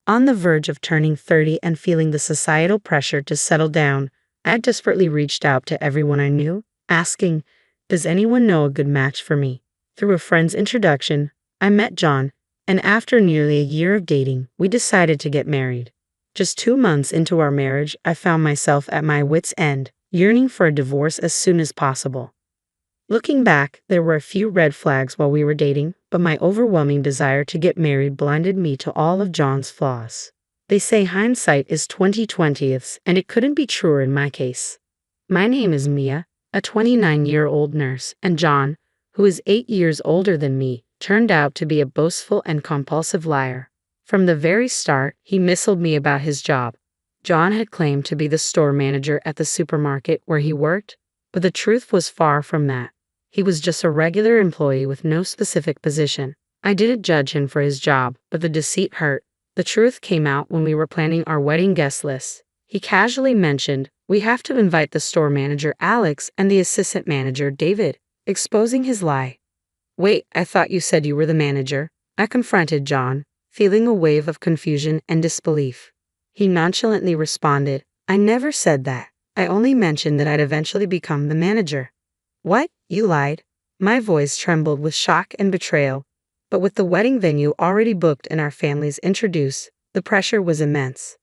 On the verge of turning 30 and feeling the societal pressure to settle down, I desperately reached out to everyone I knew, asking, "Does anyone know a good match for me?" Through a friend's introduction, I met John, and after nearly a year of dating, we decided to get married. Just 2 months into our marriage, I found myself at my wits' end, yearning for a divorce as soon as possible. Looking back, there were a few red flags while we were dating, but my overwhelming desire to get married blinded me to all of John's flaws. They say hindsight is 20/20ths, and it couldn't be truer in my case. My name is Mia, a 29-year-old nurse, and John, who is 8 years older than me, turned out to be a boastful and compulsive liar. From the very start, he misled me about his job. John had claimed to be the store manager at the supermarket where he worked, but the truth was far from that. He was just a regular employee with no specific position. I didn't judge him for his job, but the deceit hurt. The truth came out when we were planning our wedding guest list. He casually mentioned, "We have to invite the store manager Alex and the assistant manager David," exposing his lie. "Wait, I thought you said you were the manager," I confronted John, feeling a wave of confusion and disbelief. He nonchalantly responded, "I never said that. I only mentioned that I'd eventually become the manager." "What? You lied?" My voice trembled with shock and betrayal. But with the wedding venue already booked and our families introduced, the pressure was immense.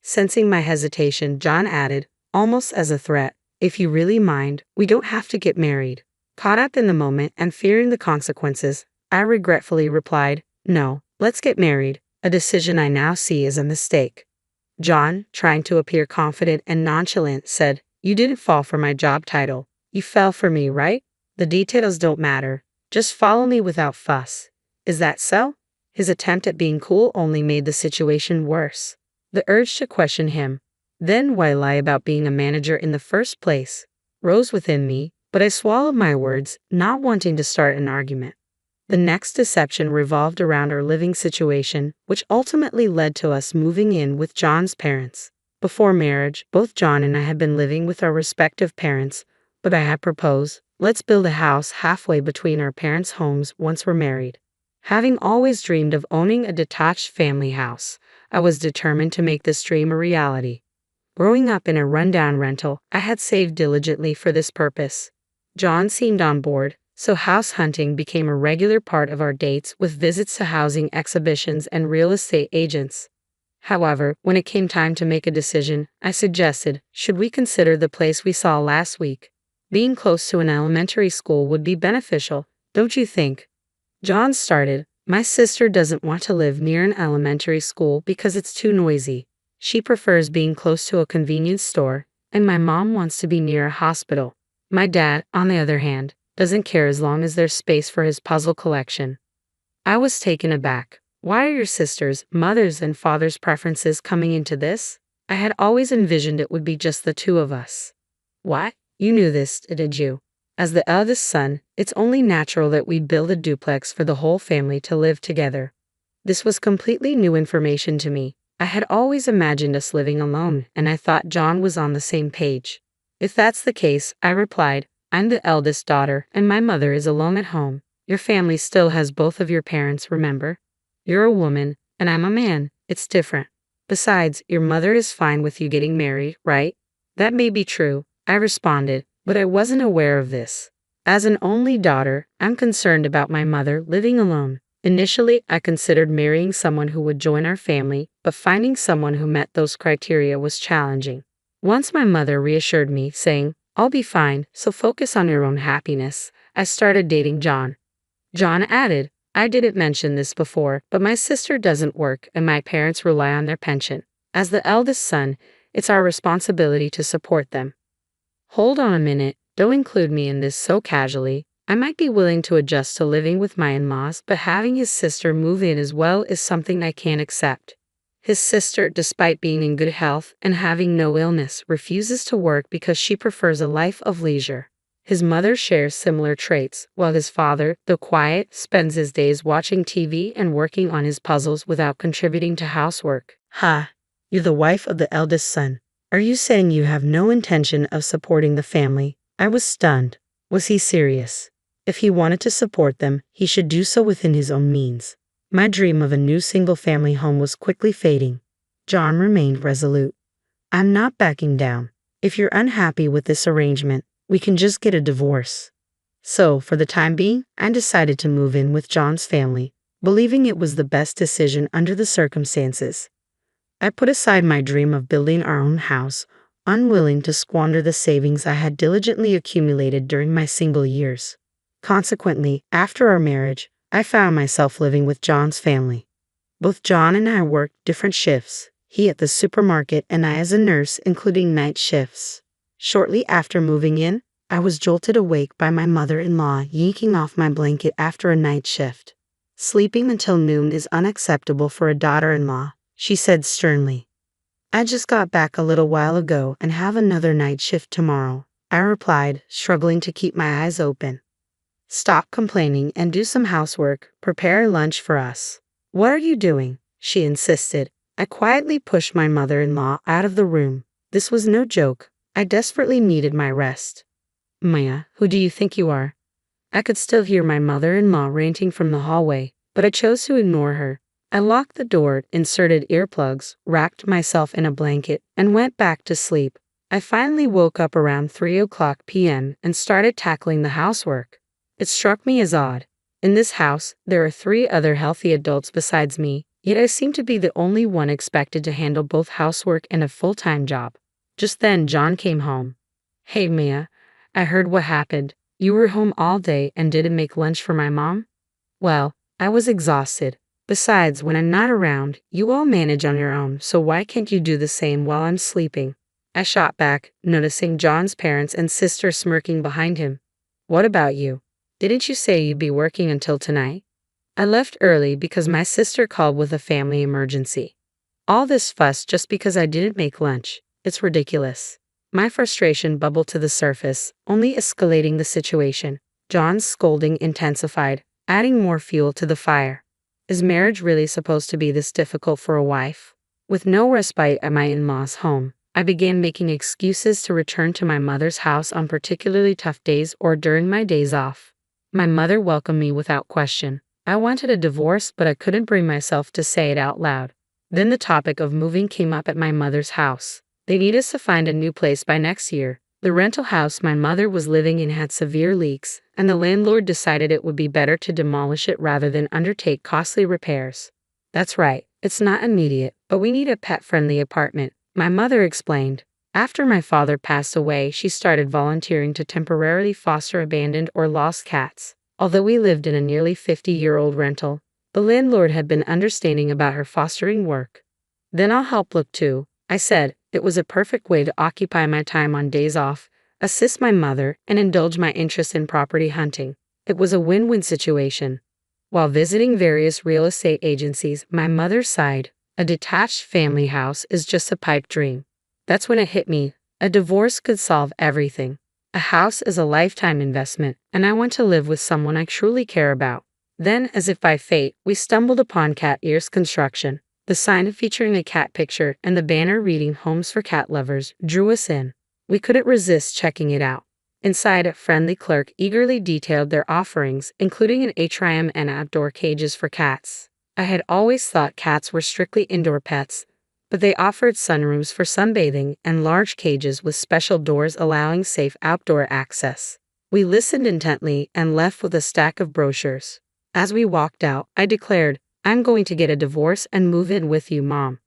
Sensing my hesitation, John added, almost as a threat, "If you really mind, we don't have to get married." Caught up in the moment and fearing the consequences, I regretfully replied, "No, let's get married," a decision I now see as a mistake. John, trying to appear confident and nonchalant, said, "You didn't fall for my job title. You fell for me, right? The details don't matter. Just follow me without fuss. Is that so?" His attempt at being cool only made the situation worse. The urge to question him, then why lie about being a manager in the first place, rose within me, but I swallowed my words, not wanting to start an argument. The next deception revolved around our living situation, which ultimately led to us moving in with John's parents. Before marriage, both John and I had been living with our respective parents, but I had proposed, "Let's build a house halfway between our parents' homes once we're married." Having always dreamed of owning a detached family house, I was determined to make this dream a reality. Growing up in a rundown rental, I had saved diligently for this purpose. John seemed on board, so house hunting became a regular part of our dates with visits to housing exhibitions and real estate agents. However, when it came time to make a decision, I suggested, "Should we consider the place we saw last week? Being close to an elementary school would be beneficial, don't you think?" John started, "My sister doesn't want to live near an elementary school because it's too noisy. She prefers being close to a convenience store, and my mom wants to be near a hospital. My dad, on the other hand, doesn't care as long as there's space for his puzzle collection." I was taken aback. Why are your sister's, mother's, and father's preferences coming into this? I had always envisioned it would be just the two of us. What? You knew this, did you? As the eldest son, it's only natural that we build a duplex for the whole family to live together. This was completely new information to me. I had always imagined us living alone, and I thought John was on the same page. "If that's the case," I replied, "I'm the eldest daughter, and my mother is alone at home. Your family still has both of your parents, remember? You're a woman, and I'm a man. It's different. Besides, your mother is fine with you getting married, right?" "That may be true," I responded, but I wasn't aware of this. As an only daughter, I'm concerned about my mother living alone. Initially, I considered marrying someone who would join our family, but finding someone who met those criteria was challenging. Once my mother reassured me, saying, "I'll be fine, so focus on your own happiness," I started dating John. John added, "I didn't mention this before, but my sister doesn't work and my parents rely on their pension. As the eldest son, it's our responsibility to support them." Hold on a minute, don't include me in this so casually. I might be willing to adjust to living with my in-laws, but having his sister move in as well is something I can't accept. His sister, despite being in good health and having no illness, refuses to work because she prefers a life of leisure. His mother shares similar traits, while his father, though quiet, spends his days watching TV and working on his puzzles without contributing to housework. Ha! You're the wife of the eldest son. Are you saying you have no intention of supporting the family? I was stunned. Was he serious? If he wanted to support them, he should do so within his own means. My dream of a new single-family home was quickly fading. John remained resolute. I'm not backing down. If you're unhappy with this arrangement, we can just get a divorce. So, for the time being, I decided to move in with John's family, believing it was the best decision under the circumstances. I put aside my dream of building our own house, unwilling to squander the savings I had diligently accumulated during my single years. Consequently, after our marriage, I found myself living with John's family. Both John and I worked different shifts, he at the supermarket and I as a nurse, including night shifts. Shortly after moving in, I was jolted awake by my mother-in-law yanking off my blanket after a night shift. Sleeping until noon is unacceptable for a daughter-in-law, she said sternly. I just got back a little while ago and have another night shift tomorrow, I replied, struggling to keep my eyes open. Stop complaining and do some housework, prepare lunch for us. What are you doing? She insisted. I quietly pushed my mother-in-law out of the room. This was no joke. I desperately needed my rest. Maya, who do you think you are? I could still hear my mother-in-law ranting from the hallway, but I chose to ignore her. I locked the door, inserted earplugs, wrapped myself in a blanket, and went back to sleep. I finally woke up around 3:00 p.m. and started tackling the housework. It struck me as odd. In this house, there are 3 other healthy adults besides me, yet I seem to be the only one expected to handle both housework and a full-time job. Just then, John came home. Hey, Mia, I heard what happened. You were home all day and didn't make lunch for my mom? Well, I was exhausted. Besides, when I'm not around, you all manage on your own, so why can't you do the same while I'm sleeping? I shot back, noticing John's parents and sister smirking behind him. What about you? Didn't you say you'd be working until tonight? I left early because my sister called with a family emergency. All this fuss just because I didn't make lunch. It's ridiculous. My frustration bubbled to the surface, only escalating the situation. John's scolding intensified, adding more fuel to the fire. Is marriage really supposed to be this difficult for a wife? With no respite at my in-laws' home, I began making excuses to return to my mother's house on particularly tough days or during my days off. My mother welcomed me without question. I wanted a divorce, but I couldn't bring myself to say it out loud. Then the topic of moving came up at my mother's house. They need us to find a new place by next year. The rental house my mother was living in had severe leaks, and the landlord decided it would be better to demolish it rather than undertake costly repairs. That's right, it's not immediate, but we need a pet-friendly apartment, my mother explained. After my father passed away, she started volunteering to temporarily foster abandoned or lost cats. Although we lived in a nearly 50-year-old rental, the landlord had been understanding about her fostering work. Then I'll help look too, I said. It was a perfect way to occupy my time on days off, assist my mother, and indulge my interest in property hunting. It was a win-win situation. While visiting various real estate agencies, my mother sighed. A detached family house is just a pipe dream. That's when it hit me. A divorce could solve everything. A house is a lifetime investment, and I want to live with someone I truly care about. Then, as if by fate, we stumbled upon Cat Ears Construction. The sign featuring a cat picture and the banner reading "Homes for Cat Lovers" drew us in. We couldn't resist checking it out. Inside, a friendly clerk eagerly detailed their offerings, including an atrium and outdoor cages for cats. I had always thought cats were strictly indoor pets, but they offered sunrooms for sunbathing and large cages with special doors allowing safe outdoor access. We listened intently and left with a stack of brochures. As we walked out, I declared, I'm going to get a divorce and move in with you, Mom.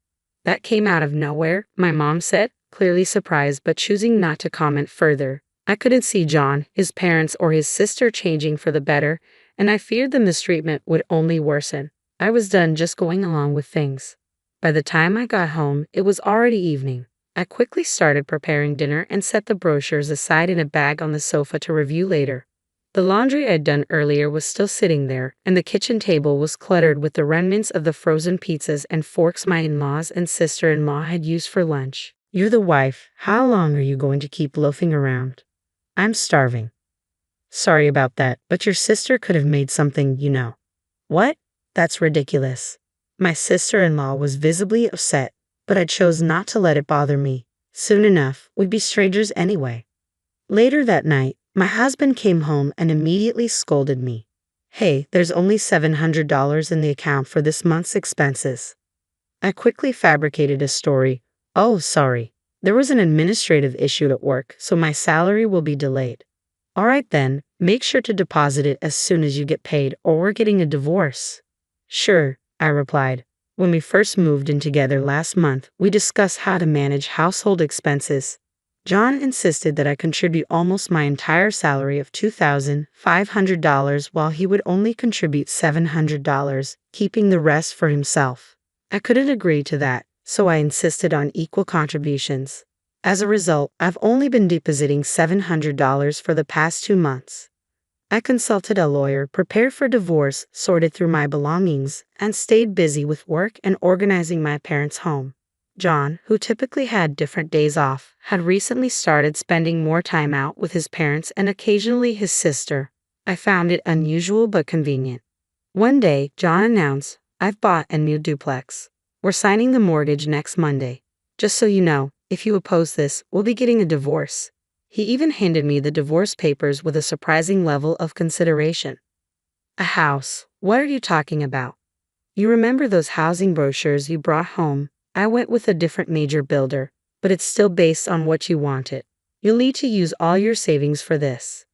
That came out of nowhere, my mom said, clearly surprised but choosing not to comment further. I couldn't see John, his parents, or his sister changing for the better, and I feared the mistreatment would only worsen. I was done just going along with things. By the time I got home, it was already evening. I quickly started preparing dinner and set the brochures aside in a bag on the sofa to review later. The laundry I'd done earlier was still sitting there, and the kitchen table was cluttered with the remnants of the frozen pizzas and forks my in-laws and sister-in-law had used for lunch. You're the wife. How long are you going to keep loafing around? I'm starving. Sorry about that, but your sister could have made something, you know. What? That's ridiculous. My sister-in-law was visibly upset, but I chose not to let it bother me. Soon enough, we'd be strangers anyway. Later that night, my husband came home and immediately scolded me. Hey, there's only $700 in the account for this month's expenses. I quickly fabricated a story. Oh, sorry. There was an administrative issue at work, so my salary will be delayed. All right then, make sure to deposit it as soon as you get paid or we're getting a divorce. Sure, I replied. When we first moved in together last month, we discussed how to manage household expenses. John insisted that I contribute almost my entire salary of $2,500 while he would only contribute $700, keeping the rest for himself. I couldn't agree to that, so I insisted on equal contributions. As a result, I've only been depositing $700 for the past 2 months. I consulted a lawyer, prepared for divorce, sorted through my belongings, and stayed busy with work and organizing my parents' home. John, who typically had different days off, had recently started spending more time out with his parents and occasionally his sister. I found it unusual but convenient. One day, John announced, "I've bought a new duplex. We're signing the mortgage next Monday. Just so you know, if you oppose this, we'll be getting a divorce." He even handed me the divorce papers with a surprising level of consideration. A house? What are you talking about? You remember those housing brochures you brought home? I went with a different major builder, but it's still based on what you wanted. You'll need to use all your savings for this.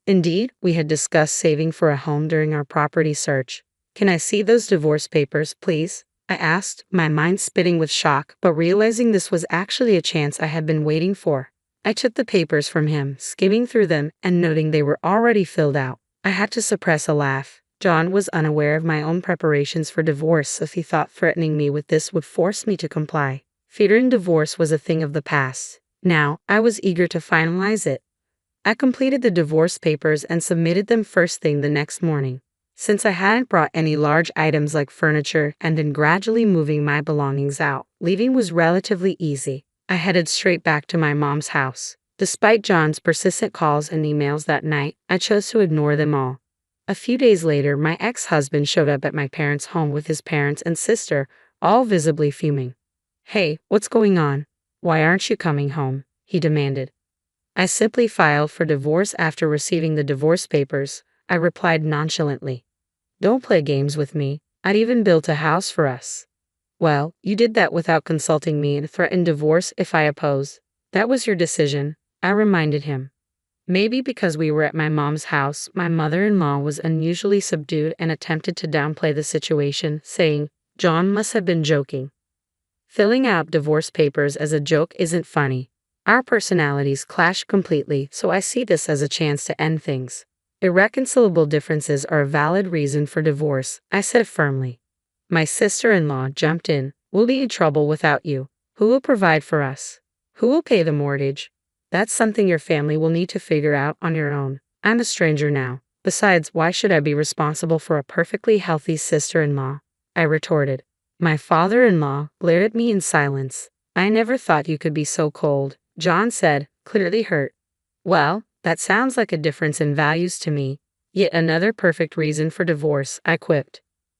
Indeed, we had discussed saving for a home during our property search. Can I see those divorce papers, please? I asked, my mind spinning with shock, but realizing this was actually a chance I had been waiting for. I took the papers from him, skimming through them and noting they were already filled out. I had to suppress a laugh. John was unaware of my own preparations for divorce, so he thought threatening me with this would force me to comply. Fearing divorce was a thing of the past. Now, I was eager to finalize it. I completed the divorce papers and submitted them first thing the next morning. Since I hadn't brought any large items like furniture and been gradually moving my belongings out, leaving was relatively easy. I headed straight back to my mom's house. Despite John's persistent calls and emails that night, I chose to ignore them all. A few days later, my ex-husband showed up at my parents' home with his parents and sister, all visibly fuming. "Hey, what's going on? Why aren't you coming home?" he demanded. "I simply filed for divorce after receiving the divorce papers," I replied nonchalantly. "Don't play games with me. I'd even built a house for us." "Well, you did that without consulting me and threatened divorce if I oppose. That was your decision," I reminded him. Maybe because we were at my mom's house, my mother-in-law was unusually subdued and attempted to downplay the situation, saying, "John must have been joking. Filling out divorce papers as a joke isn't funny. Our personalities clash completely, so I see this as a chance to end things. Irreconcilable differences are a valid reason for divorce," I said firmly. My sister-in-law jumped in. "We'll be in trouble without you. Who will provide for us? Who will pay the mortgage? That's something your family will need to figure out on your own. I'm a stranger now. Besides, why should I be responsible for a perfectly healthy sister-in-law?" I retorted. My father-in-law glared at me in silence. "I never thought you could be so cold," John said, clearly hurt. "Well, that sounds like a difference in values to me. Yet another perfect reason for divorce," I quipped.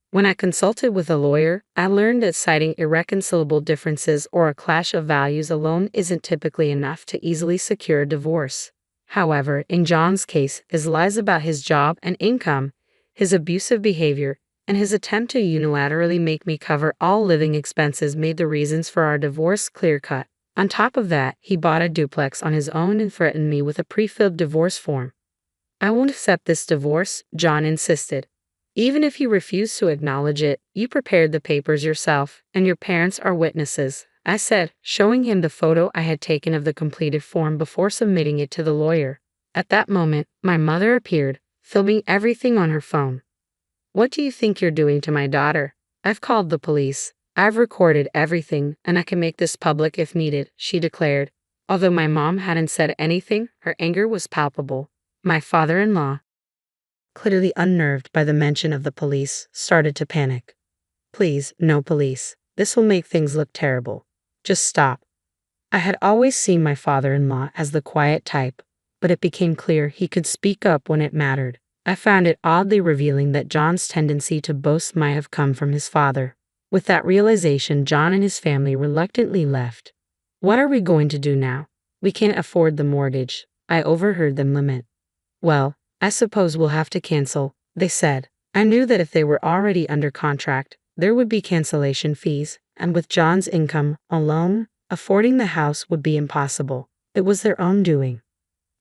When I consulted with a lawyer, I learned that citing irreconcilable differences or a clash of values alone isn't typically enough to easily secure a divorce. However, in John's case, his lies about his job and income, his abusive behavior, and his attempt to unilaterally make me cover all living expenses made the reasons for our divorce clear-cut. On top of that, he bought a duplex on his own and threatened me with a pre-filled divorce form. "I won't accept this divorce," John insisted. "Even if you refuse to acknowledge it, you prepared the papers yourself, and your parents are witnesses," I said, showing him the photo I had taken of the completed form before submitting it to the lawyer. At that moment, my mother appeared, filming everything on her phone. "What do you think you're doing to my daughter? I've called the police. I've recorded everything, and I can make this public if needed," she declared. Although my mom hadn't said anything, her anger was palpable. My father-in-law, clearly unnerved by the mention of the police, started to panic. "Please, no police. This will make things look terrible. Just stop." I had always seen my father-in-law as the quiet type, but it became clear he could speak up when it mattered. I found it oddly revealing that John's tendency to boast might have come from his father. With that realization, John and his family reluctantly left. "What are we going to do now? We can't afford the mortgage," I overheard them lament. "Well, I suppose we'll have to cancel," they said. I knew that if they were already under contract, there would be cancellation fees, and with John's income alone, affording the house would be impossible. It was their own doing.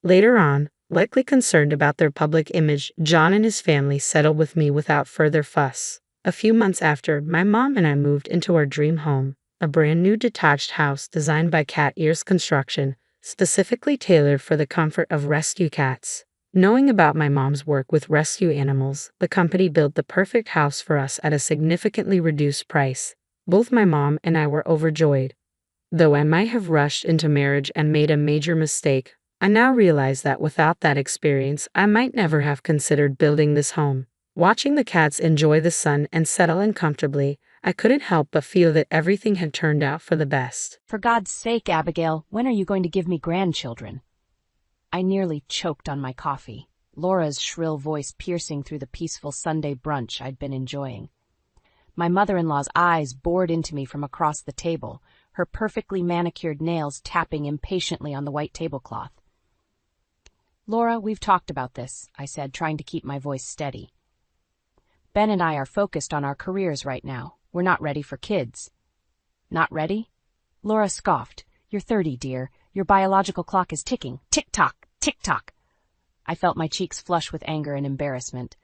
Later on, likely concerned about their public image, John and his family settled with me without further fuss. A few months after, my mom and I moved into our dream home, a brand new detached house designed by Cat Ears Construction, specifically tailored for the comfort of rescue cats. Knowing about my mom's work with rescue animals, the company built the perfect house for us at a significantly reduced price. Both my mom and I were overjoyed. Though I might have rushed into marriage and made a major mistake, I now realize that without that experience, I might never have considered building this home. Watching the cats enjoy the sun and settle in comfortably, I couldn't help but feel that everything had turned out for the best. For God's sake, Abigail, when are you going to give me grandchildren? I nearly choked on my coffee, Laura's shrill voice piercing through the peaceful Sunday brunch I'd been enjoying. My mother-in-law's eyes bored into me from across the table, her perfectly manicured nails tapping impatiently on the white tablecloth. Laura, we've talked about this, I said, trying to keep my voice steady. Ben and I are focused on our careers right now. We're not ready for kids. Not ready? Laura scoffed. You're 30, dear. Your biological clock is ticking. Tick-tock, tick-tock. I felt my cheeks flush with anger and embarrassment.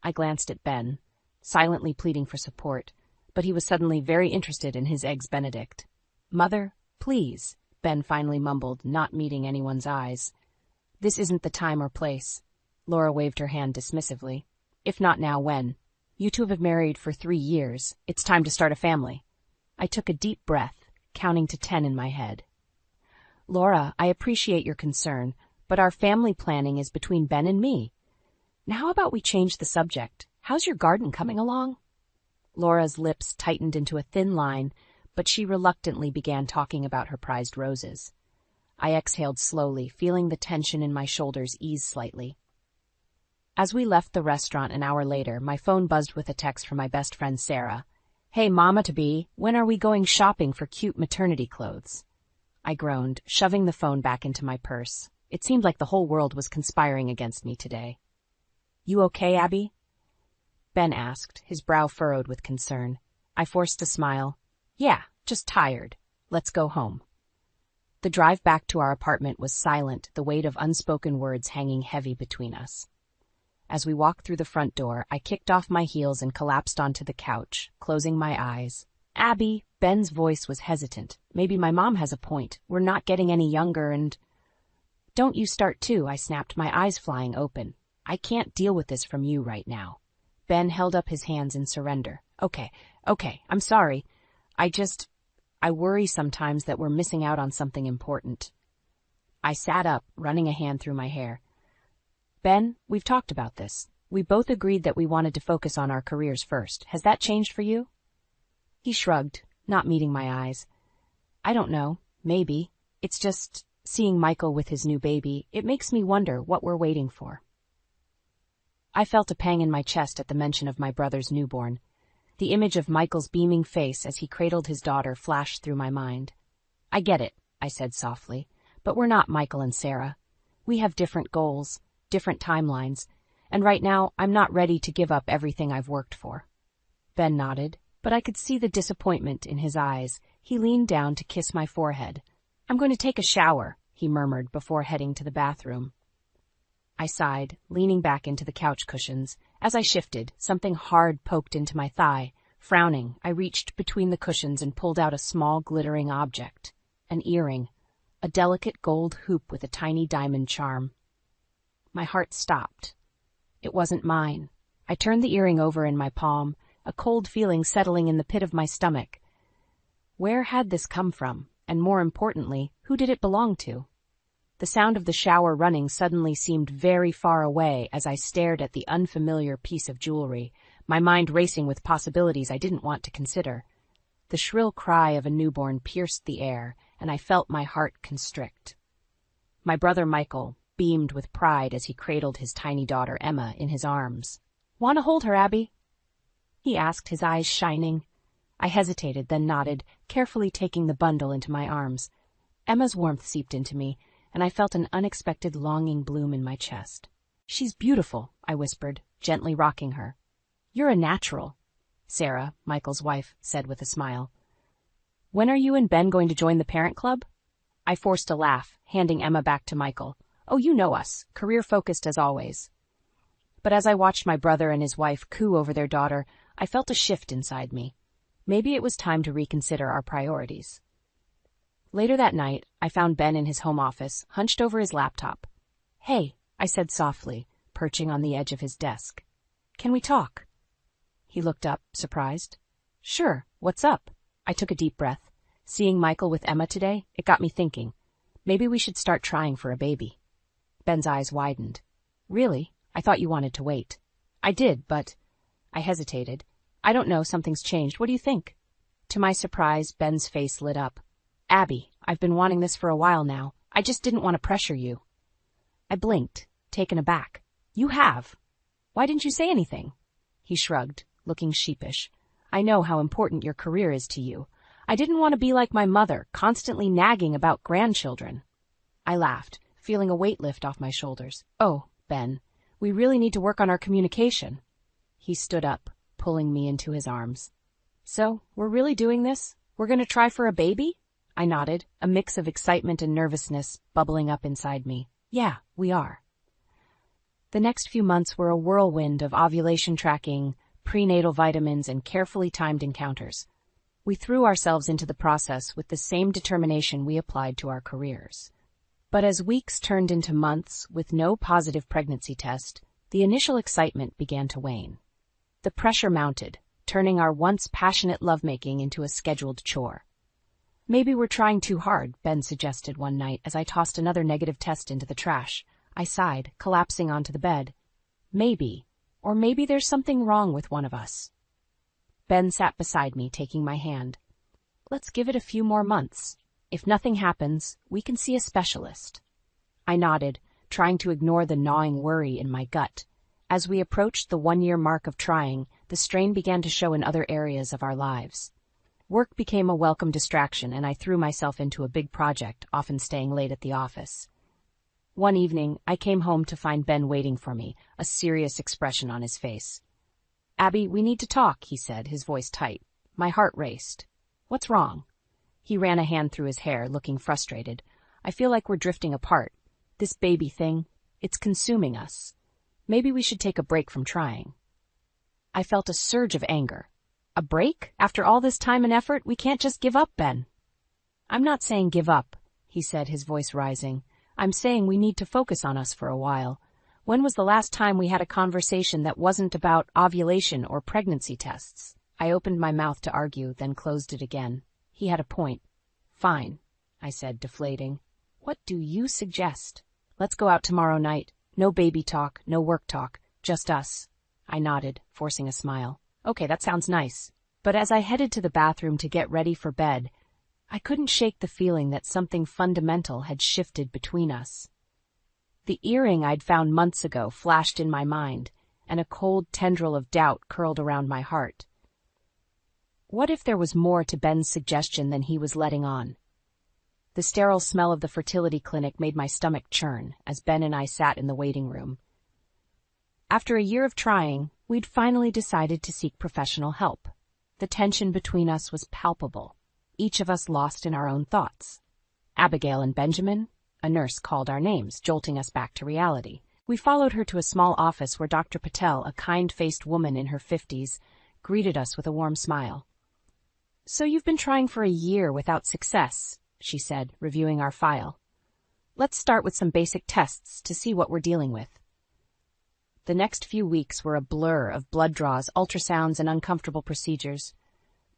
I glanced at Ben, silently pleading for support, but he was suddenly very interested in his Eggs Benedict. Mother, please, Ben finally mumbled, not meeting anyone's eyes. This isn't the time or place. Laura waved her hand dismissively. If not now, when? You two have been married for 3 years. It's time to start a family. I took a deep breath, counting to 10 in my head. Laura, I appreciate your concern, but our family planning is between Ben and me. Now how about we change the subject? How's your garden coming along? Laura's lips tightened into a thin line, but she reluctantly began talking about her prized roses. I exhaled slowly, feeling the tension in my shoulders ease slightly. As we left the restaurant an hour later, my phone buzzed with a text from my best friend Sarah. Hey, Mama-to-be, when are we going shopping for cute maternity clothes? I groaned, shoving the phone back into my purse. It seemed like the whole world was conspiring against me today. You okay, Abby? Ben asked, his brow furrowed with concern. I forced a smile. Yeah, just tired. Let's go home. The drive back to our apartment was silent, the weight of unspoken words hanging heavy between us. As we walked through the front door, I kicked off my heels and collapsed onto the couch, closing my eyes. Abby, Ben's voice was hesitant. Maybe my mom has a point. We're not getting any younger and... Don't you start too, I snapped, my eyes flying open. I can't deal with this from you right now. Ben held up his hands in surrender. Okay, I'm sorry. I worry sometimes that we're missing out on something important. I sat up, running a hand through my hair. Ben, we've talked about this. We both agreed that we wanted to focus on our careers first. Has that changed for you? He shrugged, not meeting my eyes. I don't know. Maybe. It's just, seeing Michael with his new baby, it makes me wonder what we're waiting for. I felt a pang in my chest at the mention of my brother's newborn. The image of Michael's beaming face as he cradled his daughter flashed through my mind. I get it, I said softly, but we're not Michael and Sarah. We have different goals, different timelines, and right now I'm not ready to give up everything I've worked for. Ben nodded, but I could see the disappointment in his eyes. He leaned down to kiss my forehead. I'm going to take a shower, he murmured before heading to the bathroom. I sighed, leaning back into the couch cushions. As I shifted, something hard poked into my thigh. Frowning, I reached between the cushions and pulled out a small, glittering object. An earring. A delicate gold hoop with a tiny diamond charm. My heart stopped. It wasn't mine. I turned the earring over in my palm, a cold feeling settling in the pit of my stomach. Where had this come from? And more importantly, who did it belong to? The sound of the shower running suddenly seemed very far away as I stared at the unfamiliar piece of jewelry, my mind racing with possibilities I didn't want to consider. The shrill cry of a newborn pierced the air, and I felt my heart constrict. My brother Michael beamed with pride as he cradled his tiny daughter Emma in his arms. Want to hold her, Abby? He asked, his eyes shining. I hesitated, then nodded, carefully taking the bundle into my arms. Emma's warmth seeped into me, and I felt an unexpected longing bloom in my chest. She's beautiful, I whispered, gently rocking her. You're a natural, Sarah, Michael's wife, said with a smile. When are you and Ben going to join the parent club? I forced a laugh, handing Emma back to Michael. Oh, you know us, career-focused as always. But as I watched my brother and his wife coo over their daughter, I felt a shift inside me. Maybe it was time to reconsider our priorities. Later that night, I found Ben in his home office, hunched over his laptop. Hey, I said softly, perching on the edge of his desk. Can we talk? He looked up, surprised. Sure, what's up? I took a deep breath. Seeing Michael with Emma today, it got me thinking. Maybe we should start trying for a baby. Ben's eyes widened. Really? I thought you wanted to wait. I did, but... I hesitated. I don't know, something's changed. What do you think? To my surprise, Ben's face lit up. Abby, I've been wanting this for a while now. I just didn't want to pressure you. I blinked, taken aback. You have. Why didn't you say anything? He shrugged, looking sheepish. I know how important your career is to you. I didn't want to be like my mother, constantly nagging about grandchildren. I laughed, feeling a weight lift off my shoulders. Oh, Ben, we really need to work on our communication. He stood up, pulling me into his arms. So, we're really doing this? We're going to try for a baby? I nodded, a mix of excitement and nervousness bubbling up inside me. Yeah, we are. The next few months were a whirlwind of ovulation tracking, prenatal vitamins, and carefully timed encounters. We threw ourselves into the process with the same determination we applied to our careers. But as weeks turned into months with no positive pregnancy test, the initial excitement began to wane. The pressure mounted, turning our once passionate lovemaking into a scheduled chore. Maybe we're trying too hard, Ben suggested one night as I tossed another negative test into the trash. I sighed, collapsing onto the bed. Maybe, or maybe there's something wrong with one of us. Ben sat beside me, taking my hand. Let's give it a few more months. If nothing happens, we can see a specialist. I nodded, trying to ignore the gnawing worry in my gut. As we approached the 1-year mark of trying, the strain began to show in other areas of our lives. Work became a welcome distraction, and I threw myself into a big project, often staying late at the office. One evening, I came home to find Ben waiting for me, a serious expression on his face. Abby, we need to talk, he said, his voice tight. My heart raced. What's wrong? He ran a hand through his hair, looking frustrated. I feel like we're drifting apart. This baby thing, it's consuming us. Maybe we should take a break from trying. I felt a surge of anger. A break? After all this time and effort, we can't just give up, Ben. I'm not saying give up, he said, his voice rising. I'm saying we need to focus on us for a while. When was the last time we had a conversation that wasn't about ovulation or pregnancy tests? I opened my mouth to argue, then closed it again. He had a point. Fine, I said, deflating. What do you suggest? Let's go out tomorrow night. No baby talk, no work talk, just us. I nodded, forcing a smile. Okay, that sounds nice. But as I headed to the bathroom to get ready for bed, I couldn't shake the feeling that something fundamental had shifted between us. The earring I'd found months ago flashed in my mind, and a cold tendril of doubt curled around my heart. What if there was more to Ben's suggestion than he was letting on? The sterile smell of the fertility clinic made my stomach churn as Ben and I sat in the waiting room. After a year of trying, we'd finally decided to seek professional help. The tension between us was palpable, each of us lost in our own thoughts. Abigail and Benjamin, a nurse called our names, jolting us back to reality. We followed her to a small office where Dr. Patel, a kind-faced woman in her 50s, greeted us with a warm smile. So you've been trying for a year without success, she said, reviewing our file. Let's start with some basic tests to see what we're dealing with. The next few weeks were a blur of blood draws, ultrasounds, and uncomfortable procedures.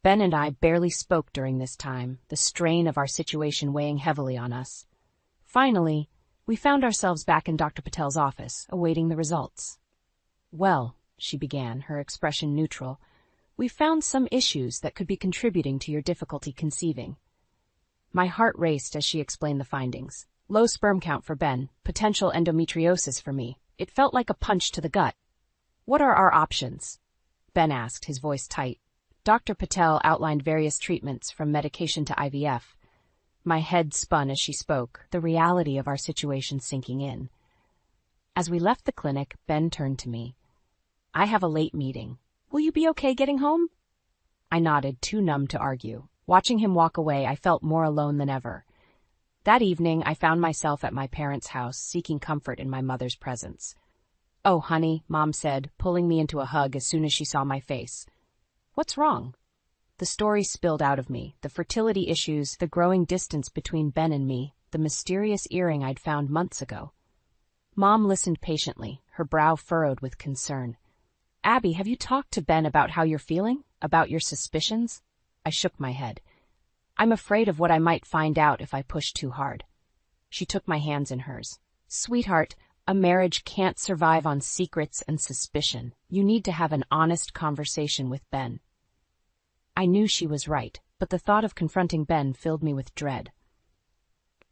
Ben and I barely spoke during this time, the strain of our situation weighing heavily on us. Finally, we found ourselves back in Dr. Patel's office, awaiting the results. Well, she began, her expression neutral, we found some issues that could be contributing to your difficulty conceiving. My heart raced as she explained the findings. Low sperm count for Ben, potential endometriosis for me. It felt like a punch to the gut. What are our options? Ben asked, his voice tight. Dr. Patel outlined various treatments from medication to IVF. My head spun as she spoke, the reality of our situation sinking in. As we left the clinic, Ben turned to me. I have a late meeting. Will you be okay getting home? I nodded, too numb to argue. Watching him walk away, I felt more alone than ever. That evening, I found myself at my parents' house, seeking comfort in my mother's presence. "Oh, honey," Mom said, pulling me into a hug as soon as she saw my face. "What's wrong?" The story spilled out of me, the fertility issues, the growing distance between Ben and me, the mysterious earring I'd found months ago. Mom listened patiently, her brow furrowed with concern. "Abby, have you talked to Ben about how you're feeling? About your suspicions?" I shook my head. "I'm afraid of what I might find out if I push too hard." She took my hands in hers. "Sweetheart, a marriage can't survive on secrets and suspicion. You need to have an honest conversation with Ben." I knew she was right, but the thought of confronting Ben filled me with dread.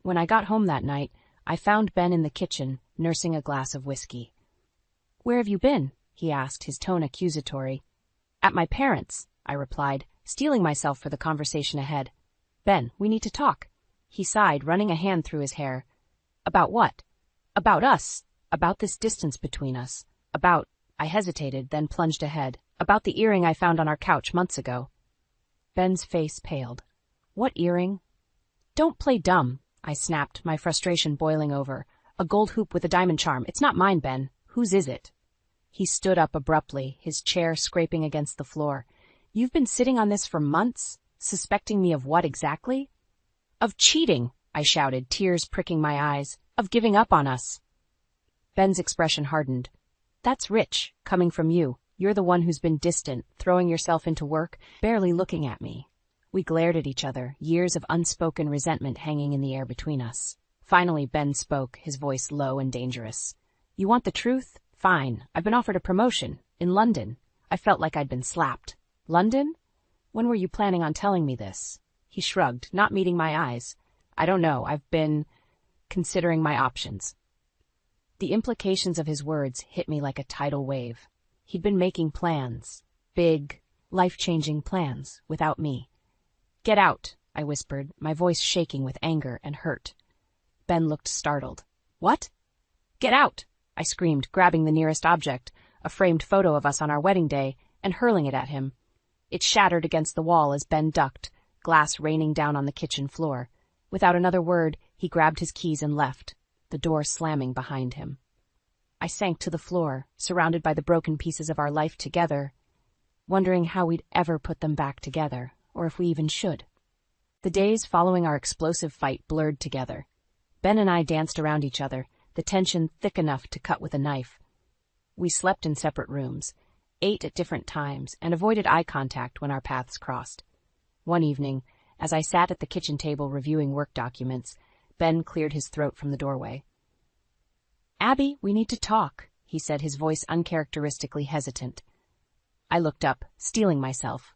When I got home that night, I found Ben in the kitchen, nursing a glass of whiskey. "Where have you been?" he asked, his tone accusatory. "At my parents'," I replied, steeling myself for the conversation ahead. "Ben, we need to talk." He sighed, running a hand through his hair. "About what?" "About us. About this distance between us. About—" I hesitated, then plunged ahead. "About the earring I found on our couch months ago." Ben's face paled. "What earring?" "Don't play dumb," I snapped, my frustration boiling over. "A gold hoop with a diamond charm. It's not mine, Ben. Whose is it?" He stood up abruptly, his chair scraping against the floor. "You've been sitting on this for months? Suspecting me of what exactly?" "Of cheating," I shouted, tears pricking my eyes. "Of giving up on us." Ben's expression hardened. "That's rich, coming from you. You're the one who's been distant, throwing yourself into work, barely looking at me." We glared at each other, years of unspoken resentment hanging in the air between us. Finally, Ben spoke, his voice low and dangerous. "You want the truth? Fine. I've been offered a promotion. In London. I felt like I'd been slapped." "London? When were you planning on telling me this?" He shrugged, not meeting my eyes. "I don't know. I've been considering my options." The implications of his words hit me like a tidal wave. He'd been making plans. Big, life-changing plans, without me. "Get out," I whispered, my voice shaking with anger and hurt. Ben looked startled. "What?" "Get out," I screamed, grabbing the nearest object, a framed photo of us on our wedding day, and hurling it at him. It shattered against the wall as Ben ducked, glass raining down on the kitchen floor. Without another word, he grabbed his keys and left, the door slamming behind him. I sank to the floor, surrounded by the broken pieces of our life together, wondering how we'd ever put them back together, or if we even should. The days following our explosive fight blurred together. Ben and I danced around each other, the tension thick enough to cut with a knife. We slept in separate rooms, ate at different times, and avoided eye contact when our paths crossed. One evening, as I sat at the kitchen table reviewing work documents, Ben cleared his throat from the doorway. "Abby, we need to talk," he said, his voice uncharacteristically hesitant. I looked up, steeling myself.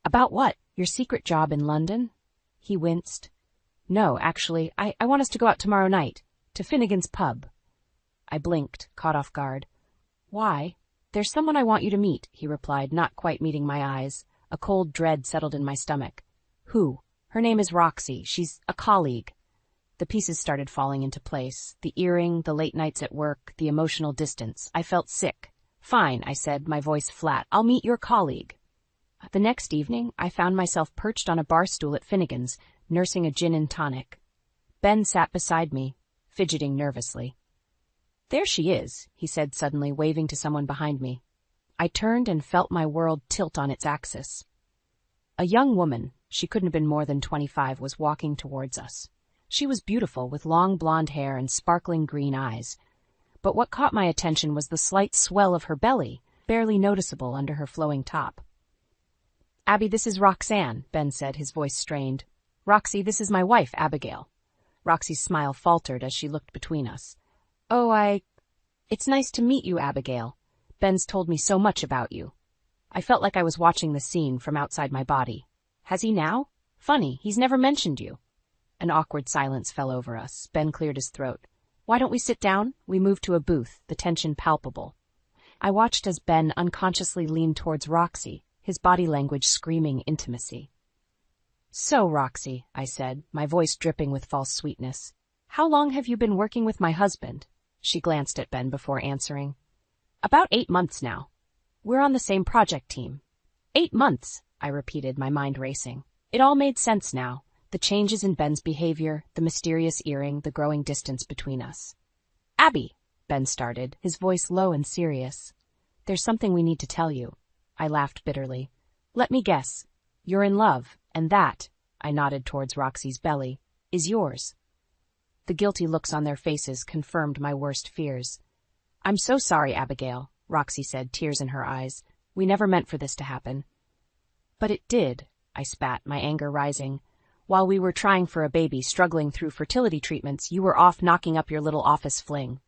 "About what? Your secret job in London?" He winced. "No, actually, I want us to go out tomorrow night, to Finnegan's pub." I blinked, caught off guard. "Why?" "There's someone I want you to meet," he replied, not quite meeting my eyes. A cold dread settled in my stomach. "Who?" "Her name is Roxy. She's a colleague." The pieces started falling into place. The earring, the late nights at work, the emotional distance. I felt sick. "Fine," I said, my voice flat. "I'll meet your colleague." The next evening, I found myself perched on a bar stool at Finnegan's, nursing a gin and tonic. Ben sat beside me, fidgeting nervously. "There she is," he said suddenly, waving to someone behind me. I turned and felt my world tilt on its axis. A young woman, she couldn't have been more than 25, was walking towards us. She was beautiful, with long blonde hair and sparkling green eyes. But what caught my attention was the slight swell of her belly, barely noticeable under her flowing top. "Abby, this is Roxanne," Ben said, his voice strained. "Roxy, this is my wife, Abigail." Roxy's smile faltered as she looked between us. "Oh, It's nice to meet you, Abigail. Ben's told me so much about you." I felt like I was watching the scene from outside my body. "Has he now? Funny, he's never mentioned you." An awkward silence fell over us. Ben cleared his throat. "Why don't we sit down?" We moved to a booth, the tension palpable. I watched as Ben unconsciously leaned towards Roxy, his body language screaming intimacy. "So, Roxy," I said, my voice dripping with false sweetness, "how long have you been working with my husband?" She glanced at Ben before answering. "About 8 months now." We're on the same project team. 8 months, I repeated, my mind racing. It all made sense now. The changes in Ben's behavior, the mysterious earring, the growing distance between us. Abby, Ben started, his voice low and serious. There's something we need to tell you. I laughed bitterly. Let me guess. You're in love, and that, I nodded towards Roxy's belly, is yours. The guilty looks on their faces confirmed my worst fears. I'm so sorry, Abigail, Roxy said, tears in her eyes. We never meant for this to happen. But it did, I spat, my anger rising. While we were trying for a baby, struggling through fertility treatments, you were off knocking up your little office fling.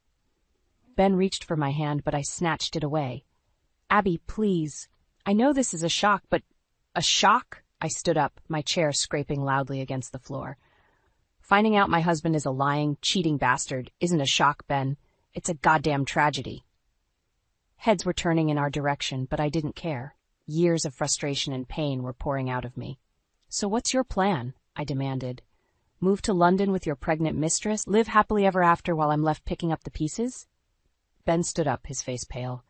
Ben reached for my hand, but I snatched it away. Abby, please. I know this is a shock, but... A shock? I stood up, my chair scraping loudly against the floor. Finding out my husband is a lying, cheating bastard isn't a shock, Ben. It's a goddamn tragedy. Heads were turning in our direction, but I didn't care. Years of frustration and pain were pouring out of me. So what's your plan? I demanded. Move to London with your pregnant mistress? Live happily ever after while I'm left picking up the pieces? Ben stood up, his face pale.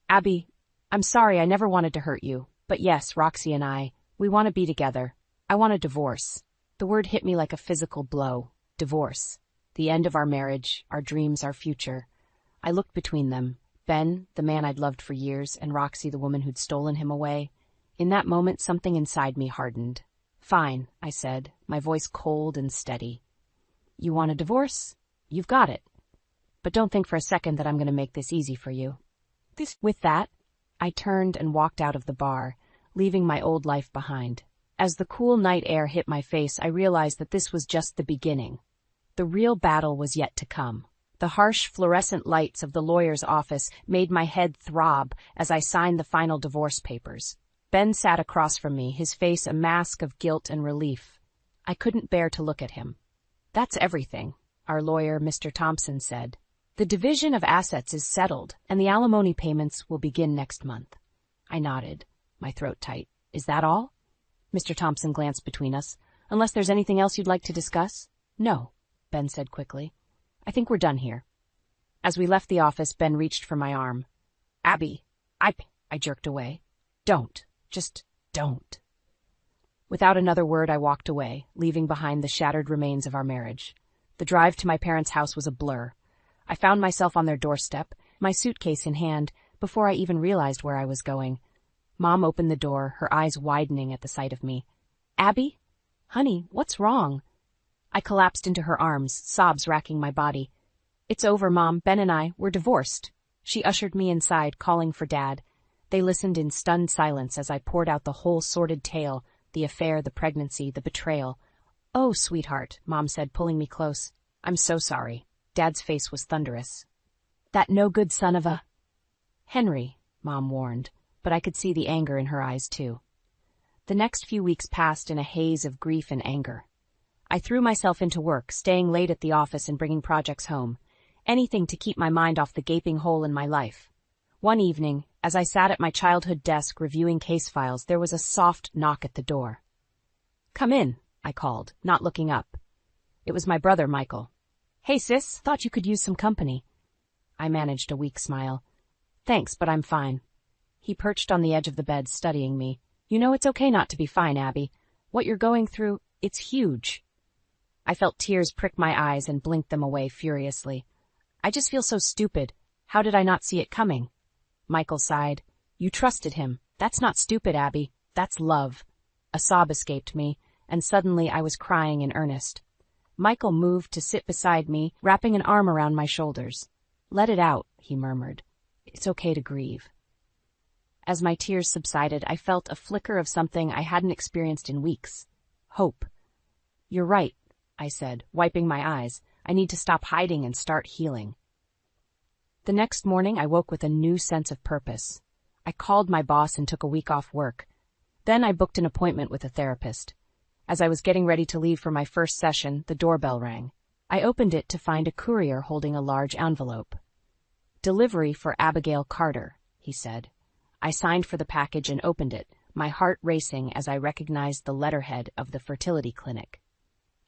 Abby, I'm sorry, I never wanted to hurt you. But yes, Roxy and I, we want to be together. I want a divorce. The word hit me like a physical blow. Divorce. The end of our marriage, our dreams, our future. I looked between them. Ben, the man I'd loved for years, and Roxy, the woman who'd stolen him away. In that moment, something inside me hardened. Fine, I said, my voice cold and steady. You want a divorce? You've got it. But don't think for a second that I'm going to make this easy for you. With that, I turned and walked out of the bar, leaving my old life behind. As the cool night air hit my face, I realized that this was just the beginning. The real battle was yet to come. The harsh fluorescent lights of the lawyer's office made my head throb as I signed the final divorce papers. Ben sat across from me, his face a mask of guilt and relief. I couldn't bear to look at him. That's everything, our lawyer, Mr. Thompson, said. The division of assets is settled, and the alimony payments will begin next month. I nodded, my throat tight. Is that all? Mr. Thompson glanced between us. Unless there's anything else you'd like to discuss? No, Ben said quickly. I think we're done here. As we left the office, Ben reached for my arm. Abby, I jerked away. Don't. Just don't. Without another word, I walked away, leaving behind the shattered remains of our marriage. The drive to my parents' house was a blur. I found myself on their doorstep, my suitcase in hand, before I even realized where I was going. Mom opened the door, her eyes widening at the sight of me. Abby? Honey, what's wrong? I collapsed into her arms, sobs racking my body. It's over, Mom. Ben and I, we're divorced. She ushered me inside, calling for Dad. They listened in stunned silence as I poured out the whole sordid tale, the affair, the pregnancy, the betrayal. Oh, sweetheart, Mom said, pulling me close. I'm so sorry. Dad's face was thunderous. That no-good son of a... Henry, Mom warned, but I could see the anger in her eyes, too. The next few weeks passed in a haze of grief and anger. I threw myself into work, staying late at the office and bringing projects home. Anything to keep my mind off the gaping hole in my life. One evening, as I sat at my childhood desk reviewing case files, there was a soft knock at the door. Come in, I called, not looking up. It was my brother, Michael. Hey, sis, thought you could use some company. I managed a weak smile. Thanks, but I'm fine. He perched on the edge of the bed, studying me. You know, it's okay not to be fine, Abby. What you're going through, it's huge. I felt tears prick my eyes and blinked them away furiously. I just feel so stupid. How did I not see it coming? Michael sighed. You trusted him. That's not stupid, Abby. That's love. A sob escaped me, and suddenly I was crying in earnest. Michael moved to sit beside me, wrapping an arm around my shoulders. Let it out, he murmured. It's okay to grieve. As my tears subsided, I felt a flicker of something I hadn't experienced in weeks. Hope. You're right, I said, wiping my eyes. I need to stop hiding and start healing. The next morning, I woke with a new sense of purpose. I called my boss and took a week off work. Then I booked an appointment with a therapist. As I was getting ready to leave for my first session, the doorbell rang. I opened it to find a courier holding a large envelope. Delivery for Abigail Carter, he said. I signed for the package and opened it, my heart racing as I recognized the letterhead of the fertility clinic.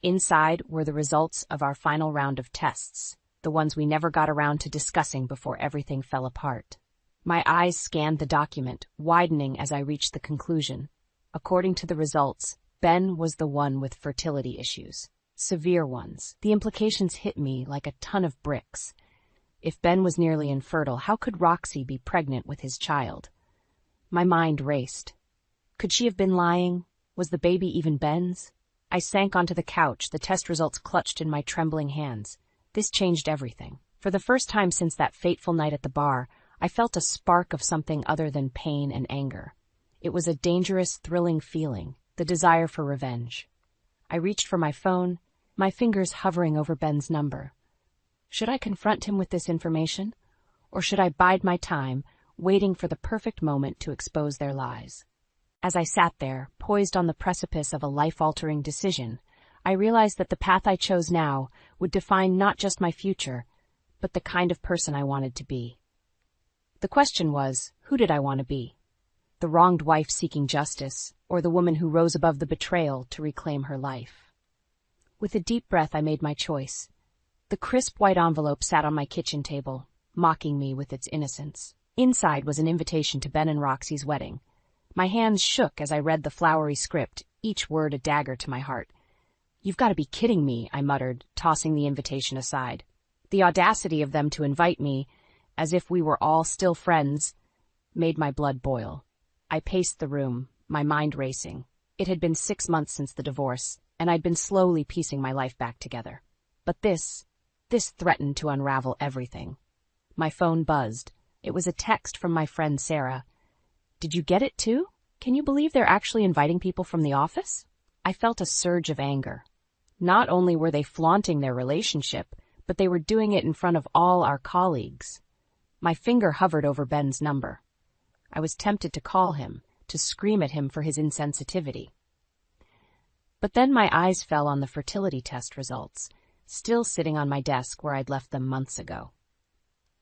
Inside were the results of our final round of tests, the ones we never got around to discussing before everything fell apart. My eyes scanned the document, widening as I reached the conclusion. According to the results, Ben was the one with fertility issues. Severe ones. The implications hit me like a ton of bricks. If Ben was nearly infertile, how could Roxy be pregnant with his child? My mind raced. Could she have been lying? Was the baby even Ben's? I sank onto the couch, the test results clutched in my trembling hands. This changed everything. For the first time since that fateful night at the bar, I felt a spark of something other than pain and anger. It was a dangerous, thrilling feeling, the desire for revenge. I reached for my phone, my fingers hovering over Ben's number. Should I confront him with this information? Or should I bide my time, waiting for the perfect moment to expose their lies? As I sat there, poised on the precipice of a life-altering decision, I realized that the path I chose now would define not just my future, but the kind of person I wanted to be. The question was, who did I want to be? The wronged wife seeking justice, or the woman who rose above the betrayal to reclaim her life? With a deep breath, I made my choice. The crisp white envelope sat on my kitchen table, mocking me with its innocence. Inside was an invitation to Ben and Roxy's wedding. My hands shook as I read the flowery script, each word a dagger to my heart. "You've got to be kidding me," I muttered, tossing the invitation aside. The audacity of them to invite me, as if we were all still friends, made my blood boil. I paced the room, my mind racing. It had been 6 months since the divorce, and I'd been slowly piecing my life back together. But this threatened to unravel everything. My phone buzzed. It was a text from my friend Sarah. "Did you get it too? Can you believe they're actually inviting people from the office?" I felt a surge of anger. Not only were they flaunting their relationship, but they were doing it in front of all our colleagues. My finger hovered over Ben's number. I was tempted to call him, to scream at him for his insensitivity. But then my eyes fell on the fertility test results, still sitting on my desk where I'd left them months ago.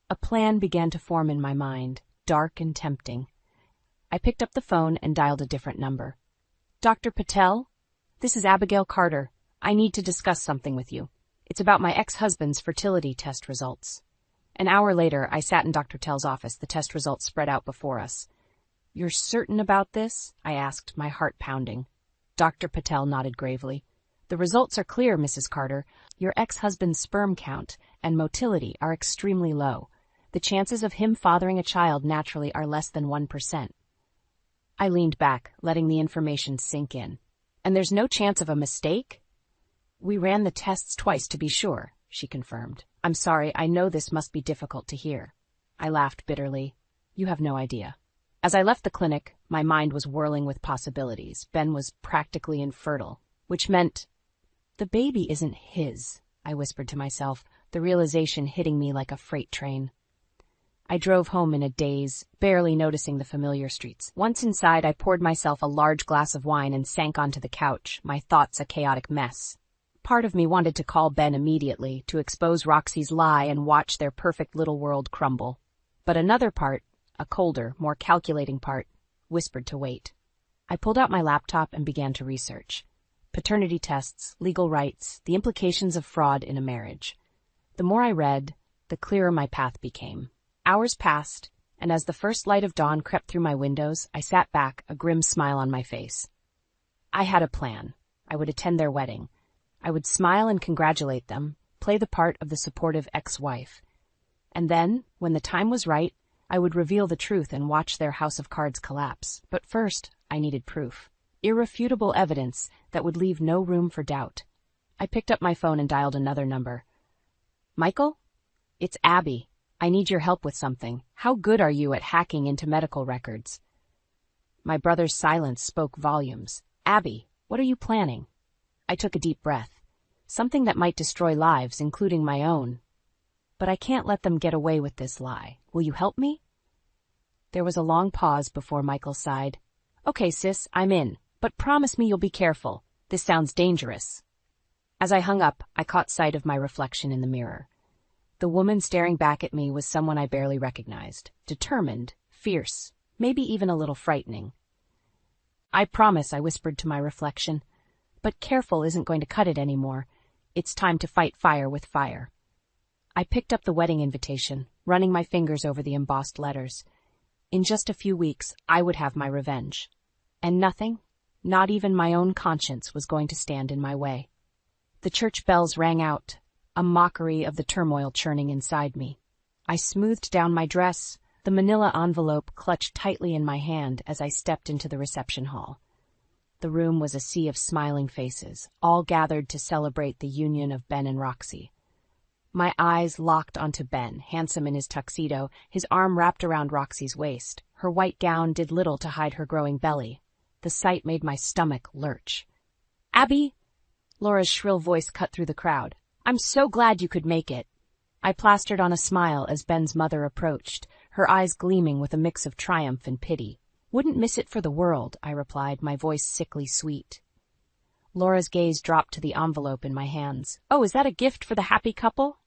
A plan began to form in my mind, dark and tempting. I picked up the phone and dialed a different number. "Dr. Patel? This is Abigail Carter. I need to discuss something with you. It's about my ex-husband's fertility test results." An hour later, I sat in Dr. Patel's office, the test results spread out before us. "You're certain about this?" I asked, my heart pounding. Dr. Patel nodded gravely. "The results are clear, Mrs. Carter. Your ex-husband's sperm count and motility are extremely low. The chances of him fathering a child naturally are less than 1%. I leaned back, letting the information sink in. "And there's no chance of a mistake?" "We ran the tests twice to be sure," she confirmed. "I'm sorry, I know this must be difficult to hear." I laughed bitterly. "You have no idea." As I left the clinic, my mind was whirling with possibilities. Ben was practically infertile, which meant the baby isn't his, I whispered to myself, the realization hitting me like a freight train. I drove home in a daze, barely noticing the familiar streets. Once inside, I poured myself a large glass of wine and sank onto the couch, my thoughts a chaotic mess. Part of me wanted to call Ben immediately, to expose Roxy's lie and watch their perfect little world crumble. But another part, a colder, more calculating part, whispered to wait. I pulled out my laptop and began to research. Paternity tests, legal rights, the implications of fraud in a marriage. The more I read, the clearer my path became. Hours passed, and as the first light of dawn crept through my windows, I sat back, a grim smile on my face. I had a plan. I would attend their wedding. I would smile and congratulate them, play the part of the supportive ex-wife. And then, when the time was right, I would reveal the truth and watch their house of cards collapse. But first, I needed proof. Irrefutable evidence that would leave no room for doubt. I picked up my phone and dialed another number. "Michael? It's Abby. I need your help with something. How good are you at hacking into medical records?" My brother's silence spoke volumes. "Abby, what are you planning?" I took a deep breath. "Something that might destroy lives, including my own. But I can't let them get away with this lie. Will you help me?" There was a long pause before Michael sighed. "Okay, sis, I'm in. But promise me you'll be careful. This sounds dangerous." As I hung up, I caught sight of my reflection in the mirror. The woman staring back at me was someone I barely recognized. Determined, fierce, maybe even a little frightening. "I promise," I whispered to my reflection. "But careful isn't going to cut it anymore. It's time to fight fire with fire." I picked up the wedding invitation, running my fingers over the embossed letters. In just a few weeks, I would have my revenge. And nothing, not even my own conscience, was going to stand in my way. The church bells rang out, a mockery of the turmoil churning inside me. I smoothed down my dress, the manila envelope clutched tightly in my hand as I stepped into the reception hall. The room was a sea of smiling faces, all gathered to celebrate the union of Ben and Roxy. My eyes locked onto Ben, handsome in his tuxedo, his arm wrapped around Roxy's waist. Her white gown did little to hide her growing belly. The sight made my stomach lurch. "Abby!" Laura's shrill voice cut through the crowd. "I'm so glad you could make it." I plastered on a smile as Ben's mother approached, her eyes gleaming with a mix of triumph and pity. "Wouldn't miss it for the world," I replied, my voice sickly sweet. Laura's gaze dropped to the envelope in my hands. "Oh, is that a gift for the happy couple?"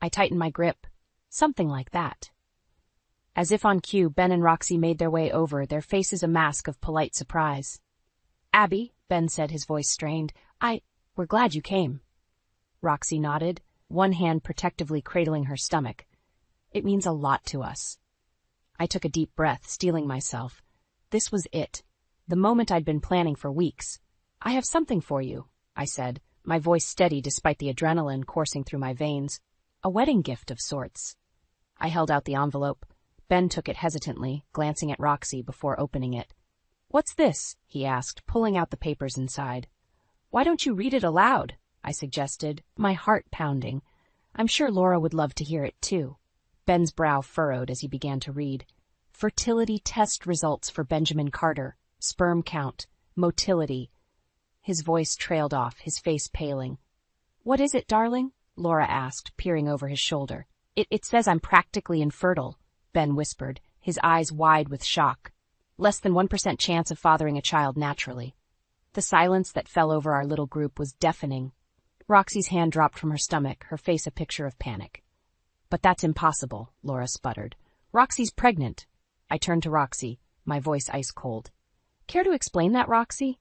I tightened my grip. "Something like that." As if on cue, Ben and Roxy made their way over, their faces a mask of polite surprise. "Abby," Ben said, his voice strained, we're glad you came." Roxy nodded, one hand protectively cradling her stomach. "It means a lot to us." I took a deep breath, steeling myself. This was it, the moment I'd been planning for weeks. "I have something for you," I said, my voice steady despite the adrenaline coursing through my veins. "A wedding gift of sorts." I held out the envelope. Ben took it hesitantly, glancing at Roxy before opening it. "What's this?" he asked, pulling out the papers inside. "Why don't you read it aloud?" I suggested, my heart pounding. I'm sure Laura would love to hear it too. Ben's brow furrowed as he began to read. "Fertility test results for Benjamin Carter. Sperm count. Motility." His voice trailed off, his face paling. "What is it, darling?" Laura asked, peering over his shoulder. It says I'm practically infertile," Ben whispered, his eyes wide with shock. "Less than 1% chance of fathering a child naturally." The silence that fell over our little group was deafening. Roxy's hand dropped from her stomach, her face a picture of panic. "But that's impossible," Laura sputtered. "Roxy's pregnant." I turned to Roxy, my voice ice cold. "Care to explain that, Roxy?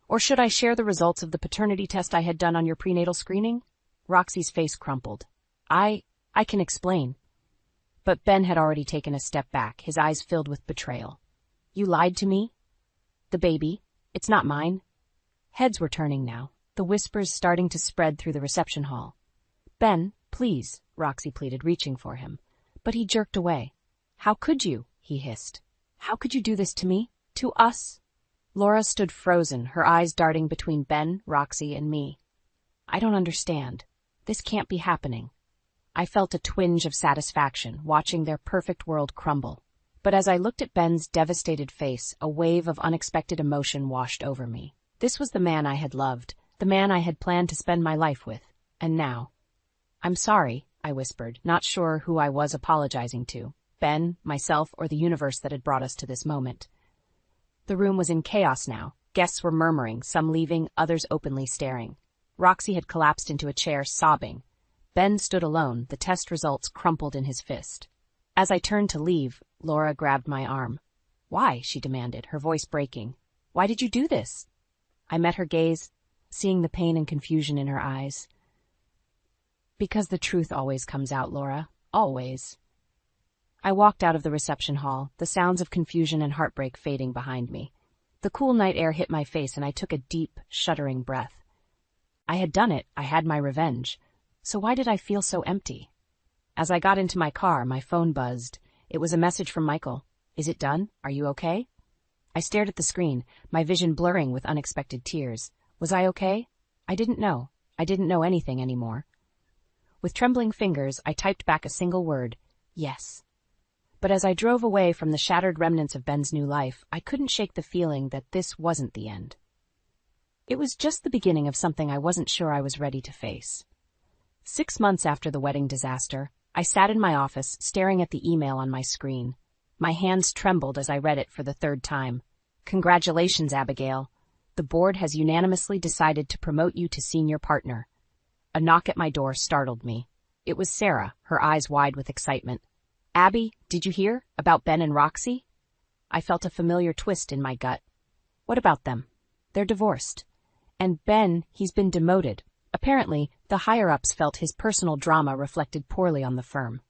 Or should I share the results of the paternity test I had done on your prenatal screening?" Roxy's face crumpled. I can explain." But Ben had already taken a step back, his eyes filled with betrayal. "You lied to me? The baby, it's not mine." Heads were turning now, the whispers starting to spread through the reception hall. "Ben, please," Roxy pleaded, reaching for him. But he jerked away. "How could you?" he hissed. "How could you do this to me? To us?" Laura stood frozen, her eyes darting between Ben, Roxy, and me. "I don't understand. This can't be happening." I felt a twinge of satisfaction, watching their perfect world crumble. But as I looked at Ben's devastated face, a wave of unexpected emotion washed over me. This was the man I had loved, the man I had planned to spend my life with. And now... "I'm sorry," I whispered, not sure who I was apologizing to, Ben, myself, or the universe that had brought us to this moment. The room was in chaos now. Guests were murmuring, some leaving, others openly staring. Roxy had collapsed into a chair, sobbing. Ben stood alone, the test results crumpled in his fist. As I turned to leave, Laura grabbed my arm. "Why?" she demanded, her voice breaking. "Why did you do this?" I met her gaze, seeing the pain and confusion in her eyes. "Because the truth always comes out, Laura. Always." I walked out of the reception hall, the sounds of confusion and heartbreak fading behind me. The cool night air hit my face and I took a deep, shuddering breath. I had done it, I had my revenge. So why did I feel so empty? As I got into my car, my phone buzzed. It was a message from Michael. "Is it done? Are you okay?" I stared at the screen, my vision blurring with unexpected tears. Was I okay? I didn't know. I didn't know anything anymore. With trembling fingers, I typed back a single word, "Yes." But as I drove away from the shattered remnants of Ben's new life, I couldn't shake the feeling that this wasn't the end. It was just the beginning of something I wasn't sure I was ready to face. 6 months after the wedding disaster, I sat in my office, staring at the email on my screen. My hands trembled as I read it for the 3rd time. "Congratulations, Abigail. The board has unanimously decided to promote you to senior partner." A knock at my door startled me. It was Sarah, her eyes wide with excitement. "Abby, did you hear? About Ben and Roxy?" I felt a familiar twist in my gut. "What about them?" "They're divorced. And Ben, he's been demoted. Apparently, the higher-ups felt his personal drama reflected poorly on the firm."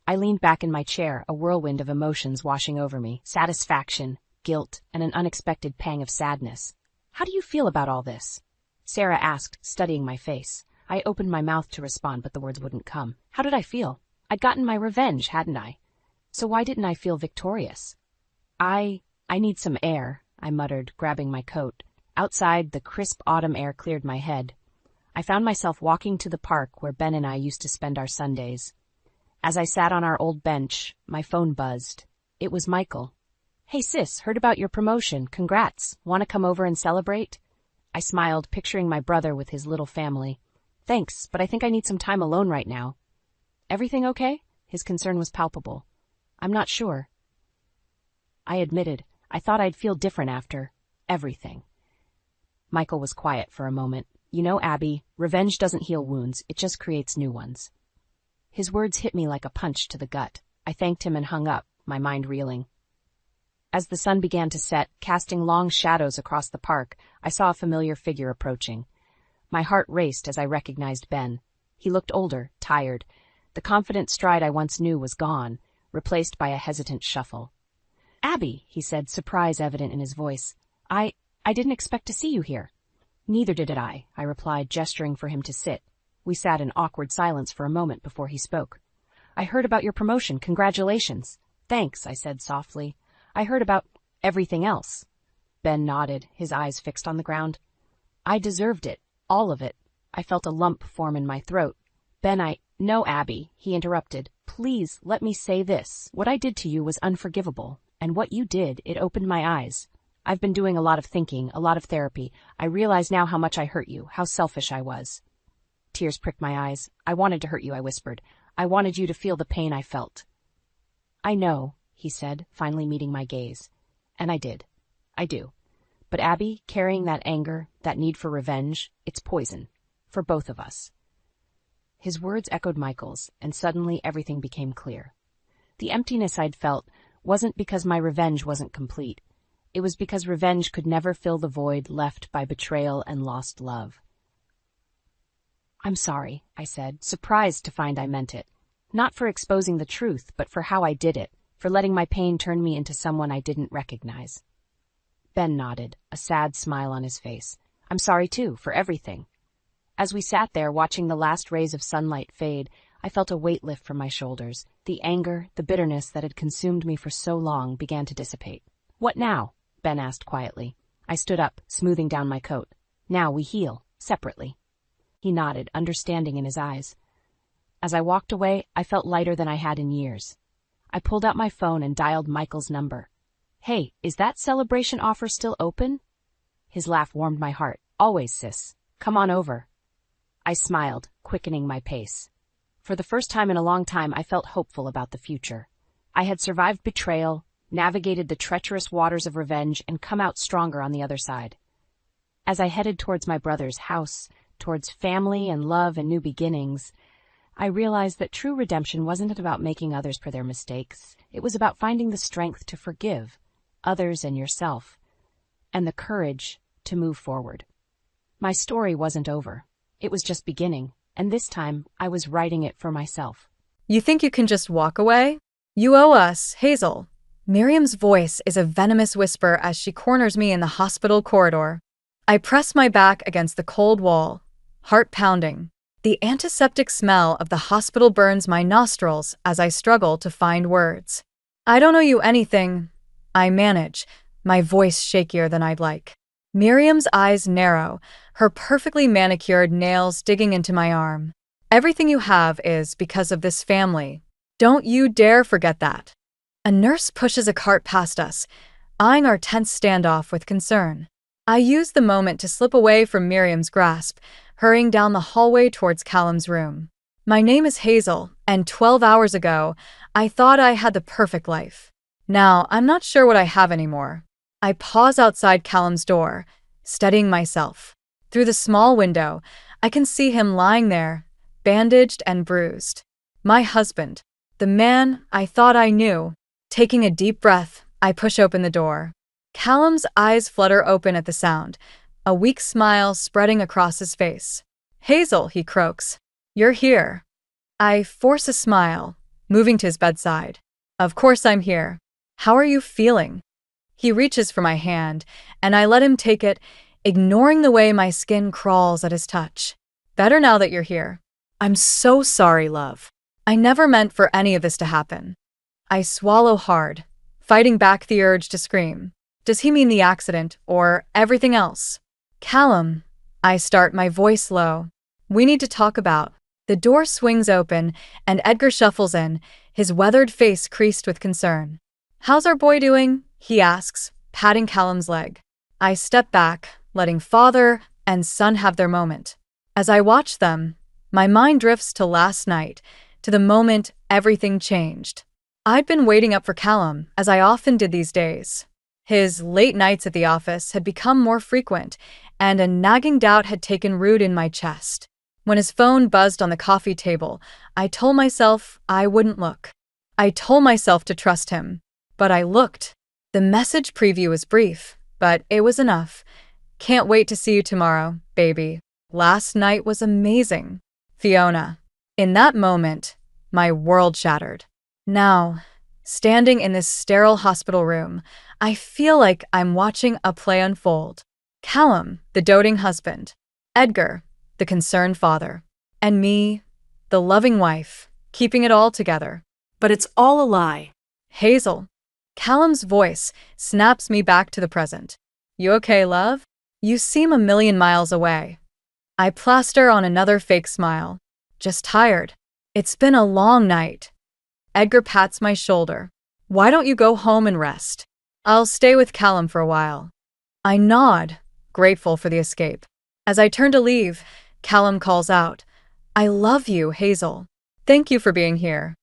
I leaned back in my chair, a whirlwind of emotions washing over me, satisfaction, guilt, and an unexpected pang of sadness. How do you feel about all this? Sarah asked, studying my face. I opened my mouth to respond, but the words wouldn't come. How did I feel? I'd gotten my revenge, hadn't I? So why didn't I feel victorious? I need some air, I muttered, grabbing my coat. Outside, the crisp autumn air cleared my head. I found myself walking to the park where Ben and I used to spend our Sundays. As I sat on our old bench, my phone buzzed. It was Michael. Hey sis, heard about your promotion. Congrats. Want to come over and celebrate? I smiled, picturing my brother with his little family. Thanks, but I think I need some time alone right now. Everything okay? His concern was palpable. I'm not sure. I admitted, I thought I'd feel different after everything. Michael was quiet for a moment. You know, Abby, revenge doesn't heal wounds, it just creates new ones. His words hit me like a punch to the gut. I thanked him and hung up, my mind reeling. As the sun began to set, casting long shadows across the park, I saw a familiar figure approaching. My heart raced as I recognized Ben. He looked older, tired. The confident stride I once knew was gone, replaced by a hesitant shuffle. Abby, he said, surprise evident in his voice. I didn't expect to see you here. Neither did I replied, gesturing for him to sit. We sat in awkward silence for a moment before he spoke. I heard about your promotion. Congratulations. Thanks, I said softly. I heard about everything else. Ben nodded, his eyes fixed on the ground. I deserved it. All of it. I felt a lump form in my throat. Ben, No, Abby, he interrupted. Please, let me say this. What I did to you was unforgivable. And what you did, it opened my eyes. I've been doing a lot of thinking, a lot of therapy. I realize now how much I hurt you, how selfish I was. Tears pricked my eyes. I wanted to hurt you, I whispered. I wanted you to feel the pain I felt. I know, he said, finally meeting my gaze. And I did. I do. But Abby, carrying that anger, that need for revenge, it's poison. For both of us. His words echoed Michael's, and suddenly everything became clear. The emptiness I'd felt wasn't because my revenge wasn't complete. It was because revenge could never fill the void left by betrayal and lost love. I'm sorry, I said, surprised to find I meant it. Not for exposing the truth, but for how I did it, for letting my pain turn me into someone I didn't recognize. Ben nodded, a sad smile on his face. I'm sorry too, for everything. As we sat there watching the last rays of sunlight fade, I felt a weight lift from my shoulders. The anger, the bitterness that had consumed me for so long began to dissipate. What now? Ben asked quietly. I stood up, smoothing down my coat. Now we heal, separately. He nodded, understanding in his eyes. As I walked away, I felt lighter than I had in years. I pulled out my phone and dialed Michael's number. Hey, is that celebration offer still open? His laugh warmed my heart. Always, sis. Come on over. I smiled, quickening my pace. For the first time in a long time, I felt hopeful about the future. I had survived betrayal, navigated the treacherous waters of revenge, and come out stronger on the other side. As I headed towards my brother's house, towards family and love and new beginnings, I realized that true redemption wasn't about making others for their mistakes. It was about finding the strength to forgive others and yourself, and the courage to move forward. My story wasn't over. It was just beginning, and this time I was writing it for myself. You think you can just walk away? You owe us, Hazel. Miriam's voice is a venomous whisper as she corners me in the hospital corridor. I press my back against the cold wall, heart pounding. The antiseptic smell of the hospital burns my nostrils as I struggle to find words. I don't owe you anything. I manage, my voice shakier than I'd like. Miriam's eyes narrow, her perfectly manicured nails digging into my arm. Everything you have is because of this family. Don't you dare forget that. A nurse pushes a cart past us, eyeing our tense standoff with concern. I use the moment to slip away from Miriam's grasp, hurrying down the hallway towards Callum's room. My name is Hazel, and 12 hours ago, I thought I had the perfect life. Now, I'm not sure what I have anymore. I pause outside Callum's door, steadying myself. Through the small window, I can see him lying there, bandaged and bruised. My husband, the man I thought I knew. Taking a deep breath, I push open the door. Callum's eyes flutter open at the sound, a weak smile spreading across his face. Hazel, he croaks. You're here. I force a smile, moving to his bedside. Of course I'm here. How are you feeling? He reaches for my hand, and I let him take it, ignoring the way my skin crawls at his touch. Better now that you're here. I'm so sorry, love. I never meant for any of this to happen. I swallow hard, fighting back the urge to scream. Does he mean the accident, or everything else? Callum, I start, my voice low. We need to talk about. The door swings open, and Edgar shuffles in, his weathered face creased with concern. How's our boy doing? He asks, patting Callum's leg. I step back, letting father and son have their moment. As I watch them, my mind drifts to last night, to the moment everything changed. I'd been waiting up for Callum, as I often did these days. His late nights at the office had become more frequent, and a nagging doubt had taken root in my chest. When his phone buzzed on the coffee table, I told myself I wouldn't look. I told myself to trust him, but I looked. The message preview was brief, but it was enough. Can't wait to see you tomorrow, baby. Last night was amazing. Fiona. In that moment, my world shattered. Now, standing in this sterile hospital room, I feel like I'm watching a play unfold. Callum, the doting husband. Edgar, the concerned father. And me, the loving wife, keeping it all together. But it's all a lie. Hazel. Callum's voice snaps me back to the present. You okay, love? You seem a million miles away. I plaster on another fake smile. Just tired. It's been a long night. Edgar pats my shoulder. Why don't you go home and rest? I'll stay with Callum for a while. I nod, grateful for the escape. As I turn to leave, Callum calls out, I love you, Hazel. Thank you for being here.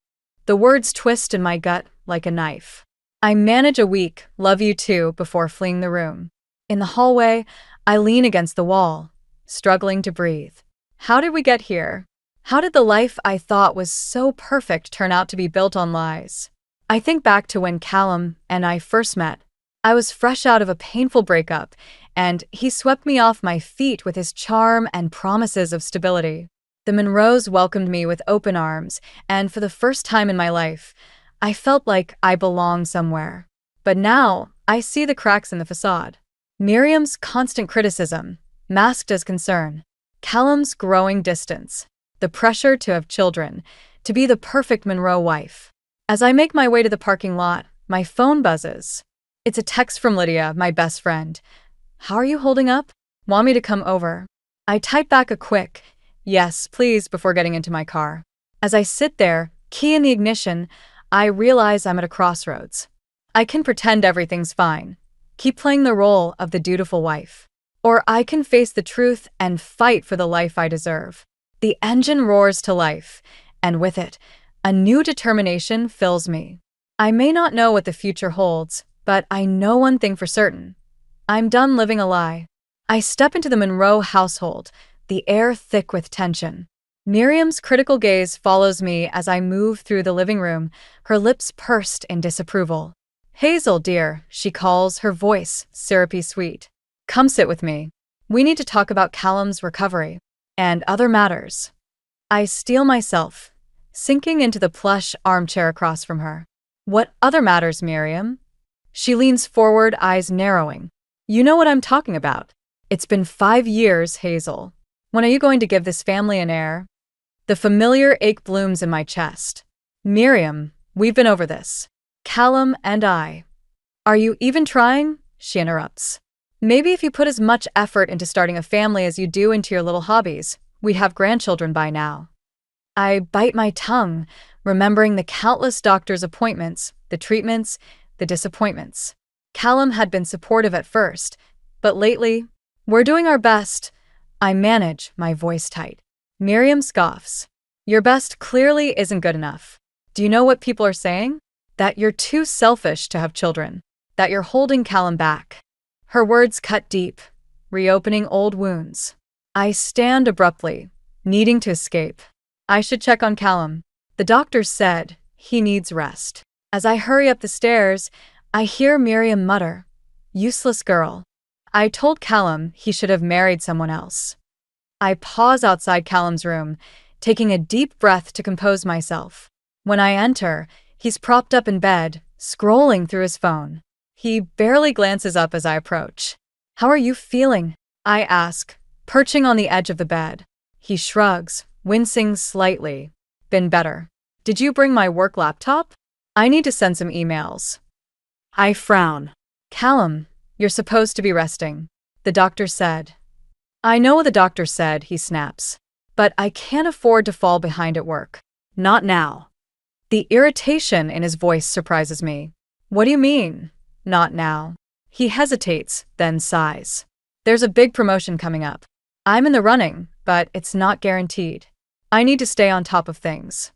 The words twist in my gut like a knife. I manage a weak, love you too, before fleeing the room. In the hallway, I lean against the wall, struggling to breathe. How did we get here? How did the life I thought was so perfect turn out to be built on lies? I think back to when Callum and I first met. I was fresh out of a painful breakup, and he swept me off my feet with his charm and promises of stability. The Monroes welcomed me with open arms, and for the first time in my life, I felt like I belonged somewhere. But now, I see the cracks in the facade. Miriam's constant criticism, masked as concern. Callum's growing distance. The pressure to have children, to be the perfect Monroe wife. As I make my way to the parking lot, my phone buzzes. It's a text from Lydia, my best friend. How are you holding up? Want me to come over? I type back a quick, yes, please, before getting into my car. As I sit there, key in the ignition, I realize I'm at a crossroads. I can pretend everything's fine, keep playing the role of the dutiful wife. Or I can face the truth and fight for the life I deserve. The engine roars to life, and with it, a new determination fills me. I may not know what the future holds, but I know one thing for certain. I'm done living a lie. I step into the Monroe household, the air thick with tension. Miriam's critical gaze follows me as I move through the living room, her lips pursed in disapproval. Hazel, dear, she calls, her voice syrupy sweet. Come sit with me. We need to talk about Callum's recovery and other matters. I steel myself, sinking into the plush armchair across from her. What other matters, Miriam? She leans forward, eyes narrowing. You know what I'm talking about. It's been 5 years, Hazel. When are you going to give this family an heir? The familiar ache blooms in my chest. Miriam, we've been over this. Callum and I. Are you even trying? She interrupts. Maybe if you put as much effort into starting a family as you do into your little hobbies, we'd have grandchildren by now. I bite my tongue, remembering the countless doctor's appointments, the treatments, the disappointments. Callum had been supportive at first, but lately, we're doing our best. I manage, my voice tight. Miriam scoffs. Your best clearly isn't good enough. Do you know what people are saying? That you're too selfish to have children. That you're holding Callum back. Her words cut deep, reopening old wounds. I stand abruptly, needing to escape. I should check on Callum. The doctor said he needs rest. As I hurry up the stairs, I hear Miriam mutter, useless girl. I told Callum he should have married someone else. I pause outside Callum's room, taking a deep breath to compose myself. When I enter, he's propped up in bed, scrolling through his phone. He barely glances up as I approach. "How are you feeling?" I ask, perching on the edge of the bed. He shrugs, wincing slightly. "Been better. Did you bring my work laptop? I need to send some emails." I frown. "Callum, you're supposed to be resting. The doctor said." "I know what the doctor said," he snaps. "But I can't afford to fall behind at work. Not now. The irritation in his voice surprises me. "What do you mean, not now?" He hesitates, then sighs. "There's a big promotion coming up. I'm in the running, but it's not guaranteed. I need to stay on top of things."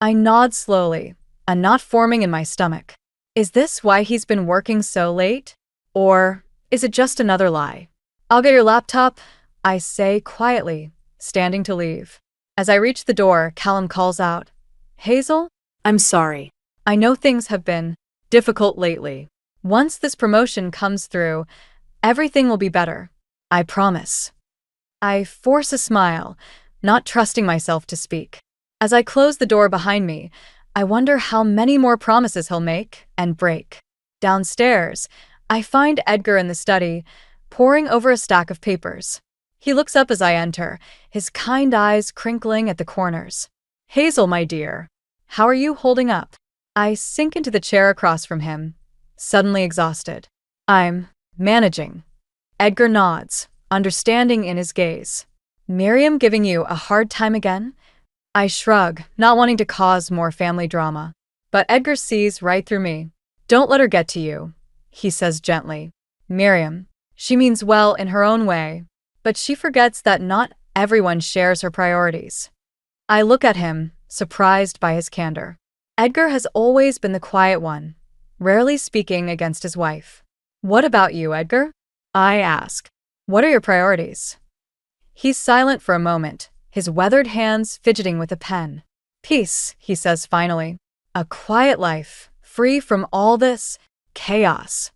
I nod slowly, a knot forming in my stomach. Is this why he's been working so late? Or is it just another lie? "I'll get your laptop," I say quietly, standing to leave. As I reach the door, Callum calls out, "Hazel?" I'm sorry. I know things have been difficult lately. Once this promotion comes through, everything will be better. I promise. I force a smile, not trusting myself to speak. As I close the door behind me, I wonder how many more promises he'll make and break. Downstairs, I find Edgar in the study, poring over a stack of papers. He looks up as I enter, his kind eyes crinkling at the corners. "Hazel, my dear, how are you holding up?" I sink into the chair across from him, suddenly exhausted. "I'm managing." Edgar nods, understanding in his gaze. "Miriam giving you a hard time again?" I shrug, not wanting to cause more family drama. But Edgar sees right through me. "Don't let her get to you," he says gently. "Miriam, she means well in her own way, but she forgets that not everyone shares her priorities." I look at him, surprised by his candor. Edgar has always been the quiet one, rarely speaking against his wife. "What about you, Edgar?" I ask. "What are your priorities?" He's silent for a moment, his weathered hands fidgeting with a pen. "Peace," he says finally. "A quiet life, free from all this chaos."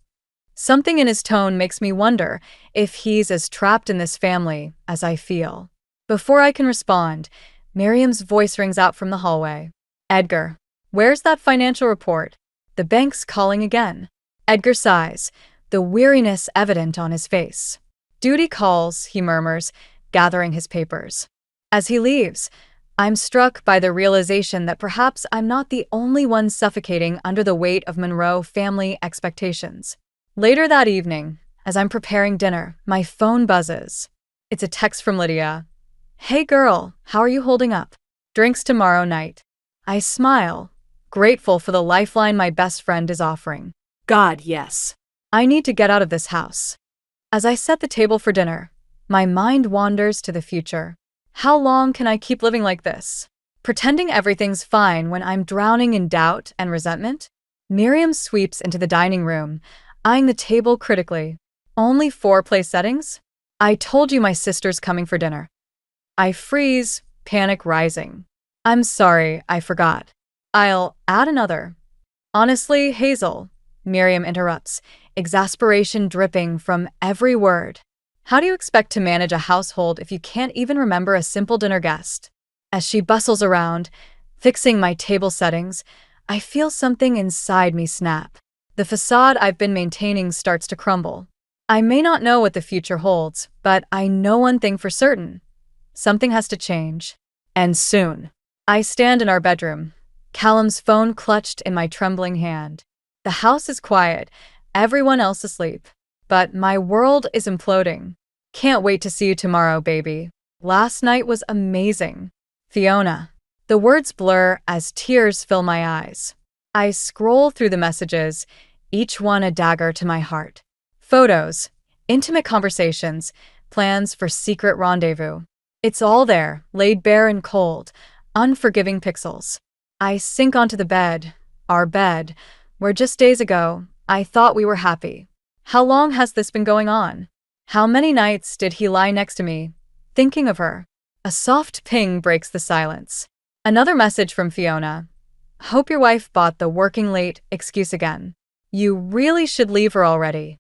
Something in his tone makes me wonder if he's as trapped in this family as I feel. Before I can respond, Miriam's voice rings out from the hallway. "Edgar, where's that financial report? The bank's calling again." Edgar sighs, the weariness evident on his face. "Duty calls," he murmurs, gathering his papers. As he leaves, I'm struck by the realization that perhaps I'm not the only one suffocating under the weight of Monroe family expectations. Later that evening, as I'm preparing dinner, my phone buzzes. It's a text from Lydia. "Hey girl, how are you holding up? Drinks tomorrow night." I smile, grateful for the lifeline my best friend is offering. God, yes. I need to get out of this house. As I set the table for dinner, my mind wanders to the future. How long can I keep living like this? Pretending everything's fine when I'm drowning in doubt and resentment? Miriam sweeps into the dining room, eyeing the table critically. "Only 4 place settings? I told you my sister's coming for dinner." I freeze, panic rising. "I'm sorry, I forgot. I'll add another." "Honestly, Hazel," Miriam interrupts, exasperation dripping from every word. "How do you expect to manage a household if you can't even remember a simple dinner guest?" As she bustles around, fixing my table settings, I feel something inside me snap. The facade I've been maintaining starts to crumble. I may not know what the future holds, but I know one thing for certain. Something has to change. And soon. I stand in our bedroom, Callum's phone clutched in my trembling hand. The house is quiet, everyone else asleep. But my world is imploding. "Can't wait to see you tomorrow, baby. Last night was amazing. Fiona." The words blur as tears fill my eyes. I scroll through the messages, each one a dagger to my heart. Photos, intimate conversations, plans for secret rendezvous. It's all there, laid bare in cold, unforgiving pixels. I sink onto the bed, our bed, where just days ago, I thought we were happy. How long has this been going on? How many nights did he lie next to me, thinking of her? A soft ping breaks the silence. Another message from Fiona. "Hope your wife bought the working late excuse again. You really should leave her already."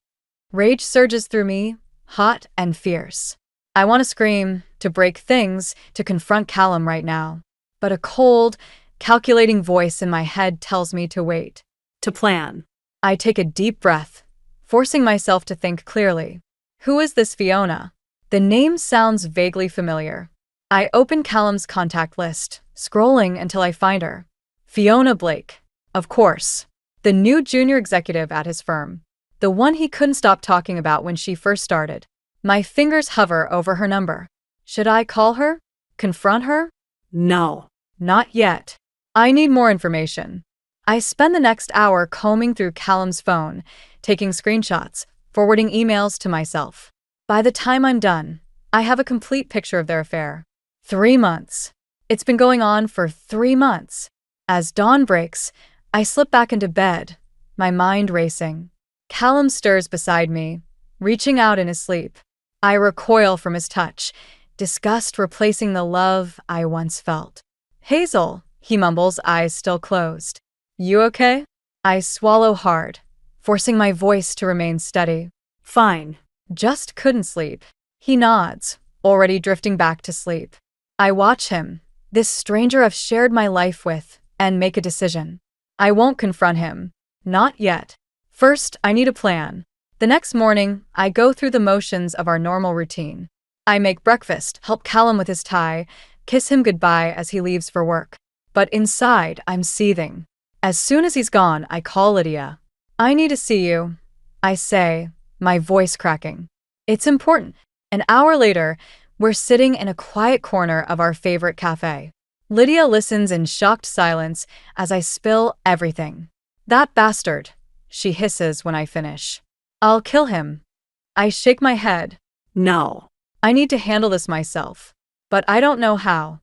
Rage surges through me, hot and fierce. I want to scream, to break things, to confront Callum right now. But a cold, Calculating voice in my head tells me to wait. To plan. I take a deep breath, forcing myself to think clearly. Who is this Fiona? The name sounds vaguely familiar. I open Callum's contact list, scrolling until I find her. Fiona Blake. Of course. The new junior executive at his firm. The one he couldn't stop talking about when she first started. My fingers hover over her number. Should I call her? Confront her? No. Not yet. I need more information. I spend the next hour combing through Callum's phone, taking screenshots, forwarding emails to myself. By the time I'm done, I have a complete picture of their affair. 3 months. It's been going on for 3 months. As dawn breaks, I slip back into bed, my mind racing. Callum stirs beside me, reaching out in his sleep. I recoil from his touch, disgust replacing the love I once felt. Hazel, he mumbles, eyes still closed. You okay? I swallow hard, forcing my voice to remain steady. Fine. Just couldn't sleep. He nods, already drifting back to sleep. I watch him, this stranger I've shared my life with, and make a decision. I won't confront him. Not yet. First, I need a plan. The next morning, I go through the motions of our normal routine. I make breakfast, help Callum with his tie, kiss him goodbye as he leaves for work. But inside, I'm seething. As soon as he's gone, I call Lydia. I need to see you, I say, my voice cracking. It's important. An hour later, we're sitting in a quiet corner of our favorite cafe. Lydia listens in shocked silence as I spill everything. That bastard, she hisses when I finish. I'll kill him. I shake my head. No. I need to handle this myself, but I don't know how.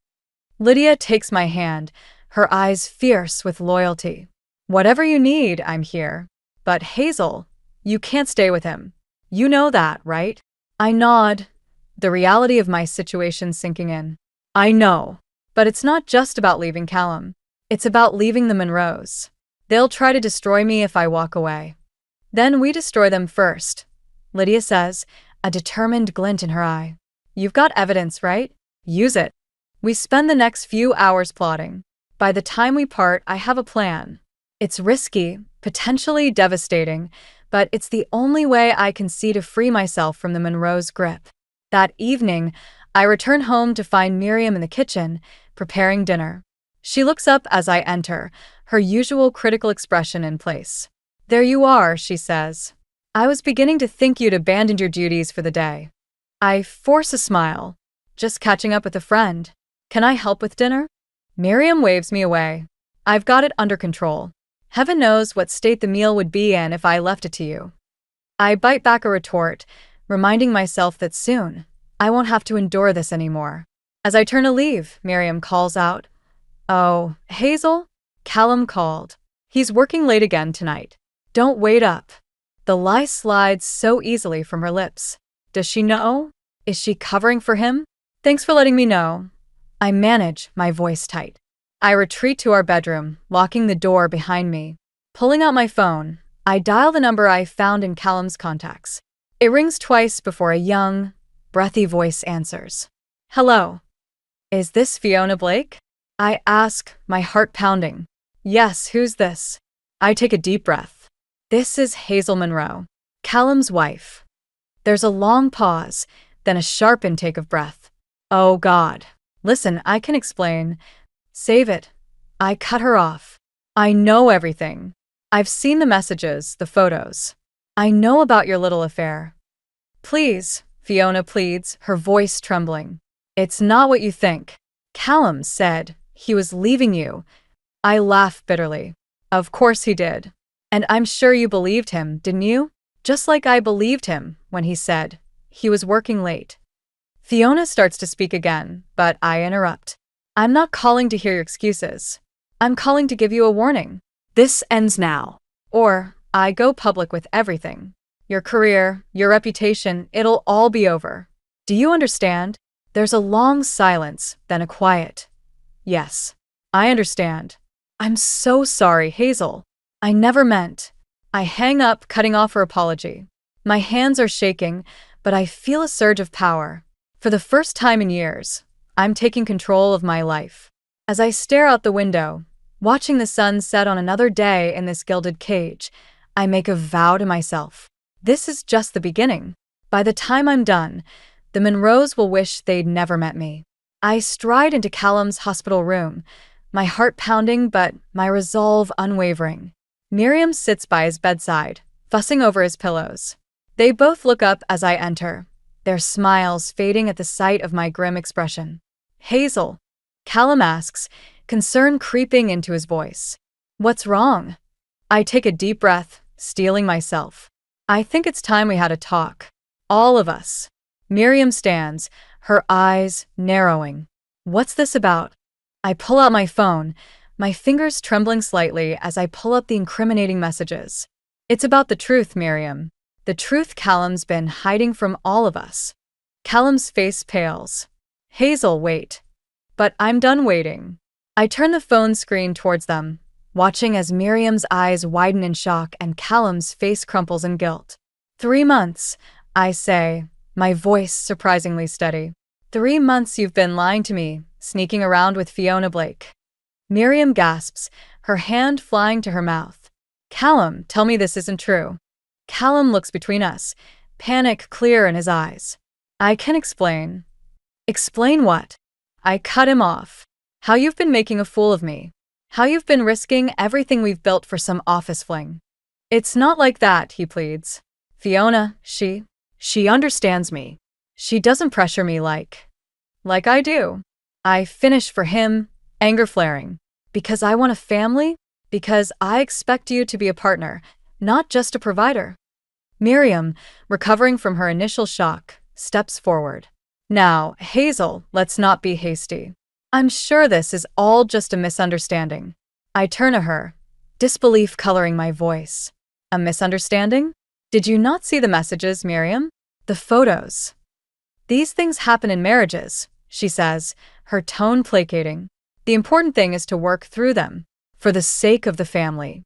Lydia takes my hand, her eyes fierce with loyalty. Whatever you need, I'm here. But Hazel, you can't stay with him. You know that, right? I nod, the reality of my situation sinking in. I know, but it's not just about leaving Callum. It's about leaving the Monroes. They'll try to destroy me if I walk away. Then we destroy them first, Lydia says, a determined glint in her eye. You've got evidence, right? Use it. We spend the next few hours plotting. By the time we part, I have a plan. It's risky, potentially devastating, but it's the only way I can see to free myself from the Monroe's grip. That evening, I return home to find Miriam in the kitchen, preparing dinner. She looks up as I enter, her usual critical expression in place. There you are, she says. I was beginning to think you'd abandoned your duties for the day. I force a smile. Just catching up with a friend. Can I help with dinner? Miriam waves me away. I've got it under control. Heaven knows what state the meal would be in if I left it to you. I bite back a retort, reminding myself that soon, I won't have to endure this anymore. As I turn to leave, Miriam calls out, Oh, Hazel? Callum called. He's working late again tonight. Don't wait up. The lie slides so easily from her lips. Does she know? Is she covering for him? Thanks for letting me know. I manage, my voice tight. I retreat to our bedroom, locking the door behind me. Pulling out my phone, I dial the number I found in Callum's contacts. It rings twice before a young, breathy voice answers. Hello. Is this Fiona Blake? I ask, my heart pounding. Yes, who's this? I take a deep breath. This is Hazel Monroe, Callum's wife. There's a long pause, then a sharp intake of breath. Oh God. Listen, I can explain. Save it. I cut her off. I know everything. I've seen the messages, the photos. I know about your little affair. Please, Fiona pleads, her voice trembling. It's not what you think. Callum said he was leaving you. I laugh bitterly. Of course he did. And I'm sure you believed him, didn't you? Just like I believed him when he said he was working late. Fiona starts to speak again, but I interrupt. I'm not calling to hear your excuses. I'm calling to give you a warning. This ends now. Or I go public with everything. Your career, your reputation, it'll all be over. Do you understand? There's a long silence, then a quiet. Yes, I understand. I'm so sorry, Hazel. I never meant. I hang up, cutting off her apology. My hands are shaking, but I feel a surge of power. For the first time in years, I'm taking control of my life. As I stare out the window, watching the sun set on another day in this gilded cage, I make a vow to myself. This is just the beginning. By the time I'm done, the Monroes will wish they'd never met me. I stride into Callum's hospital room, my heart pounding but my resolve unwavering. Miriam sits by his bedside, fussing over his pillows. They both look up as I enter, their smiles fading at the sight of my grim expression. "Hazel," Callum asks, concern creeping into his voice. "What's wrong?" I take a deep breath, steeling myself. "I think it's time we had a talk. All of us." Miriam stands, her eyes narrowing. "What's this about?" I pull out my phone, my fingers trembling slightly as I pull up the incriminating messages. "It's about the truth, Miriam. The truth Callum's been hiding from all of us." Callum's face pales. "Hazel, wait." But I'm done waiting. I turn the phone screen towards them, watching as Miriam's eyes widen in shock and Callum's face crumples in guilt. 3 months, I say, my voice surprisingly steady. 3 months you've been lying to me, sneaking around with Fiona Blake. Miriam gasps, her hand flying to her mouth. "Callum, tell me this isn't true." Callum looks between us, panic clear in his eyes. "I can explain." "Explain what?" I cut him off. "How you've been making a fool of me. How you've been risking everything we've built for some office fling." "It's not like that," he pleads. "Fiona, she understands me. She doesn't pressure me like I do." I finish for him, anger flaring. "Because I want a family? Because I expect you to be a partner, not just a provider." Miriam, recovering from her initial shock, steps forward. "Now, Hazel, let's not be hasty. I'm sure this is all just a misunderstanding." I turn to her, disbelief coloring my voice. "A misunderstanding? Did you not see the messages, Miriam? The photos?" "These things happen in marriages," she says, her tone placating. "The important thing is to work through them, for the sake of the family."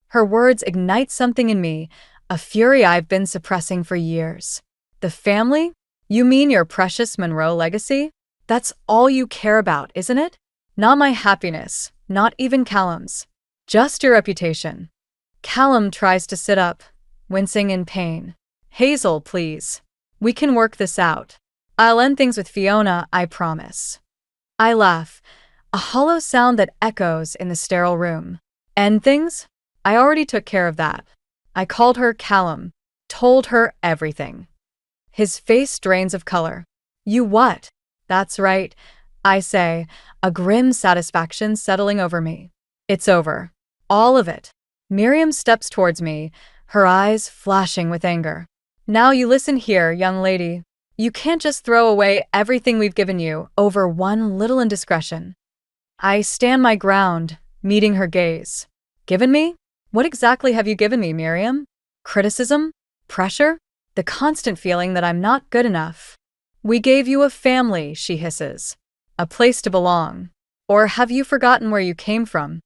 Her words ignite something in me, a fury I've been suppressing for years. "The family? You mean your precious Monroe legacy? That's all you care about, isn't it? Not my happiness, not even Callum's. Just your reputation." Callum tries to sit up, wincing in pain. "Hazel, please. We can work this out. I'll end things with Fiona, I promise." I laugh, a hollow sound that echoes in the sterile room. "End things? I already took care of that. I called her Callum, told her everything." His face drains of color. "You what?" "That's right," I say, a grim satisfaction settling over me. "It's over. All of it." Miriam steps towards me, her eyes flashing with anger. "Now you listen here, young lady. You can't just throw away everything we've given you over one little indiscretion." I stand my ground, meeting her gaze. "Given me? What exactly have you given me, Miriam? Criticism? Pressure? The constant feeling that I'm not good enough?" "We gave you a family," she hisses. "A place to belong. Or have you forgotten where you came from?"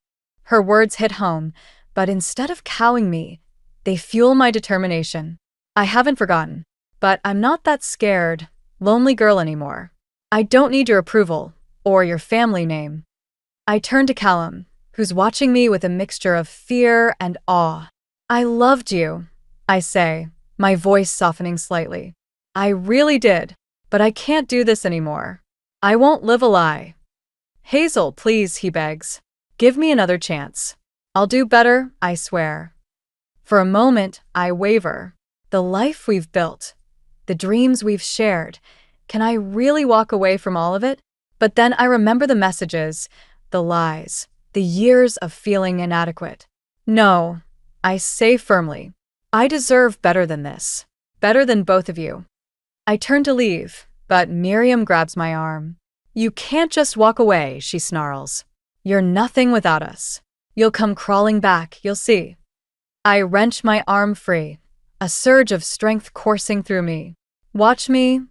Her words hit home, but instead of cowing me, they fuel my determination. "I haven't forgotten, but I'm not that scared, lonely girl anymore. I don't need your approval, or your family name." I turn to Callum, who's watching me with a mixture of fear and awe. "I loved you," I say, my voice softening slightly. "I really did, but I can't do this anymore. I won't live a lie." "Hazel, please," he begs. "Give me another chance. I'll do better, I swear." For a moment, I waver. The life we've built, the dreams we've shared, can I really walk away from all of it? But then I remember the messages, the lies, the years of feeling inadequate. "No," I say firmly. "I deserve better than this. Better than both of you." I turn to leave, but Miriam grabs my arm. "You can't just walk away," she snarls. "You're nothing without us. You'll come crawling back, you'll see." I wrench my arm free, a surge of strength coursing through me. "Watch me,"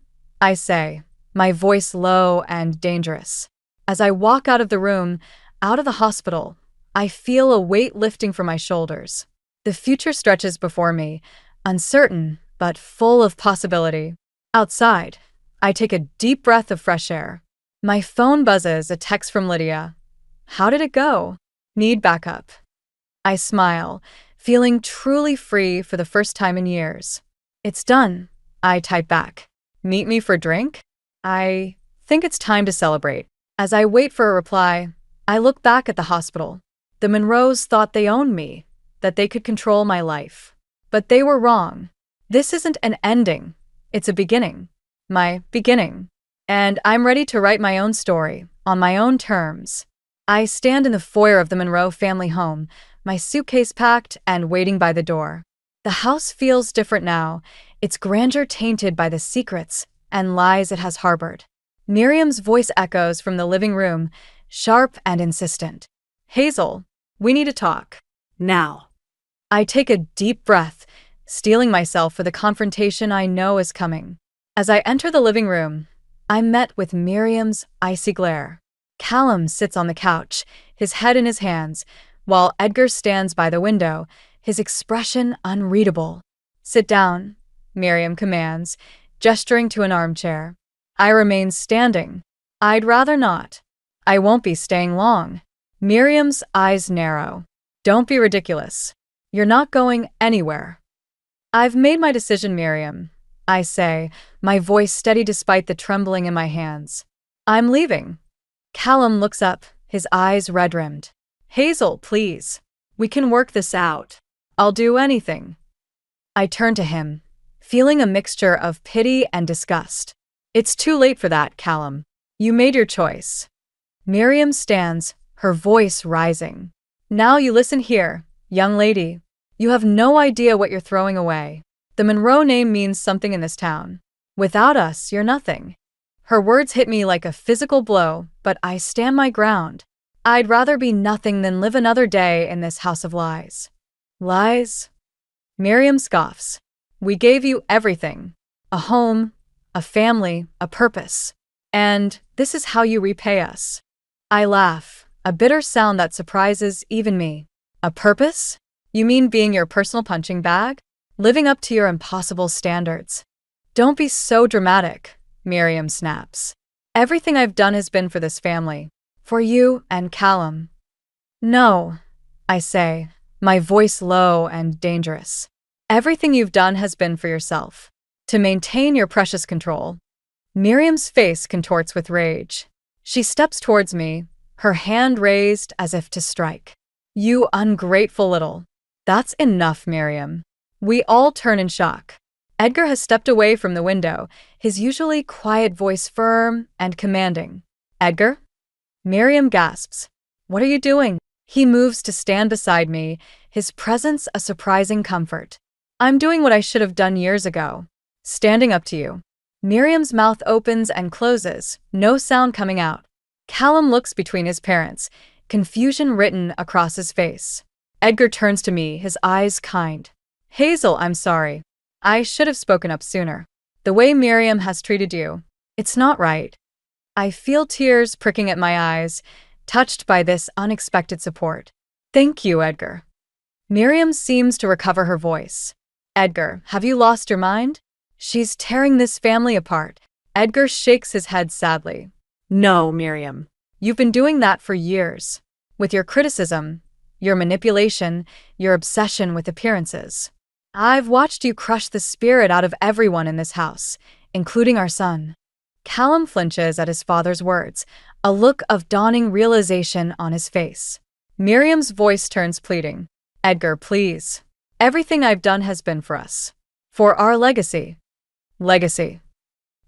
I say, my voice low and dangerous. As I walk out of the room, out of the hospital, I feel a weight lifting from my shoulders. The future stretches before me, uncertain but full of possibility. Outside, I take a deep breath of fresh air. My phone buzzes, a text from Lydia. How did it go? Need backup. I smile, feeling truly free for the first time in years. It's done, I type back. Meet me for a drink? I think it's time to celebrate. As I wait for a reply, I look back at the hospital. The Monroes thought they owned me, that they could control my life. But they were wrong. This isn't an ending. It's a beginning. My beginning. And I'm ready to write my own story, on my own terms. I stand in the foyer of the Monroe family home, my suitcase packed and waiting by the door. The house feels different now, its grandeur tainted by the secrets and lies it has harbored. Miriam's voice echoes from the living room, sharp and insistent. Hazel, we need to talk. Now. I take a deep breath, steeling myself for the confrontation I know is coming. As I enter the living room, I'm met with Miriam's icy glare. Callum sits on the couch, his head in his hands, while Edgar stands by the window, his expression unreadable. Sit down, Miriam commands, gesturing to an armchair. I remain standing. I'd rather not. I won't be staying long. Miriam's eyes narrow. Don't be ridiculous. You're not going anywhere. I've made my decision, Miriam, I say, my voice steady despite the trembling in my hands. I'm leaving. Callum looks up, his eyes red-rimmed. Hazel, please. We can work this out. I'll do anything. I turn to him, feeling a mixture of pity and disgust. It's too late for that, Callum. You made your choice. Miriam stands, her voice rising. Now you listen here, young lady. You have no idea what you're throwing away. The Monroe name means something in this town. Without us, you're nothing. Her words hit me like a physical blow, but I stand my ground. I'd rather be nothing than live another day in this house of lies. Lies? Miriam scoffs. We gave you everything. A home, a family, a purpose. And this is how you repay us. I laugh, a bitter sound that surprises even me. A purpose? You mean being your personal punching bag? Living up to your impossible standards? Don't be so dramatic, Miriam snaps. Everything I've done has been for this family. For you and Callum. No, I say, my voice low and dangerous. Everything you've done has been for yourself. To maintain your precious control. Miriam's face contorts with rage. She steps towards me, her hand raised as if to strike. You ungrateful little. That's enough, Miriam. We all turn in shock. Edgar has stepped away from the window, his usually quiet voice firm and commanding. Edgar? Miriam gasps. What are you doing? He moves to stand beside me, his presence a surprising comfort. I'm doing what I should have done years ago. Standing up to you. Miriam's mouth opens and closes, no sound coming out. Callum looks between his parents, confusion written across his face. Edgar turns to me, his eyes kind. Hazel, I'm sorry. I should have spoken up sooner. The way Miriam has treated you, it's not right. I feel tears pricking at my eyes, touched by this unexpected support. Thank you, Edgar. Miriam seems to recover her voice. Edgar, have you lost your mind? She's tearing this family apart. Edgar shakes his head sadly. No, Miriam. You've been doing that for years. With your criticism, your manipulation, your obsession with appearances. I've watched you crush the spirit out of everyone in this house, including our son. Callum flinches at his father's words, a look of dawning realization on his face. Miriam's voice turns pleading. Edgar, please. Everything I've done has been for us. For our legacy. Legacy.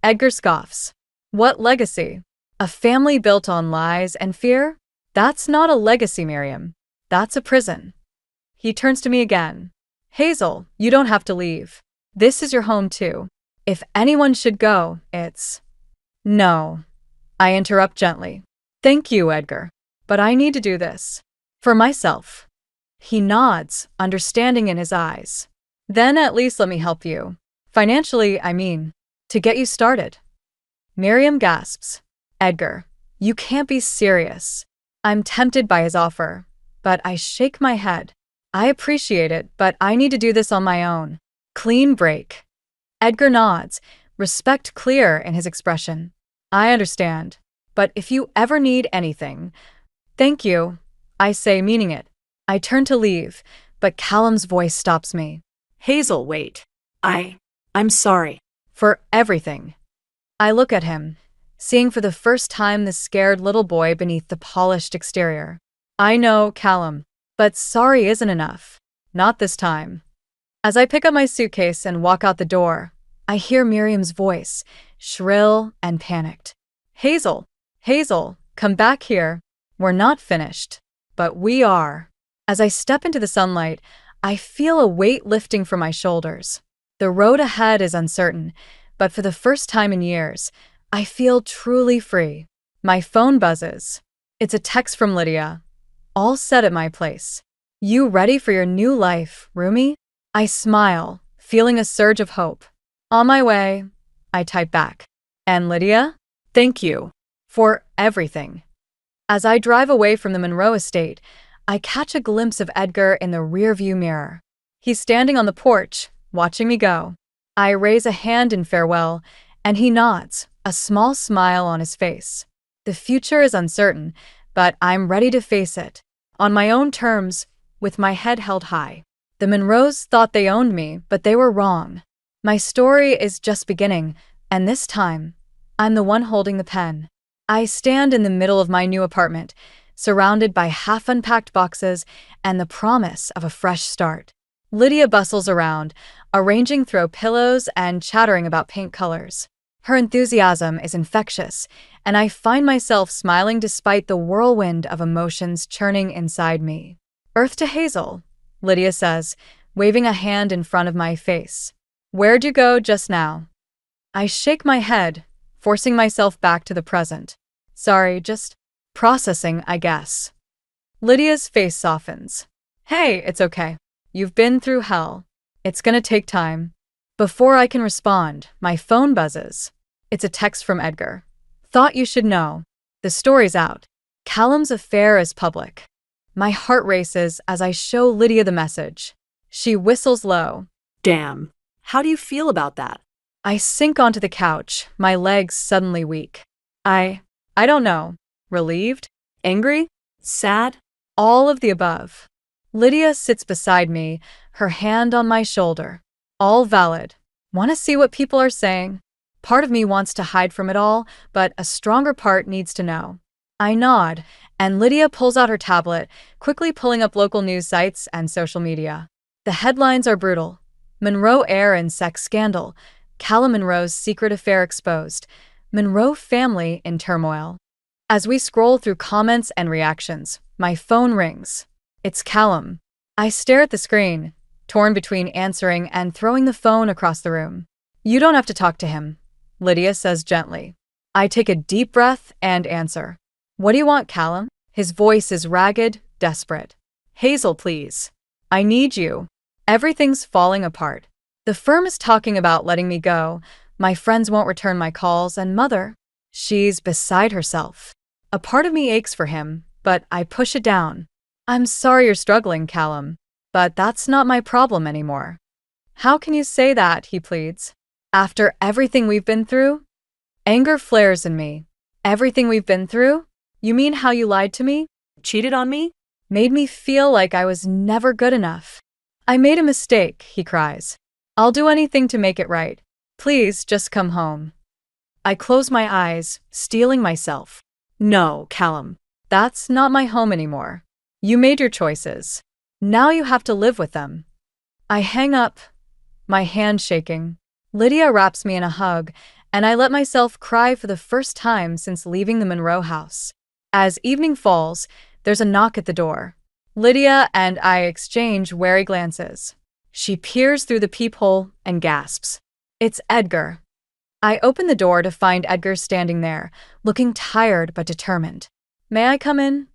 Edgar scoffs. What legacy? A family built on lies and fear? That's not a legacy, Miriam. That's a prison. He turns to me again. Hazel, you don't have to leave. This is your home too. If anyone should go, it's... No. I interrupt gently. Thank you, Edgar. But I need to do this. For myself. He nods, understanding in his eyes. Then at least let me help you. Financially, I mean. To get you started. Miriam gasps. Edgar, you can't be serious. I'm tempted by his offer, but I shake my head. I appreciate it, but I need to do this on my own. Clean break. Edgar nods, respect clear in his expression. I understand, but if you ever need anything, Thank you, I say, meaning it. I turn to leave, but Callum's voice stops me. Hazel, wait. I'm sorry. For everything. I look at him, seeing for the first time the scared little boy beneath the polished exterior. I know, Callum, but sorry isn't enough. Not this time. As I pick up my suitcase and walk out the door, I hear Miriam's voice, shrill and panicked. Hazel, come back here. We're not finished, but we are. As I step into the sunlight, I feel a weight lifting from my shoulders. The road ahead is uncertain, but for the first time in years, I feel truly free. My phone buzzes. It's a text from Lydia. All set at my place. You ready for your new life, roomie? I smile, feeling a surge of hope. On my way, I type back. And Lydia? Thank you. For everything. As I drive away from the Monroe estate, I catch a glimpse of Edgar in the rearview mirror. He's standing on the porch, watching me go. I raise a hand in farewell, and he nods, a small smile on his face. The future is uncertain, but I'm ready to face it. On my own terms, with my head held high. The Monroes thought they owned me, but they were wrong. My story is just beginning, and this time, I'm the one holding the pen. I stand in the middle of my new apartment, surrounded by half-unpacked boxes and the promise of a fresh start. Lydia bustles around, arranging throw pillows and chattering about paint colors. Her enthusiasm is infectious, and I find myself smiling despite the whirlwind of emotions churning inside me. Earth to Hazel, Lydia says, waving a hand in front of my face. Where'd you go just now? I shake my head, forcing myself back to the present. Sorry, just processing, I guess. Lydia's face softens. Hey, it's okay. You've been through hell. It's gonna take time. Before I can respond, my phone buzzes. It's a text from Edgar. Thought you should know. The story's out. Callum's affair is public. My heart races as I show Lydia the message. She whistles low. Damn. How do you feel about that? I sink onto the couch, my legs suddenly weak. I don't know. Relieved? Angry? Sad? All of the above. Lydia sits beside me, her hand on my shoulder. All valid. Want to see what people are saying? Part of me wants to hide from it all, but a stronger part needs to know. I nod, and Lydia pulls out her tablet, quickly pulling up local news sites and social media. The headlines are brutal. Monroe heir and sex scandal. Callum Monroe's secret affair exposed. Monroe family in turmoil. As we scroll through comments and reactions, my phone rings. It's Callum. I stare at the screen, torn between answering and throwing the phone across the room. You don't have to talk to him, Lydia says gently. I take a deep breath and answer. What do you want, Callum? His voice is ragged, desperate. Hazel, please. I need you. Everything's falling apart. The firm is talking about letting me go. My friends won't return my calls, and Mother, she's beside herself. A part of me aches for him, but I push it down. I'm sorry you're struggling, Callum, but that's not my problem anymore. How can you say that, he pleads. After everything we've been through? Anger flares in me. Everything we've been through? You mean how you lied to me? Cheated on me? Made me feel like I was never good enough. I made a mistake, he cries. I'll do anything to make it right. Please just come home. I close my eyes, steeling myself. No, Callum. That's not my home anymore. You made your choices. Now you have to live with them. I hang up, my hand shaking. Lydia wraps me in a hug, and I let myself cry for the first time since leaving the Monroe house. As evening falls, there's a knock at the door. Lydia and I exchange wary glances. She peers through the peephole and gasps. It's Edgar. I open the door to find Edgar standing there, looking tired but determined. May I come in?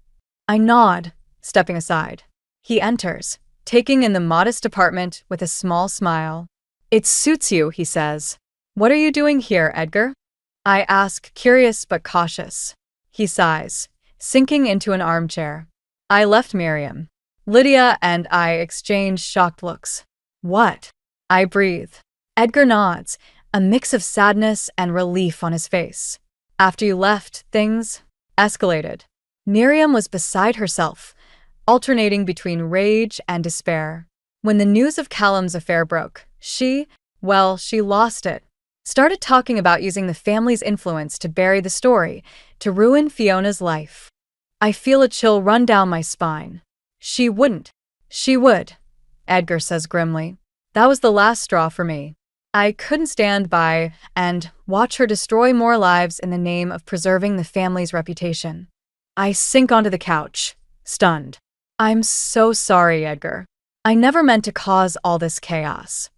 I nod, stepping aside. He enters, taking in the modest apartment with a small smile. It suits you, he says. What are you doing here, Edgar? I ask, curious but cautious. He sighs, sinking into an armchair. I left Miriam. Lydia and I exchange shocked looks. What? I breathe. Edgar nods, a mix of sadness and relief on his face. After you left, things escalated. Miriam was beside herself, alternating between rage and despair. When the news of Callum's affair broke, she lost it. Started talking about using the family's influence to bury the story, to ruin Fiona's life. I feel a chill run down my spine. She wouldn't. She would, Edgar says grimly. That was the last straw for me. I couldn't stand by and watch her destroy more lives in the name of preserving the family's reputation. I sink onto the couch, stunned. I'm so sorry, Edgar. I never meant to cause all this chaos.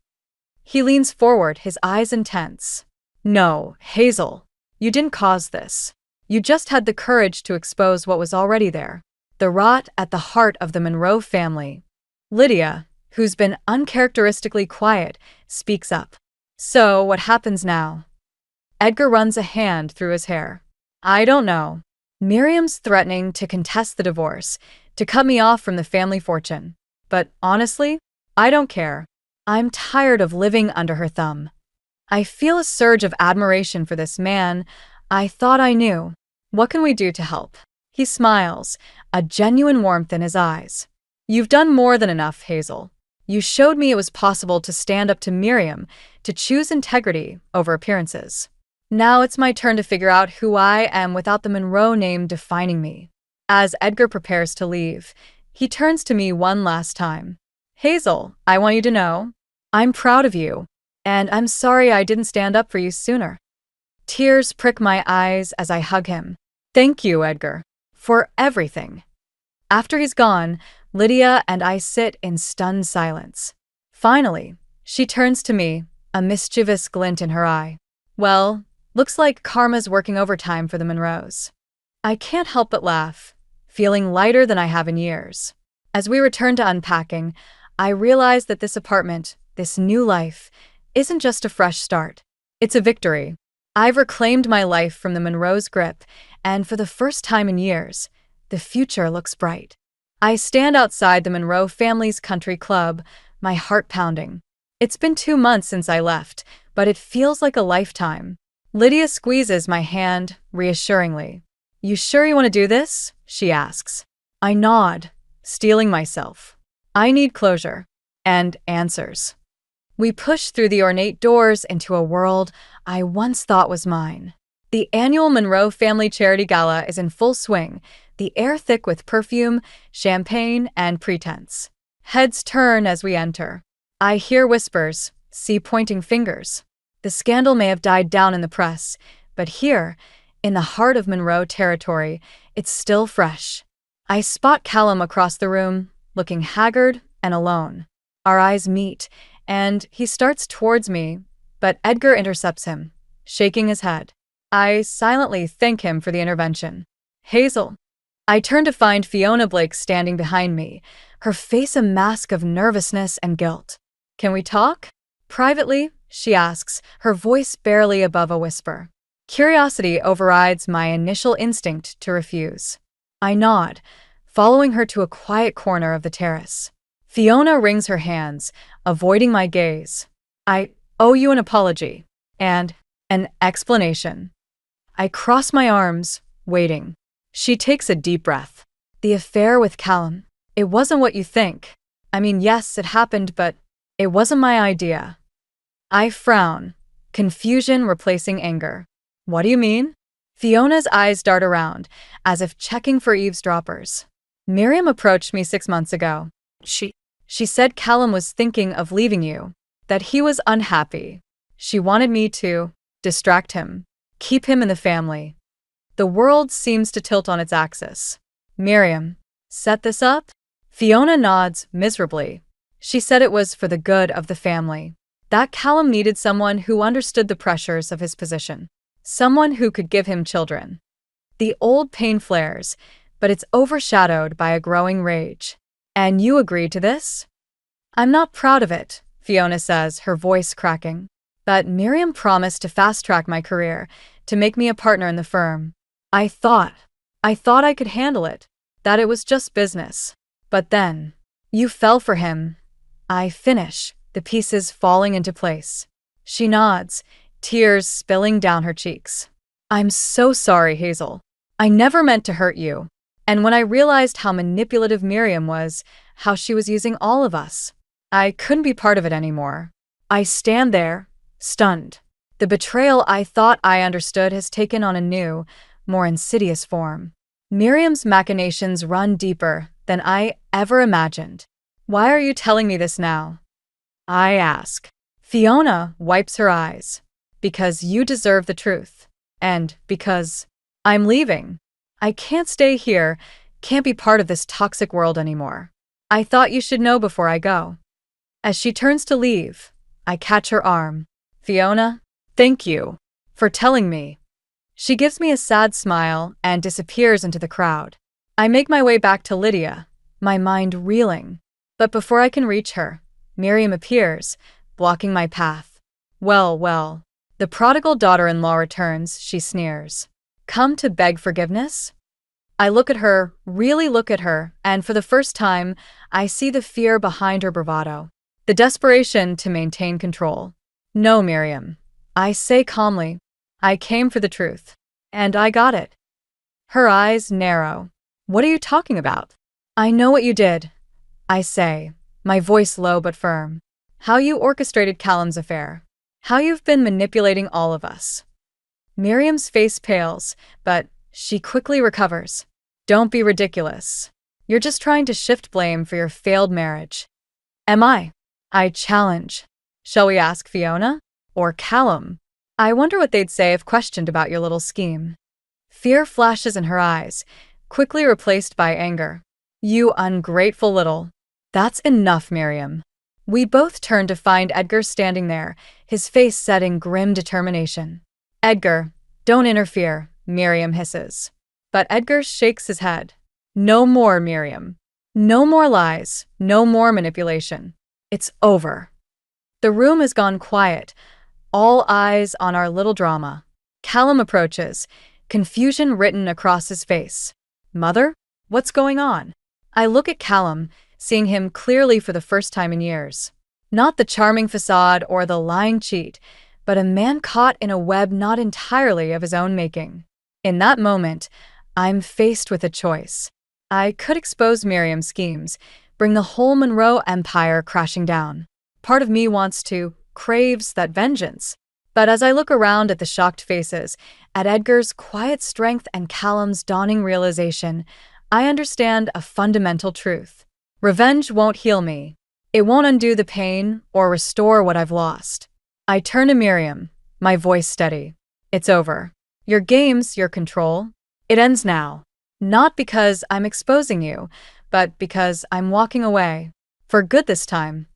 He leans forward, his eyes intense. No, Hazel, you didn't cause this. You just had the courage to expose what was already there. The rot at the heart of the Monroe family. Lydia, who's been uncharacteristically quiet, speaks up. So, what happens now? Edgar runs a hand through his hair. I don't know. Miriam's threatening to contest the divorce, to cut me off from the family fortune. But honestly, I don't care. I'm tired of living under her thumb. I feel a surge of admiration for this man I thought I knew. What can we do to help? He smiles, a genuine warmth in his eyes. You've done more than enough, Hazel. You showed me it was possible to stand up to Miriam, to choose integrity over appearances. Now it's my turn to figure out who I am without the Monroe name defining me. As Edgar prepares to leave, he turns to me one last time. Hazel, I want you to know, I'm proud of you, and I'm sorry I didn't stand up for you sooner. Tears prick my eyes as I hug him. Thank you, Edgar, for everything. After he's gone, Lydia and I sit in stunned silence. Finally, she turns to me, a mischievous glint in her eye. Well, looks like karma's working overtime for the Monroes. I can't help but laugh, feeling lighter than I have in years. As we return to unpacking, I realize that this apartment, this new life, isn't just a fresh start. It's a victory. I've reclaimed my life from the Monroe's grip, and for the first time in years, the future looks bright. I stand outside the Monroe family's country club, my heart pounding. It's been 2 months since I left, but it feels like a lifetime. Lydia squeezes my hand reassuringly. You sure you want to do this? She asks. I nod, steeling myself. I need closure. And answers. We push through the ornate doors into a world I once thought was mine. The annual Monroe Family Charity Gala is in full swing, the air thick with perfume, champagne, and pretense. Heads turn as we enter. I hear whispers, see pointing fingers. The scandal may have died down in the press, but here, in the heart of Monroe territory, it's still fresh. I spot Callum across the room, looking haggard and alone. Our eyes meet, and he starts towards me, but Edgar intercepts him, shaking his head. I silently thank him for the intervention. Hazel. I turn to find Fiona Blake standing behind me, her face a mask of nervousness and guilt. Can we talk? Privately, she asks, her voice barely above a whisper. Curiosity overrides my initial instinct to refuse. I nod, following her to a quiet corner of the terrace. Fiona wrings her hands, avoiding my gaze. I owe you an apology. And an explanation. I cross my arms, waiting. She takes a deep breath. The affair with Callum. It wasn't what you think. I mean, yes, it happened, but it wasn't my idea. I frown, confusion replacing anger. What do you mean? Fiona's eyes dart around, as if checking for eavesdroppers. Miriam approached me 6 months ago. She said Callum was thinking of leaving you, that he was unhappy. She wanted me to distract him, keep him in the family. The world seems to tilt on its axis. Miriam, set this up? Fiona nods miserably. She said it was for the good of the family. That Callum needed someone who understood the pressures of his position. Someone who could give him children. The old pain flares, but it's overshadowed by a growing rage. And you agreed to this? I'm not proud of it, Fiona says, her voice cracking. But Miriam promised to fast-track my career, to make me a partner in the firm. I thought I could handle it, that it was just business. But then, you fell for him. I finish, the pieces falling into place. She nods, tears spilling down her cheeks. I'm so sorry, Hazel. I never meant to hurt you. And when I realized how manipulative Miriam was, how she was using all of us, I couldn't be part of it anymore. I stand there, stunned. The betrayal I thought I understood has taken on a new, more insidious form. Miriam's machinations run deeper than I ever imagined. Why are you telling me this now? I ask. Fiona wipes her eyes. Because you deserve the truth. And because I'm leaving. I can't stay here, can't be part of this toxic world anymore. I thought you should know before I go. As she turns to leave, I catch her arm. Fiona, thank you for telling me. She gives me a sad smile and disappears into the crowd. I make my way back to Lydia, my mind reeling. But before I can reach her, Miriam appears, blocking my path. Well, the prodigal daughter-in-law returns, she sneers. Come to beg forgiveness? I look at her, really look at her, and for the first time, I see the fear behind her bravado. The desperation to maintain control. No, Miriam. I say calmly, I came for the truth. And I got it. Her eyes narrow. What are you talking about? I know what you did. I say, my voice low but firm. How you orchestrated Callum's affair. How you've been manipulating all of us. Miriam's face pales, but she quickly recovers. Don't be ridiculous. You're just trying to shift blame for your failed marriage. Am I? I challenge. Shall we ask Fiona? Or Callum? I wonder what they'd say if questioned about your little scheme. Fear flashes in her eyes, quickly replaced by anger. You ungrateful little. That's enough, Miriam. We both turn to find Edgar standing there, his face set in grim determination. Edgar, don't interfere, Miriam hisses. But Edgar shakes his head. No more, Miriam. No more lies, no more manipulation. It's over. The room has gone quiet, all eyes on our little drama. Callum approaches, confusion written across his face. Mother? What's going on? I look at Callum, seeing him clearly for the first time in years. Not the charming facade or the lying cheat, but a man caught in a web not entirely of his own making. In that moment, I'm faced with a choice. I could expose Miriam's schemes, bring the whole Monroe empire crashing down. Part of me wants to, craves that vengeance. But as I look around at the shocked faces, at Edgar's quiet strength and Callum's dawning realization, I understand a fundamental truth. Revenge won't heal me. It won't undo the pain or restore what I've lost. I turn to Miriam, my voice steady. It's over. Your games, your control. It ends now. Not because I'm exposing you, but because I'm walking away. For good this time.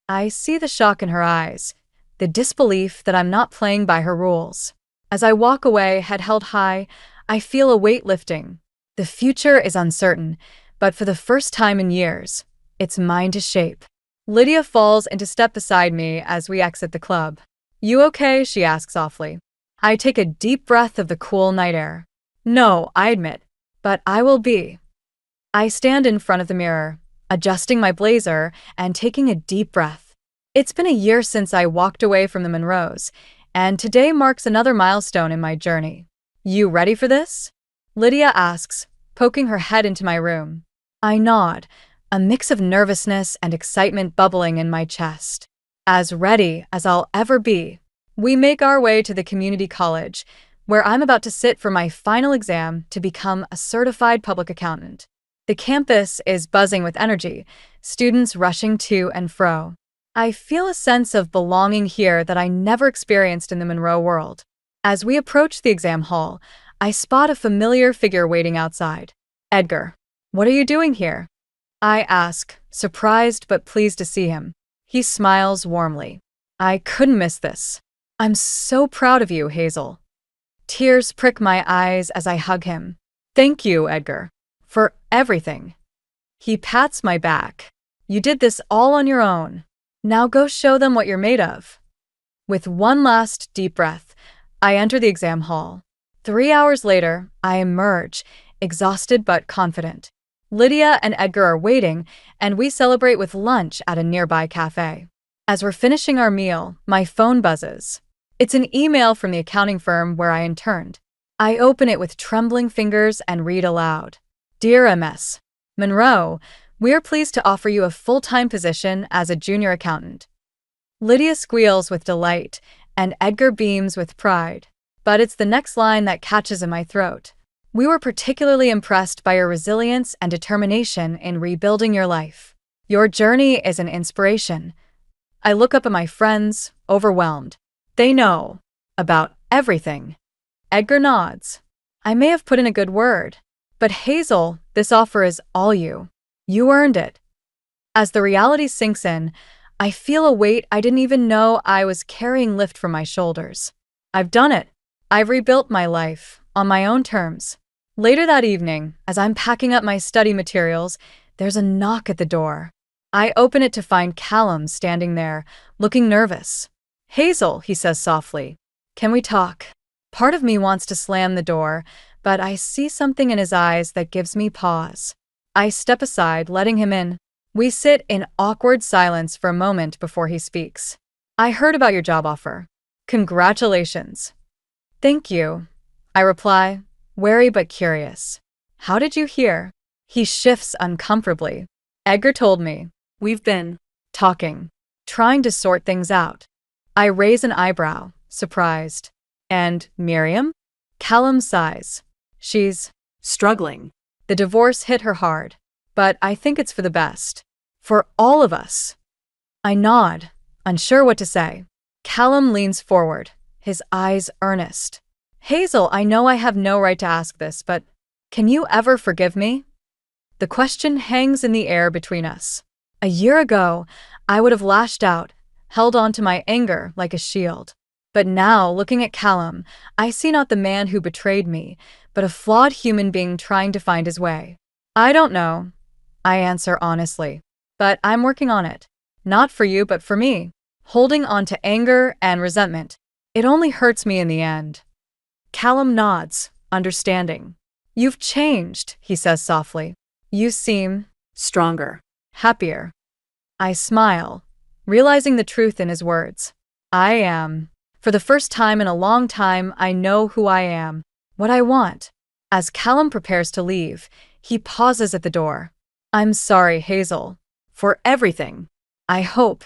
I see the shock in her eyes, the disbelief that I'm not playing by her rules. As I walk away, head held high, I feel a weight lifting. The future is uncertain, but for the first time in years, it's mine to shape. Lydia falls into step beside me as we exit the club. You okay? She asks softly. I take a deep breath of the cool night air. No, I admit, but I will be. I stand in front of the mirror, adjusting my blazer and taking a deep breath. It's been a year since I walked away from the Monroes, and today marks another milestone in my journey. You ready for this? Lydia asks, poking her head into my room. I nod, a mix of nervousness and excitement bubbling in my chest. As ready as I'll ever be. We make our way to the community college, where I'm about to sit for my final exam to become a certified public accountant. The campus is buzzing with energy, students rushing to and fro. I feel a sense of belonging here that I never experienced in the Monroe world. As we approach the exam hall, I spot a familiar figure waiting outside. Edgar, what are you doing here? I ask, surprised but pleased to see him. He smiles warmly. I couldn't miss this. I'm so proud of you, Hazel. Tears prick my eyes as I hug him. Thank you, Edgar, for everything. He pats my back. You did this all on your own. Now go show them what you're made of. With one last deep breath, I enter the exam hall. 3 hours later, I emerge, exhausted but confident. Lydia and Edgar are waiting, and we celebrate with lunch at a nearby cafe. As we're finishing our meal, my phone buzzes. It's an email from the accounting firm where I interned. I open it with trembling fingers and read aloud. Dear MS. Monroe, we are pleased to offer you a full-time position as a junior accountant. Lydia squeals with delight, and Edgar beams with pride. But it's the next line that catches in my throat. We were particularly impressed by your resilience and determination in rebuilding your life. Your journey is an inspiration. I look up at my friends, overwhelmed. They know about everything. Edgar nods. I may have put in a good word. But Hazel, this offer is all you. You earned it. As the reality sinks in, I feel a weight I didn't even know I was carrying lift from my shoulders. I've done it. I've rebuilt my life, on my own terms. Later that evening, as I'm packing up my study materials, there's a knock at the door. I open it to find Callum standing there, looking nervous. Hazel, he says softly, can we talk? Part of me wants to slam the door, but I see something in his eyes that gives me pause. I step aside, letting him in. We sit in awkward silence for a moment before he speaks. I heard about your job offer. Congratulations. Thank you, I reply, wary but curious. How did you hear? He shifts uncomfortably. Edgar told me. We've been talking, trying to sort things out. I raise an eyebrow, surprised. And Miriam? Callum sighs. She's struggling. The divorce hit her hard, but I think it's for the best. For all of us. I nod, unsure what to say. Callum leans forward, his eyes earnest. Hazel, I know I have no right to ask this, but can you ever forgive me? The question hangs in the air between us. A year ago, I would have lashed out, held on to my anger like a shield. But now, looking at Callum, I see not the man who betrayed me, but a flawed human being trying to find his way. I don't know, I answer honestly, but I'm working on it. Not for you, but for me. Holding on to anger and resentment. It only hurts me in the end. Callum nods, understanding. You've changed, he says softly. You seem stronger, happier. I smile, realizing the truth in his words. I am. For the first time in a long time, I know who I am, what I want. As Callum prepares to leave, he pauses at the door. I'm sorry, Hazel, for everything. I hope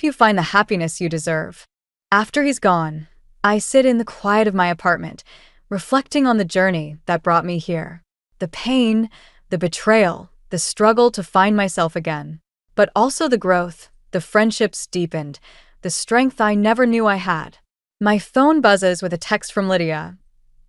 you find the happiness you deserve. After he's gone, I sit in the quiet of my apartment, reflecting on the journey that brought me here. The pain, the betrayal, the struggle to find myself again. But also the growth, the friendships deepened, the strength I never knew I had. My phone buzzes with a text from Lydia.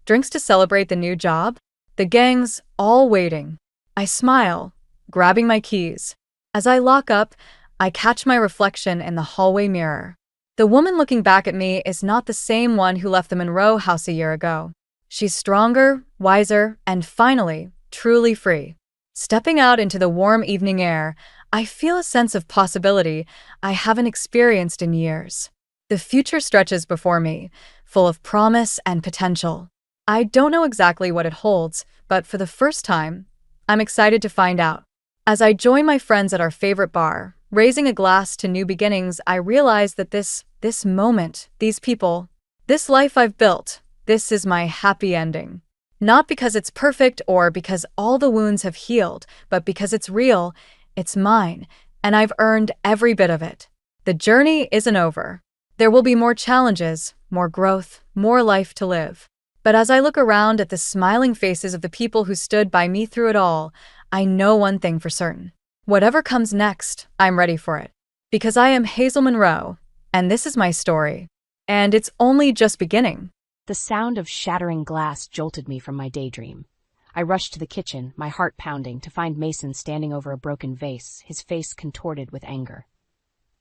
Drinks to celebrate the new job? The gang's all waiting. I smile, grabbing my keys. As I lock up, I catch my reflection in the hallway mirror. The woman looking back at me is not the same one who left the Monroe house a year ago. She's stronger, wiser, and finally, truly free. Stepping out into the warm evening air, I feel a sense of possibility I haven't experienced in years. The future stretches before me, full of promise and potential. I don't know exactly what it holds, but for the first time, I'm excited to find out. As I join my friends at our favorite bar, raising a glass to new beginnings, I realize that this moment, these people, this life I've built, this is my happy ending. Not because it's perfect or because all the wounds have healed, but because it's real, it's mine, and I've earned every bit of it. The journey isn't over. There will be more challenges, more growth, more life to live. But as I look around at the smiling faces of the people who stood by me through it all, I know one thing for certain. Whatever comes next, I'm ready for it. Because I am Hazel Monroe, and this is my story. And it's only just beginning. The sound of shattering glass jolted me from my daydream. I rushed to the kitchen, my heart pounding, to find Mason standing over a broken vase, his face contorted with anger.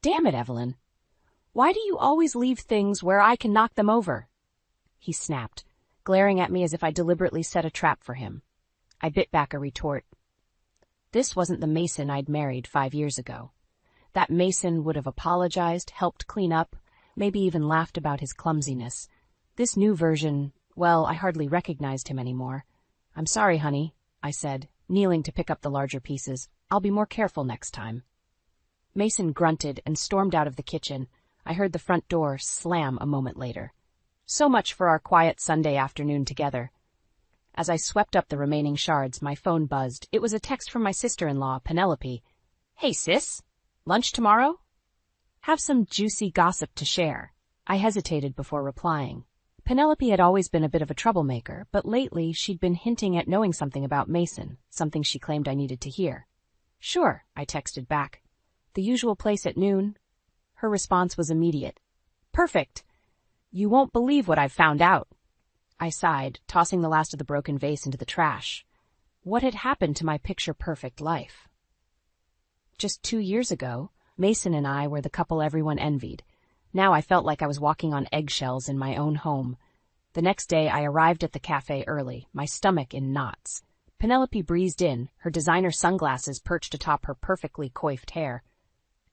Damn it, Evelyn. Why do you always leave things where I can knock them over? He snapped, glaring at me as if I deliberately set a trap for him. I bit back a retort. This wasn't the Mason I'd married 5 years ago. That Mason would have apologized, helped clean up, maybe even laughed about his clumsiness. This new version, well, I hardly recognized him anymore. I'm sorry, honey, I said, kneeling to pick up the larger pieces. I'll be more careful next time. Mason grunted and stormed out of the kitchen. I heard the front door slam a moment later. So much for our quiet Sunday afternoon together. As I swept up the remaining shards, my phone buzzed. It was a text from my sister-in-law, Penelope. "Hey, sis. Lunch tomorrow? Have some juicy gossip to share." I hesitated before replying. Penelope had always been a bit of a troublemaker, but lately she'd been hinting at knowing something about Mason, something she claimed I needed to hear. "Sure," I texted back. "The usual place at noon." Her response was immediate. "Perfect. You won't believe what I've found out." I sighed, tossing the last of the broken vase into the trash. What had happened to my picture-perfect life? Just 2 years ago, Mason and I were the couple everyone envied. Now I felt like I was walking on eggshells in my own home. The next day I arrived at the cafe early, my stomach in knots. Penelope breezed in, her designer sunglasses perched atop her perfectly coiffed hair.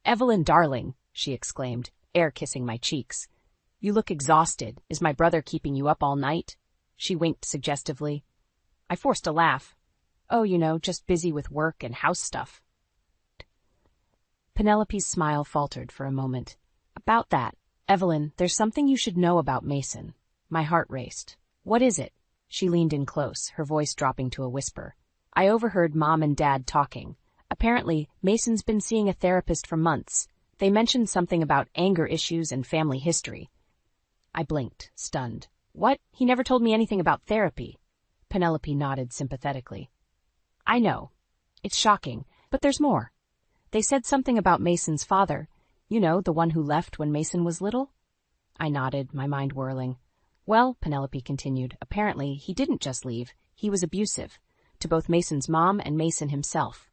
"Evelyn, darling," she exclaimed, air-kissing my cheeks. "You look exhausted. Is my brother keeping you up all night?" She winked suggestively. I forced a laugh. "Oh, just busy with work and house stuff." Penelope's smile faltered for a moment. "About that, Evelyn, there's something you should know about Mason." My heart raced. "What is it?" She leaned in close, her voice dropping to a whisper. "I overheard Mom and Dad talking. Apparently, Mason's been seeing a therapist for months. They mentioned something about anger issues and family history." I blinked, stunned. "What? He never told me anything about therapy." Penelope nodded sympathetically. "I know. It's shocking, but there's more. They said something about Mason's father. The one who left when Mason was little?" I nodded, my mind whirling. "Well," Penelope continued, "apparently he didn't just leave. He was abusive, to both Mason's mom and Mason himself."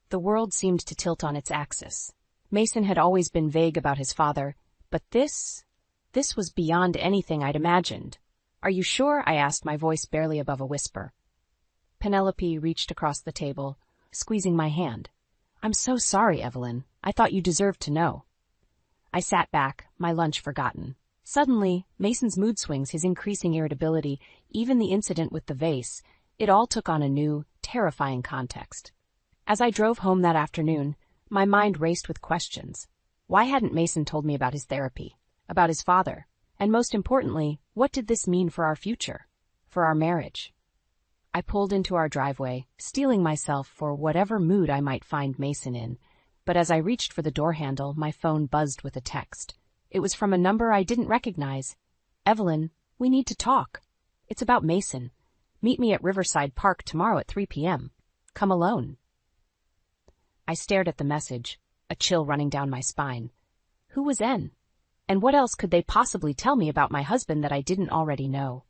The world seemed to tilt on its axis. Mason had always been vague about his father, but this was beyond anything I'd imagined. "Are you sure?" I asked, my voice barely above a whisper. Penelope reached across the table, squeezing my hand. "I'm so sorry, Evelyn. I thought you deserved to know." I sat back, my lunch forgotten. Suddenly, Mason's mood swings, his increasing irritability, even the incident with the vase, it all took on a new, terrifying context. As I drove home that afternoon, my mind raced with questions. Why hadn't Mason told me about his therapy, about his father, and most importantly, what did this mean for our future, for our marriage? I pulled into our driveway, steeling myself for whatever mood I might find Mason in, but as I reached for the door handle, my phone buzzed with a text. It was from a number I didn't recognize. "Evelyn, we need to talk. It's about Mason. Meet me at Riverside Park tomorrow at 3 p.m. Come alone." I stared at the message, a chill running down my spine. Who was N? And what else could they possibly tell me about my husband that I didn't already know?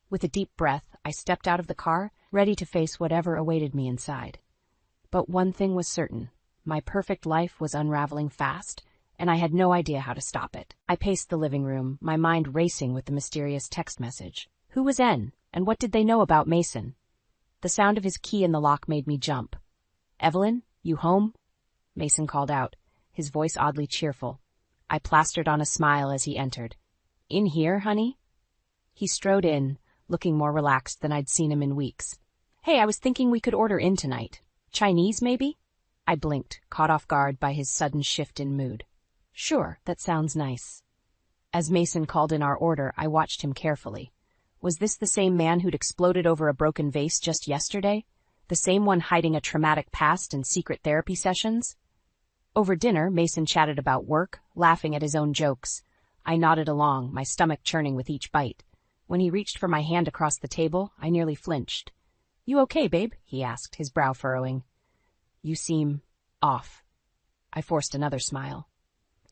With a deep breath, I stepped out of the car, ready to face whatever awaited me inside. But one thing was certain. My perfect life was unraveling fast, and I had no idea how to stop it. I paced the living room, my mind racing with the mysterious text message. Who was N, and what did they know about Mason? The sound of his key in the lock made me jump. "Evelyn, you home?" Mason called out, his voice oddly cheerful. I plastered on a smile as he entered. "In here, honey?" He strode in, looking more relaxed than I'd seen him in weeks. "Hey, I was thinking we could order in tonight. Chinese, maybe?" I blinked, caught off guard by his sudden shift in mood. "Sure, that sounds nice." As Mason called in our order, I watched him carefully. Was this the same man who'd exploded over a broken vase just yesterday? The same one hiding a traumatic past and secret therapy sessions? Over dinner, Mason chatted about work, laughing at his own jokes. I nodded along, my stomach churning with each bite. When he reached for my hand across the table, I nearly flinched. "You okay, babe?" he asked, his brow furrowing. "You seem off." I forced another smile.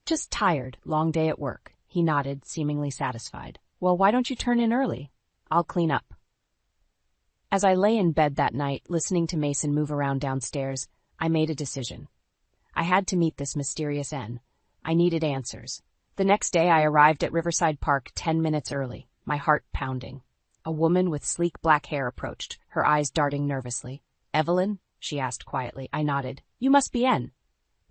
"Just tired, long day at work." He nodded, seemingly satisfied. "Well, why don't you turn in early? I'll clean up." As I lay in bed that night, listening to Mason move around downstairs, I made a decision. I had to meet this mysterious N. I needed answers. The next day I arrived at Riverside Park 10 minutes early, my heart pounding. A woman with sleek black hair approached, her eyes darting nervously. "Evelyn?" she asked quietly. I nodded. "You must be N."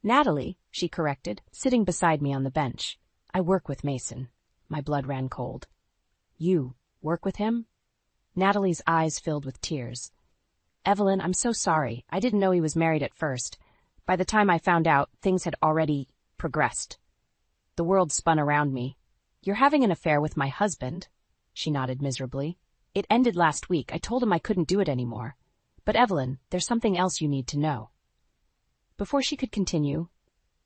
"Natalie," she corrected, sitting beside me on the bench. "I work with Mason." My blood ran cold. "You work with him?" Natalie's eyes filled with tears. "Evelyn, I'm so sorry. I didn't know he was married at first. By the time I found out, things had already progressed." The world spun around me. "You're having an affair with my husband?" She nodded miserably. It ended last week. I told him I couldn't do it anymore. But Evelyn, there's something else you need to know. Before she could continue,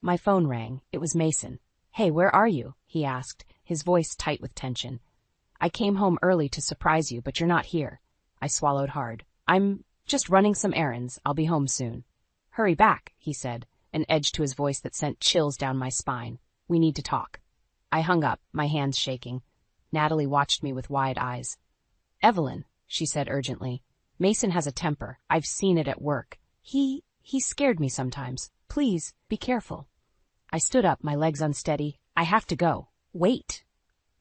my phone rang. It was Mason. Hey, where are you? He asked, his voice tight with tension. I came home early to surprise you, but you're not here. I swallowed hard. I'm just running some errands. I'll be home soon. Hurry back, he said, an edge to his voice that sent chills down my spine. We need to talk. I hung up, my hands shaking. Natalie watched me with wide eyes. Evelyn, she said urgently, Mason has a temper. I've seen it at work. He scared me sometimes. Please, be careful. I stood up, my legs unsteady. I have to go. Wait,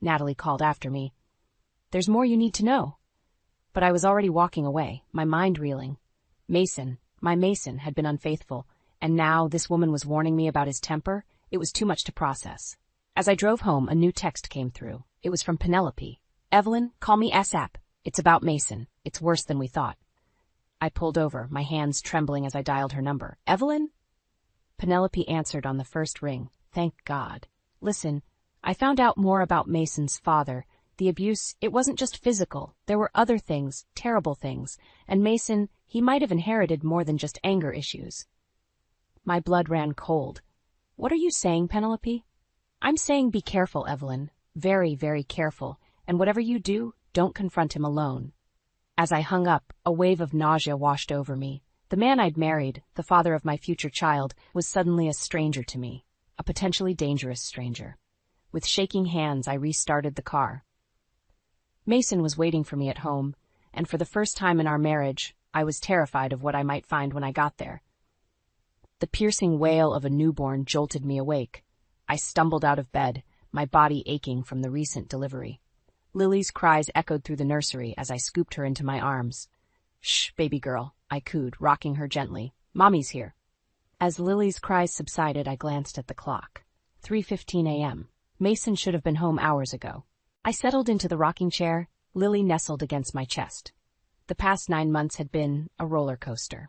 Natalie called after me. There's more you need to know. But I was already walking away, my mind reeling. My Mason had been unfaithful, and now this woman was warning me about his temper. It was too much to process. As I drove home, a new text came through. It was from Penelope. Evelyn, call me ASAP. It's about Mason. It's worse than we thought. I pulled over, my hands trembling as I dialed her number. Evelyn? Penelope answered on the first ring. Thank God. Listen, I found out more about Mason's father. The abuse, it wasn't just physical. There were other things, terrible things. And Mason, he might have inherited more than just anger issues. My blood ran cold. What are you saying, Penelope? I'm saying be careful, Evelyn. Very, very careful. And whatever you do, don't confront him alone. As I hung up, a wave of nausea washed over me. The man I'd married, the father of my future child, was suddenly a stranger to me. A potentially dangerous stranger. With shaking hands, I restarted the car. Mason was waiting for me at home, and for the first time in our marriage, I was terrified of what I might find when I got there. The piercing wail of a newborn jolted me awake. I stumbled out of bed, my body aching from the recent delivery. Lily's cries echoed through the nursery as I scooped her into my arms. Shh, baby girl, I cooed, rocking her gently. Mommy's here. As Lily's cries subsided, I glanced at the clock. 3:15 a.m. Mason should have been home hours ago. I settled into the rocking chair, Lily nestled against my chest. The past 9 months had been a roller coaster.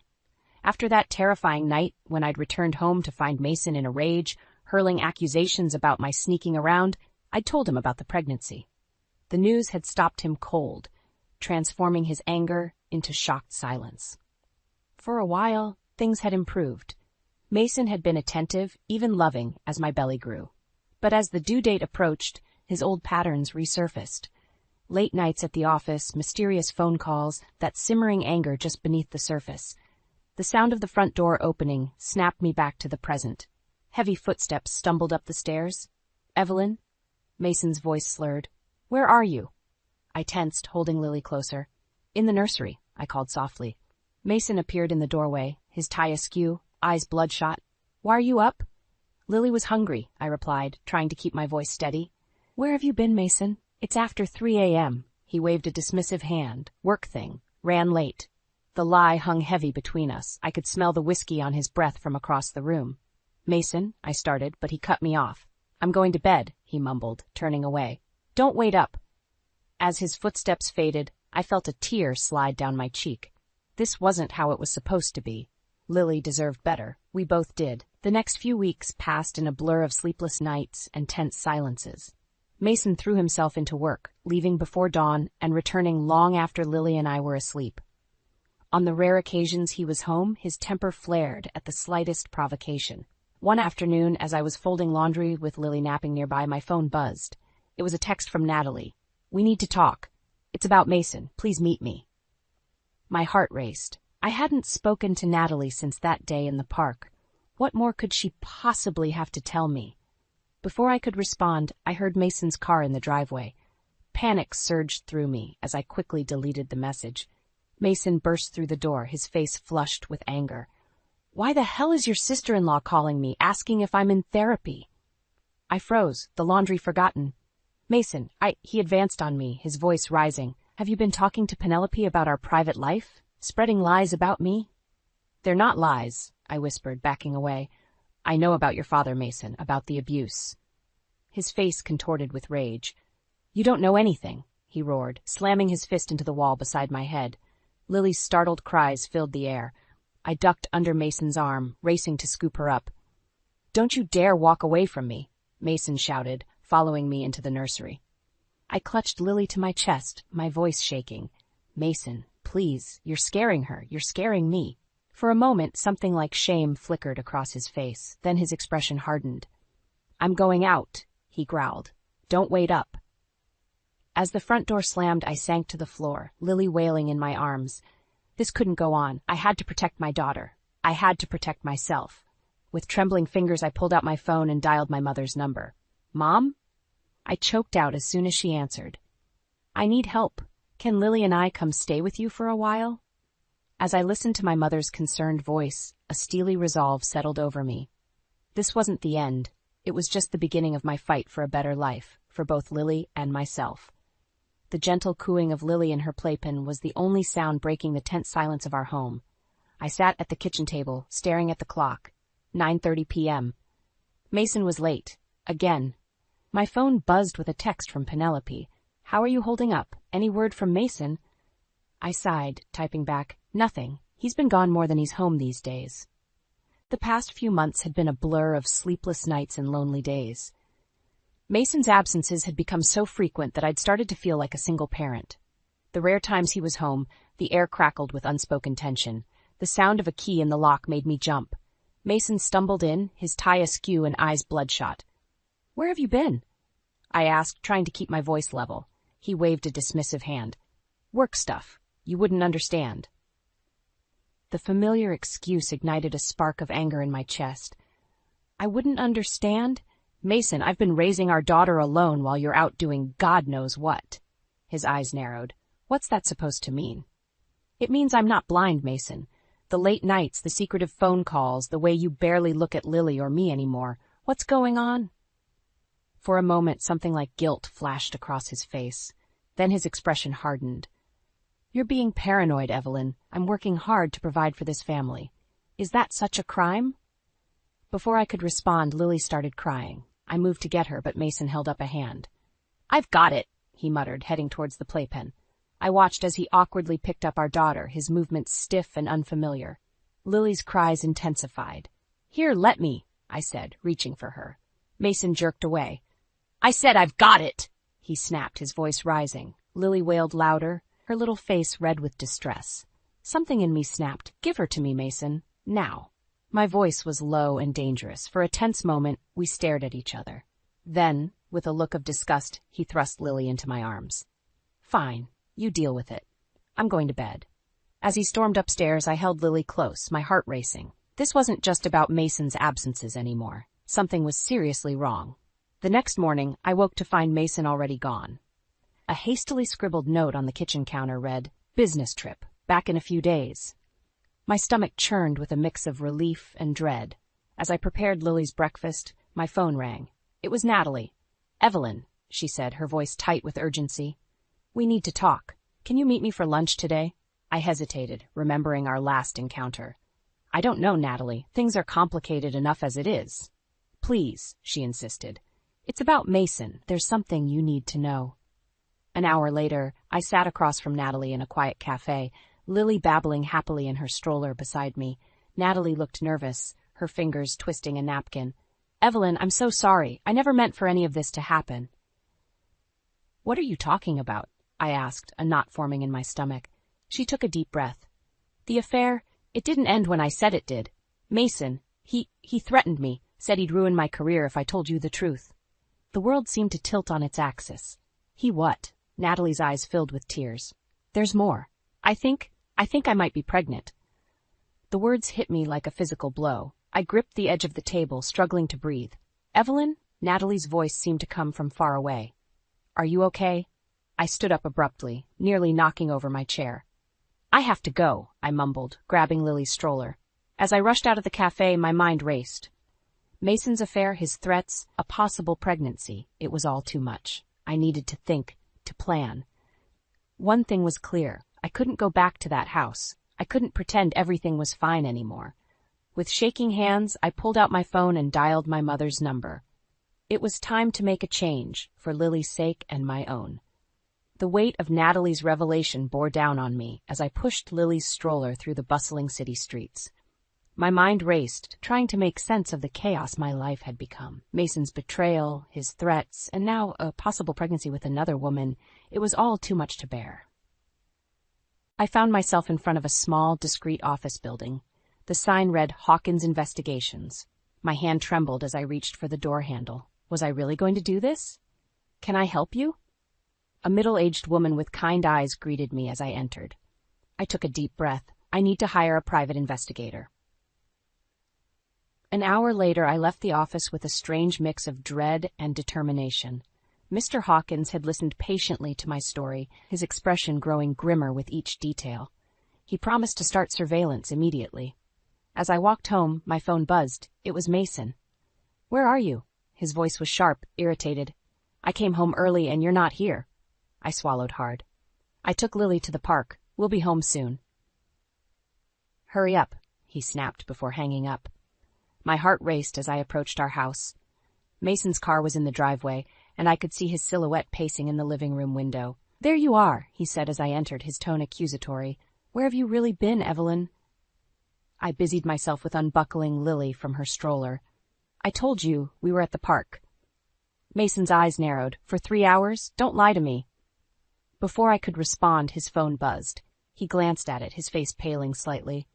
After that terrifying night, when I'd returned home to find Mason in a rage, hurling accusations about my sneaking around, I'd told him about the pregnancy. The news had stopped him cold, transforming his anger into shocked silence. For a while, things had improved. Mason had been attentive, even loving, as my belly grew. But as the due date approached, his old patterns resurfaced. Late nights at the office, mysterious phone calls, that simmering anger just beneath the surface. The sound of the front door opening snapped me back to the present. Heavy footsteps stumbled up the stairs. Evelyn? Mason's voice slurred. Where are you? I tensed, holding Lily closer. In the nursery, I called softly. Mason appeared in the doorway, his tie askew, eyes bloodshot. Why are you up? Lily was hungry, I replied, trying to keep my voice steady. Where have you been, Mason? It's after 3 a.m. He waved a dismissive hand. Work thing. Ran late. The lie hung heavy between us. I could smell the whiskey on his breath from across the room. Mason, I started, but he cut me off. I'm going to bed, he mumbled, turning away. Don't wait up. As his footsteps faded, I felt a tear slide down my cheek. This wasn't how it was supposed to be. Lily deserved better. We both did. The next few weeks passed in a blur of sleepless nights and tense silences. Mason threw himself into work, leaving before dawn and returning long after Lily and I were asleep. On the rare occasions he was home, his temper flared at the slightest provocation. One afternoon, as I was folding laundry with Lily napping nearby, my phone buzzed. It was a text from Natalie. We need to talk. It's about Mason. Please meet me. My heart raced. I hadn't spoken to Natalie since that day in the park. What more could she possibly have to tell me? Before I could respond, I heard Mason's car in the driveway. Panic surged through me as I quickly deleted the message. Mason burst through the door, his face flushed with anger. Why the hell is your sister-in-law calling me, asking if I'm in therapy? I froze, the laundry forgotten. Mason, he advanced on me, his voice rising. Have you been talking to Penelope about our private life? Spreading lies about me? They're not lies, I whispered, backing away. I know about your father, Mason, about the abuse. His face contorted with rage. You don't know anything, he roared, slamming his fist into the wall beside my head. Lily's startled cries filled the air. I ducked under Mason's arm, racing to scoop her up. Don't you dare walk away from me, Mason shouted, following me into the nursery. I clutched Lily to my chest, my voice shaking. Mason, please, you're scaring her, you're scaring me. For a moment, something like shame flickered across his face, then his expression hardened. I'm going out, he growled. Don't wait up. As the front door slammed, I sank to the floor, Lily wailing in my arms. This couldn't go on. I had to protect my daughter. I had to protect myself. With trembling fingers, I pulled out my phone and dialed my mother's number. Mom? I choked out as soon as she answered. I need help. Can Lily and I come stay with you for a while? As I listened to my mother's concerned voice, a steely resolve settled over me. This wasn't the end. It was just the beginning of my fight for a better life, for both Lily and myself. The gentle cooing of Lily in her playpen was the only sound breaking the tense silence of our home. I sat at the kitchen table, staring at the clock. 9:30 p.m. Mason was late. Again. My phone buzzed with a text from Penelope. How are you holding up? Any word from Mason? I sighed, typing back, nothing. He's been gone more than he's home these days. The past few months had been a blur of sleepless nights and lonely days. Mason's absences had become so frequent that I'd started to feel like a single parent. The rare times he was home, the air crackled with unspoken tension. The sound of a key in the lock made me jump. Mason stumbled in, his tie askew and eyes bloodshot. Where have you been? I asked, trying to keep my voice level. He waved a dismissive hand. Work stuff. You wouldn't understand. The familiar excuse ignited a spark of anger in my chest. I wouldn't understand? Mason, I've been raising our daughter alone while you're out doing God knows what. His eyes narrowed. What's that supposed to mean? It means I'm not blind, Mason. The late nights, the secretive phone calls, the way you barely look at Lily or me anymore. What's going on? For a moment, something like guilt flashed across his face. Then his expression hardened. You're being paranoid, Evelyn. I'm working hard to provide for this family. Is that such a crime? Before I could respond, Lily started crying. I moved to get her, but Mason held up a hand. I've got it, he muttered, heading towards the playpen. I watched as he awkwardly picked up our daughter, his movements stiff and unfamiliar. Lily's cries intensified. Here, let me, I said, reaching for her. Mason jerked away. I said I've got it, he snapped, his voice rising. Lily wailed louder, her little face red with distress. Something in me snapped. Give her to me, Mason. Now. My voice was low and dangerous. For a tense moment, we stared at each other. Then, with a look of disgust, he thrust Lily into my arms. Fine, you deal with it. I'm going to bed. As he stormed upstairs, I held Lily close, my heart racing. This wasn't just about Mason's absences anymore. Something was seriously wrong. The next morning, I woke to find Mason already gone. A hastily scribbled note on the kitchen counter read, "Business trip, back in a few days." My stomach churned with a mix of relief and dread. As I prepared Lily's breakfast, my phone rang. It was Natalie. "Evelyn," she said, her voice tight with urgency. "We need to talk. Can you meet me for lunch today?" I hesitated, remembering our last encounter. "I don't know, Natalie. Things are complicated enough as it is." "Please," she insisted. "It's about Mason. There's something you need to know." An hour later, I sat across from Natalie in a quiet cafe, Lily babbling happily in her stroller beside me. Natalie looked nervous, her fingers twisting a napkin. "Evelyn, I'm so sorry. I never meant for any of this to happen." "What are you talking about?" I asked, a knot forming in my stomach. She took a deep breath. "The affair, it didn't end when I said it did. Mason, he threatened me, said he'd ruin my career if I told you the truth." The world seemed to tilt on its axis. "He what?" Natalie's eyes filled with tears. "There's more. I think I might be pregnant." The words hit me like a physical blow. I gripped the edge of the table, struggling to breathe. "Evelyn?" Natalie's voice seemed to come from far away. "Are you okay?" I stood up abruptly, nearly knocking over my chair. "I have to go," I mumbled, grabbing Lily's stroller. As I rushed out of the cafe, my mind raced. Mason's affair, his threats, a possible pregnancy. It was all too much. I needed to think, to plan. One thing was clear. I couldn't go back to that house. I couldn't pretend everything was fine anymore. With shaking hands, I pulled out my phone and dialed my mother's number. It was time to make a change, for Lily's sake and my own. The weight of Natalie's revelation bore down on me as I pushed Lily's stroller through the bustling city streets. My mind raced, trying to make sense of the chaos my life had become. Mason's betrayal, his threats, and now a possible pregnancy with another woman. It was all too much to bear. I found myself in front of a small, discreet office building. The sign read Hawkins Investigations. My hand trembled as I reached for the door handle. Was I really going to do this? Can I help you? A middle-aged woman with kind eyes greeted me as I entered. I took a deep breath. I need to hire a private investigator. An hour later, I left the office with a strange mix of dread and determination. Mr. Hawkins had listened patiently to my story, his expression growing grimmer with each detail. He promised to start surveillance immediately. As I walked home, my phone buzzed. It was Mason. "Where are you?" His voice was sharp, irritated. "I came home early and you're not here." I swallowed hard. "I took Lily to the park. We'll be home soon." "Hurry up," he snapped before hanging up. My heart raced as I approached our house. Mason's car was in the driveway, and I could see his silhouette pacing in the living room window. "There you are," he said as I entered, his tone accusatory. "Where have you really been, Evelyn?" I busied myself with unbuckling Lily from her stroller. "I told you we were at the park." Mason's eyes narrowed. "For 3 hours? Don't lie to me." Before I could respond, his phone buzzed. He glanced at it, his face paling slightly.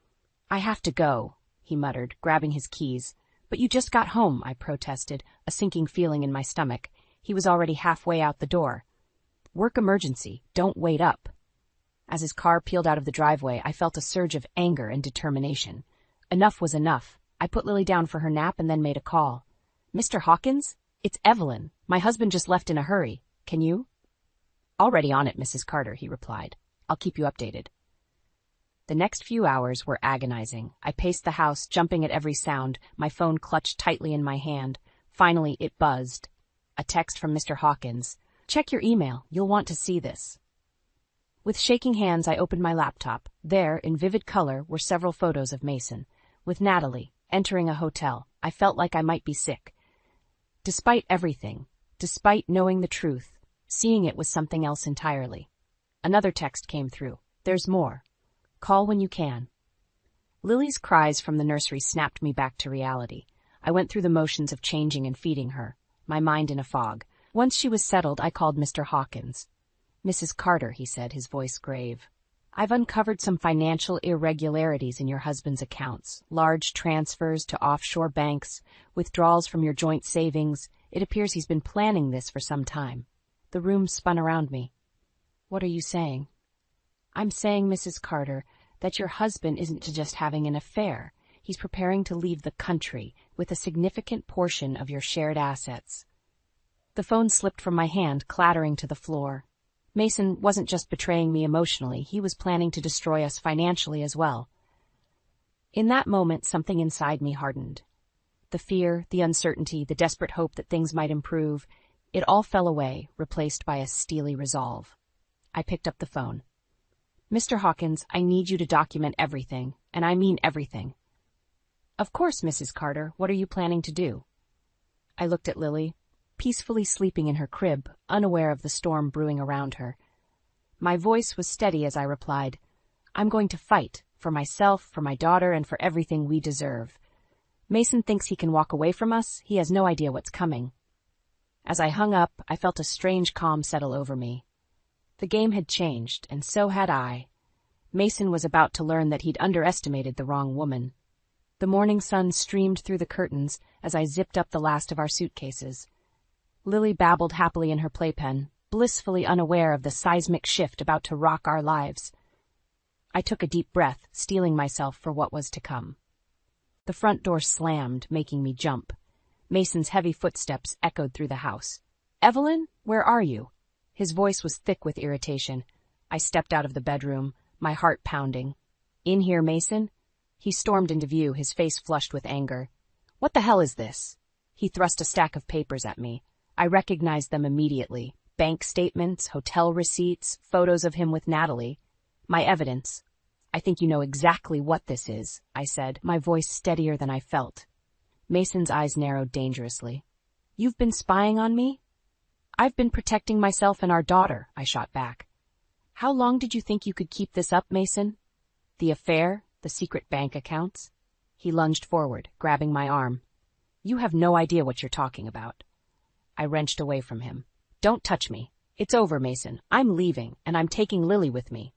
"I have to go," he muttered, grabbing his keys. "But you just got home," I protested, a sinking feeling in my stomach. He was already halfway out the door. "Work emergency. Don't wait up." As his car peeled out of the driveway, I felt a surge of anger and determination. Enough was enough. I put Lily down for her nap and then made a call. "Mr. Hawkins? It's Evelyn. My husband just left in a hurry. Can you?" "Already on it, Mrs. Carter," he replied. "I'll keep you updated." The next few hours were agonizing. I paced the house, jumping at every sound, my phone clutched tightly in my hand. Finally, it buzzed. A text from Mr. Hawkins. "Check your email. You'll want to see this." With shaking hands, I opened my laptop. There, in vivid color, were several photos of Mason, with Natalie, entering a hotel. I felt like I might be sick. Despite everything, despite knowing the truth, seeing it was something else entirely. Another text came through. "There's more. Call when you can." Lily's cries from the nursery snapped me back to reality. I went through the motions of changing and feeding her, my mind in a fog. Once she was settled, I called Mr. Hawkins. "Mrs. Carter," he said, his voice grave. "I've uncovered some financial irregularities in your husband's accounts. Large transfers to offshore banks, withdrawals from your joint savings. It appears he's been planning this for some time." The room spun around me. "What are you saying?" "I'm saying, Mrs. Carter, that your husband isn't just having an affair. He's preparing to leave the country with a significant portion of your shared assets." The phone slipped from my hand, clattering to the floor. Mason wasn't just betraying me emotionally, he was planning to destroy us financially as well. In that moment, something inside me hardened. The fear, the uncertainty, the desperate hope that things might improve, it all fell away, replaced by a steely resolve. I picked up the phone. "Mr. Hawkins, I need you to document everything, and I mean everything." "Of course, Mrs. Carter. What are you planning to do?" I looked at Lily, peacefully sleeping in her crib, unaware of the storm brewing around her. My voice was steady as I replied, "I'm going to fight, for myself, for my daughter, and for everything we deserve. Mason thinks he can walk away from us. He has no idea what's coming." As I hung up, I felt a strange calm settle over me. The game had changed, and so had I. Mason was about to learn that he'd underestimated the wrong woman. The morning sun streamed through the curtains as I zipped up the last of our suitcases. Lily babbled happily in her playpen, blissfully unaware of the seismic shift about to rock our lives. I took a deep breath, steeling myself for what was to come. The front door slammed, making me jump. Mason's heavy footsteps echoed through the house. "Evelyn, where are you?" His voice was thick with irritation. I stepped out of the bedroom, my heart pounding. "In here, Mason?" He stormed into view, his face flushed with anger. "What the hell is this?" He thrust a stack of papers at me. I recognized them immediately. Bank statements, hotel receipts, photos of him with Natalie. My evidence. "I think you know exactly what this is," I said, my voice steadier than I felt. Mason's eyes narrowed dangerously. "You've been spying on me?" "I've been protecting myself and our daughter," I shot back. "How long did you think you could keep this up, Mason? The affair, the secret bank accounts?" He lunged forward, grabbing my arm. You have no idea what you're talking about. I wrenched away from him. Don't touch me. It's over, Mason. I'm leaving, and I'm taking Lily with me.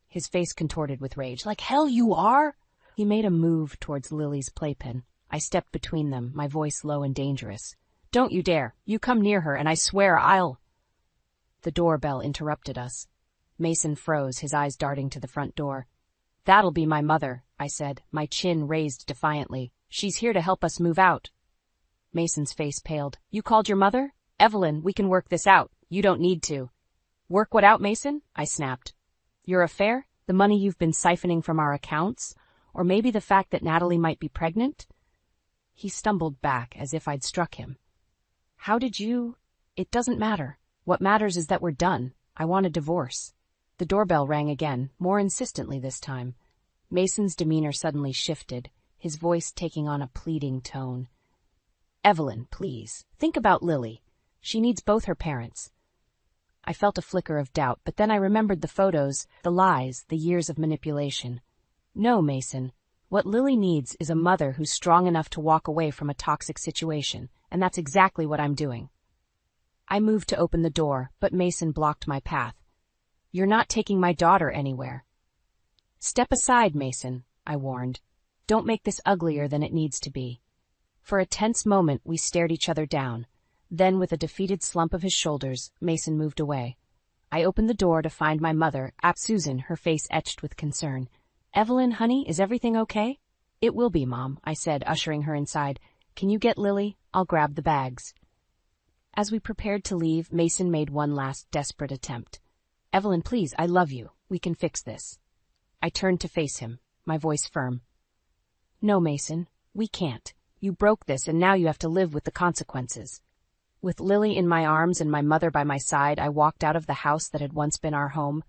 His face contorted with rage. Like hell you are? He made a move towards Lily's playpen. I stepped between them, my voice low and dangerous. Don't you dare. You come near her, and I swear I'll... The doorbell interrupted us. Mason froze, his eyes darting to the front door. That'll be my mother, I said, my chin raised defiantly. She's here to help us move out. Mason's face paled. You called your mother? Evelyn, we can work this out. You don't need to. Work what out, Mason? I snapped. Your affair? The money you've been siphoning from our accounts? Or maybe the fact that Natalie might be pregnant? He stumbled back as if I'd struck him. How did you... It doesn't matter. What matters is that we're done. I want a divorce. The doorbell rang again, more insistently this time. Mason's demeanor suddenly shifted, his voice taking on a pleading tone. Evelyn, please, think about Lily. She needs both her parents. I felt a flicker of doubt, but then I remembered the photos, the lies, the years of manipulation. No, Mason. What Lily needs is a mother who's strong enough to walk away from a toxic situation, and that's exactly what I'm doing. I moved to open the door, but Mason blocked my path. You're not taking my daughter anywhere. Step aside, Mason, I warned. Don't make this uglier than it needs to be. For a tense moment, we stared each other down. Then, with a defeated slump of his shoulders, Mason moved away. I opened the door to find my mother, Susan, her face etched with concern. Evelyn, honey, is everything okay? It will be, Mom, I said, ushering her inside. Can you get Lily? I'll grab the bags. As we prepared to leave, Mason made one last desperate attempt. Evelyn, please, I love you. We can fix this. I turned to face him, my voice firm. No, Mason, we can't. You broke this, and now you have to live with the consequences. With Lily in my arms and my mother by my side, I walked out of the house that had once been our home.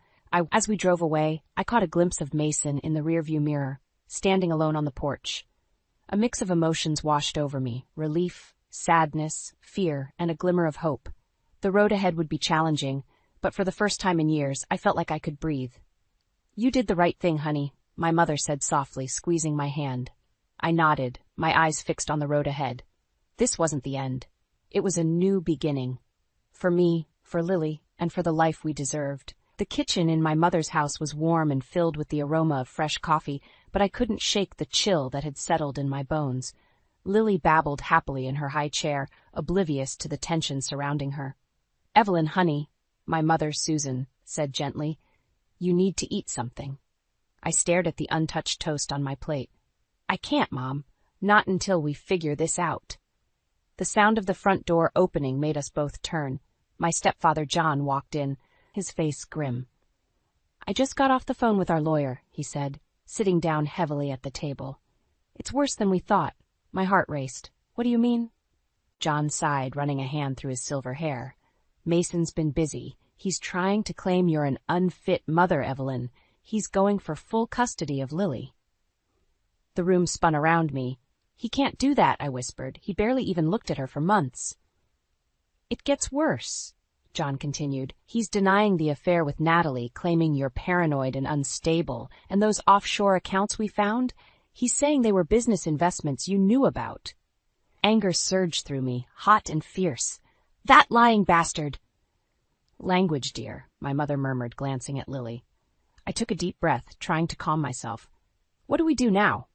As we drove away, I caught a glimpse of Mason in the rearview mirror, standing alone on the porch. A mix of emotions washed over me, relief, sadness, fear, and a glimmer of hope. The road ahead would be challenging, but for the first time in years, I felt like I could breathe. You did the right thing, honey, my mother said softly, squeezing my hand. I nodded, my eyes fixed on the road ahead. This wasn't the end. It was a new beginning. For me, for Lily, and for the life we deserved. The kitchen in my mother's house was warm and filled with the aroma of fresh coffee, but I couldn't shake the chill that had settled in my bones. Lily babbled happily in her high chair, oblivious to the tension surrounding her. Evelyn, honey, my mother, Susan, said gently, you need to eat something. I stared at the untouched toast on my plate. I can't, Mom. Not until we figure this out. The sound of the front door opening made us both turn. My stepfather, John, walked in, his face grim. I just got off the phone with our lawyer, he said, sitting down heavily at the table. It's worse than we thought. My heart raced. What do you mean? John sighed, running a hand through his silver hair. Mason's been busy. He's trying to claim you're an unfit mother, Evelyn. He's going for full custody of Lily. The room spun around me. He can't do that, I whispered. He barely even looked at her for months. It gets worse, John continued. He's denying the affair with Natalie, claiming you're paranoid and unstable, and those offshore accounts we found, he's saying they were business investments you knew about. Anger surged through me, hot and fierce. That lying bastard! Language, dear, my mother murmured, glancing at Lily. I took a deep breath, trying to calm myself. What do we do now?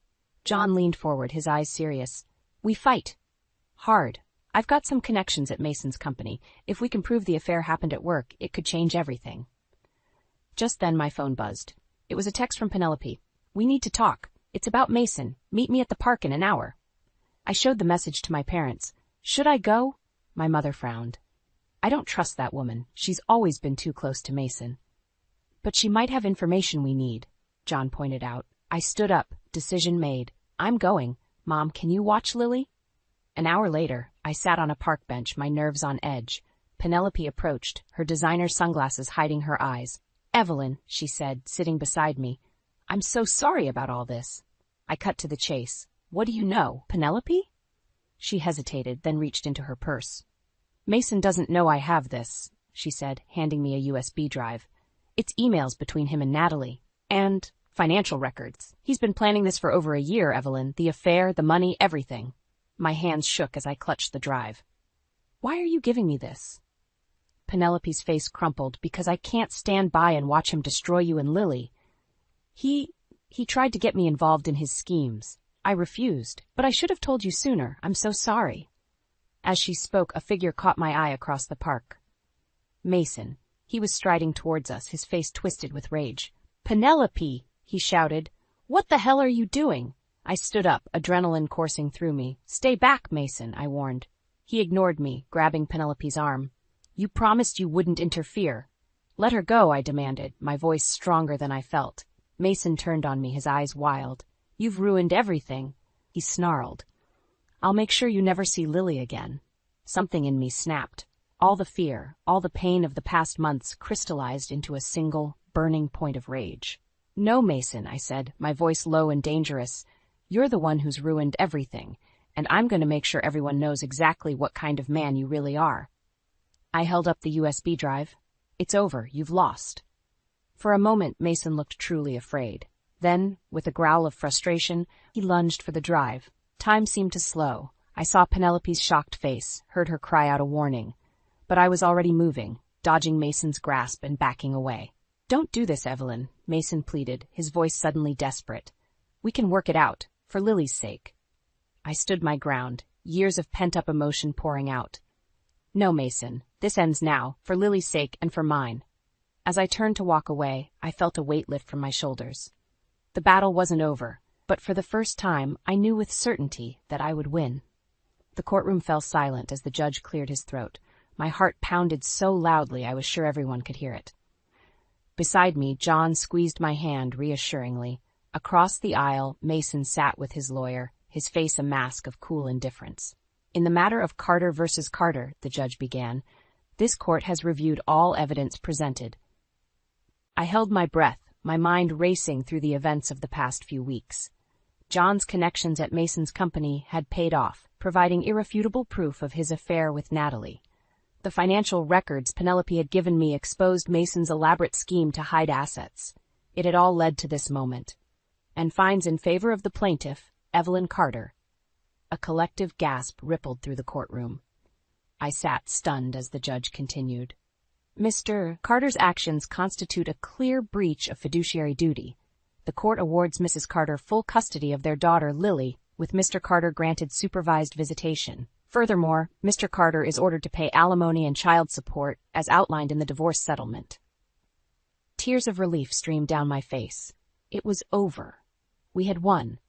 John leaned forward, his eyes serious. We fight. Hard. I've got some connections at Mason's company. If we can prove the affair happened at work, it could change everything. Just then my phone buzzed. It was a text from Penelope. We need to talk. It's about Mason. Meet me at the park in an hour. I showed the message to my parents. Should I go? My mother frowned. I don't trust that woman. She's always been too close to Mason. But she might have information we need, John pointed out. I stood up, decision made. I'm going. Mom, can you watch Lily? An hour later, I sat on a park bench, my nerves on edge. Penelope approached, her designer sunglasses hiding her eyes. Evelyn, she said, sitting beside me. I'm so sorry about all this. I cut to the chase. What do you know, Penelope? She hesitated, then reached into her purse. Mason doesn't know I have this, she said, handing me a USB drive. It's emails between him and Natalie. And, Financial records. He's been planning this for over a year, Evelyn. The affair, the money, everything. My hands shook as I clutched the drive. Why are you giving me this? Penelope's face crumpled. Because I can't stand by and watch him destroy you and Lily. He tried to get me involved in his schemes. I refused, but I should have told you sooner. I'm so sorry. As she spoke, a figure caught my eye across the park. Mason. He was striding towards us, his face twisted with rage. Penelope, he shouted. What the hell are you doing? I stood up, adrenaline coursing through me. Stay back, Mason, I warned. He ignored me, grabbing Penelope's arm. You promised you wouldn't interfere. Let her go, I demanded, my voice stronger than I felt. Mason turned on me, his eyes wild. You've ruined everything, he snarled. I'll make sure you never see Lily again. Something in me snapped. All the fear, all the pain of the past months crystallized into a single, burning point of rage. No, Mason, I said, my voice low and dangerous. You're the one who's ruined everything, and I'm going to make sure everyone knows exactly what kind of man you really are. I held up the USB drive. It's over, you've lost. For a moment, Mason looked truly afraid. Then, with a growl of frustration, he lunged for the drive. Time seemed to slow. I saw Penelope's shocked face, heard her cry out a warning. But I was already moving, dodging Mason's grasp and backing away. Don't do this, Evelyn, Mason pleaded, his voice suddenly desperate. We can work it out, for Lily's sake. I stood my ground, years of pent-up emotion pouring out. No, Mason, this ends now, for Lily's sake and for mine. As I turned to walk away, I felt a weight lift from my shoulders. The battle wasn't over, but for the first time, I knew with certainty that I would win. The courtroom fell silent as the judge cleared his throat. My heart pounded so loudly I was sure everyone could hear it. Beside me, John squeezed my hand reassuringly. Across the aisle, Mason sat with his lawyer, his face a mask of cool indifference. In the matter of Carter versus Carter, the judge began, this court has reviewed all evidence presented. I held my breath, my mind racing through the events of the past few weeks. John's connections at Mason's company had paid off, providing irrefutable proof of his affair with Natalie. The financial records Penelope had given me exposed Mason's elaborate scheme to hide assets. It had all led to this moment. And fines in favor of the plaintiff, Evelyn Carter. A collective gasp rippled through the courtroom. I sat stunned as the judge continued. Mr. Carter's actions constitute a clear breach of fiduciary duty. The court awards Mrs. Carter full custody of their daughter, Lily, with Mr. Carter granted supervised visitation. Furthermore, Mr. Carter is ordered to pay alimony and child support as outlined in the divorce settlement. Tears of relief streamed down my face. It was over. We had won.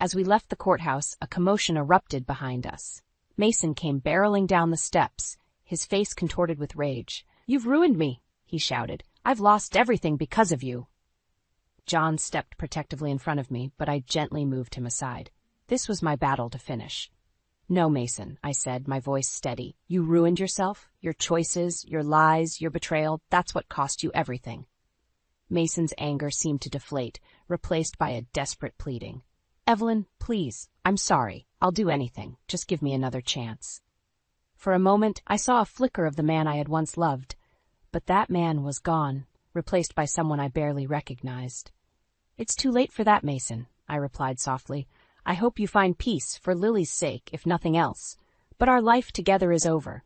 As we left the courthouse, a commotion erupted behind us. Mason came barreling down the steps, his face contorted with rage. You've ruined me, he shouted. I've lost everything because of you. John stepped protectively in front of me, but I gently moved him aside. This was my battle to finish. No, Mason, I said, my voice steady. You ruined yourself, your choices, your lies, your betrayal. That's what cost you everything. Mason's anger seemed to deflate, replaced by a desperate pleading. Evelyn, please, I'm sorry. I'll do anything. Just give me another chance. For a moment, I saw a flicker of the man I had once loved, but that man was gone, replaced by someone I barely recognized. It's too late for that, Mason, I replied softly. I hope you find peace, for Lily's sake, if nothing else. But our life together is over.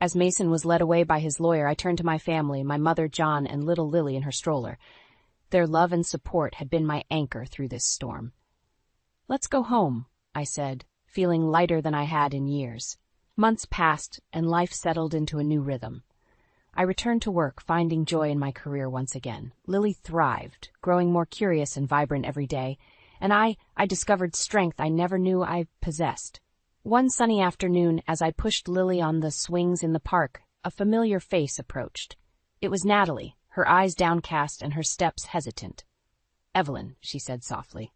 As Mason was led away by his lawyer, I turned to my family, my mother, John, and little Lily in her stroller. Their love and support had been my anchor through this storm. Let's go home, I said, feeling lighter than I had in years. Months passed, and life settled into a new rhythm. I returned to work, finding joy in my career once again. Lily thrived, growing more curious and vibrant every day, and I discovered strength I never knew I possessed. One sunny afternoon, as I pushed Lily on the swings in the park, a familiar face approached. It was Natalie, her eyes downcast and her steps hesitant. Evelyn, she said softly,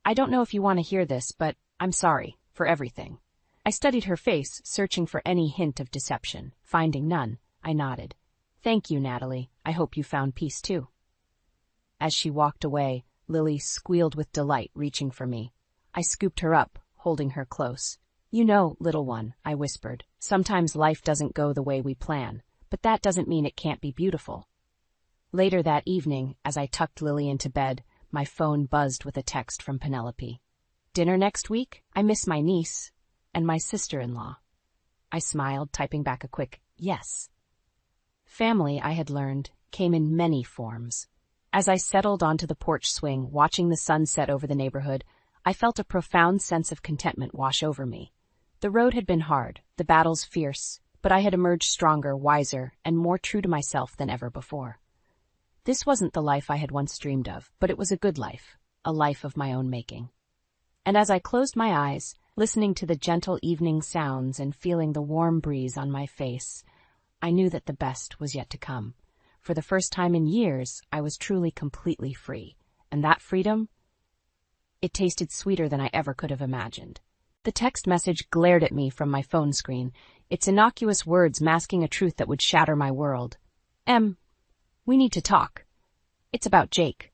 I don't know if you want to hear this, but I'm sorry for everything. I studied her face, searching for any hint of deception. Finding none, I nodded. Thank you, Natalie. I hope you found peace too. As she walked away, Lily squealed with delight, reaching for me. I scooped her up, holding her close. You know, little one, I whispered, sometimes life doesn't go the way we plan, but that doesn't mean it can't be beautiful. Later that evening, as I tucked Lily into bed, my phone buzzed with a text from Penelope. "Dinner next week? I miss my niece and my sister-in-law." I smiled, typing back a quick yes. Family, I had learned, came in many forms. As I settled onto the porch swing, watching the sun set over the neighborhood, I felt a profound sense of contentment wash over me. The road had been hard, the battles fierce, but I had emerged stronger, wiser, and more true to myself than ever before. This wasn't the life I had once dreamed of, but it was a good life, a life of my own making. And as I closed my eyes, listening to the gentle evening sounds and feeling the warm breeze on my face, I knew that the best was yet to come. For the first time in years, I was truly completely free, and that freedom, it tasted sweeter than I ever could have imagined. The text message glared at me from my phone screen, its innocuous words masking a truth that would shatter my world. We need to talk. It's about Jake."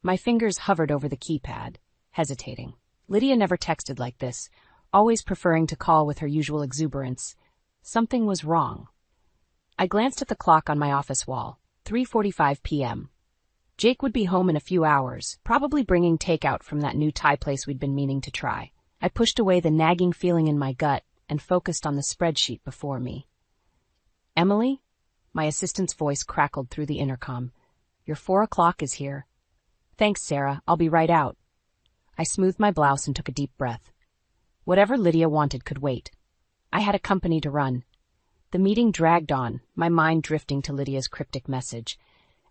My fingers hovered over the keypad, hesitating. Lydia never texted like this, always preferring to call with her usual exuberance. Something was wrong. I glanced at the clock on my office wall, 3:45 p.m. Jake would be home in a few hours, probably bringing takeout from that new Thai place we'd been meaning to try. I pushed away the nagging feeling in my gut and focused on the spreadsheet before me. "Emily?" My assistant's voice crackled through the intercom. "Your 4 o'clock is here." "Thanks, Sarah. I'll be right out." I smoothed my blouse and took a deep breath. Whatever Lydia wanted could wait. I had a company to run. The meeting dragged on, my mind drifting to Lydia's cryptic message.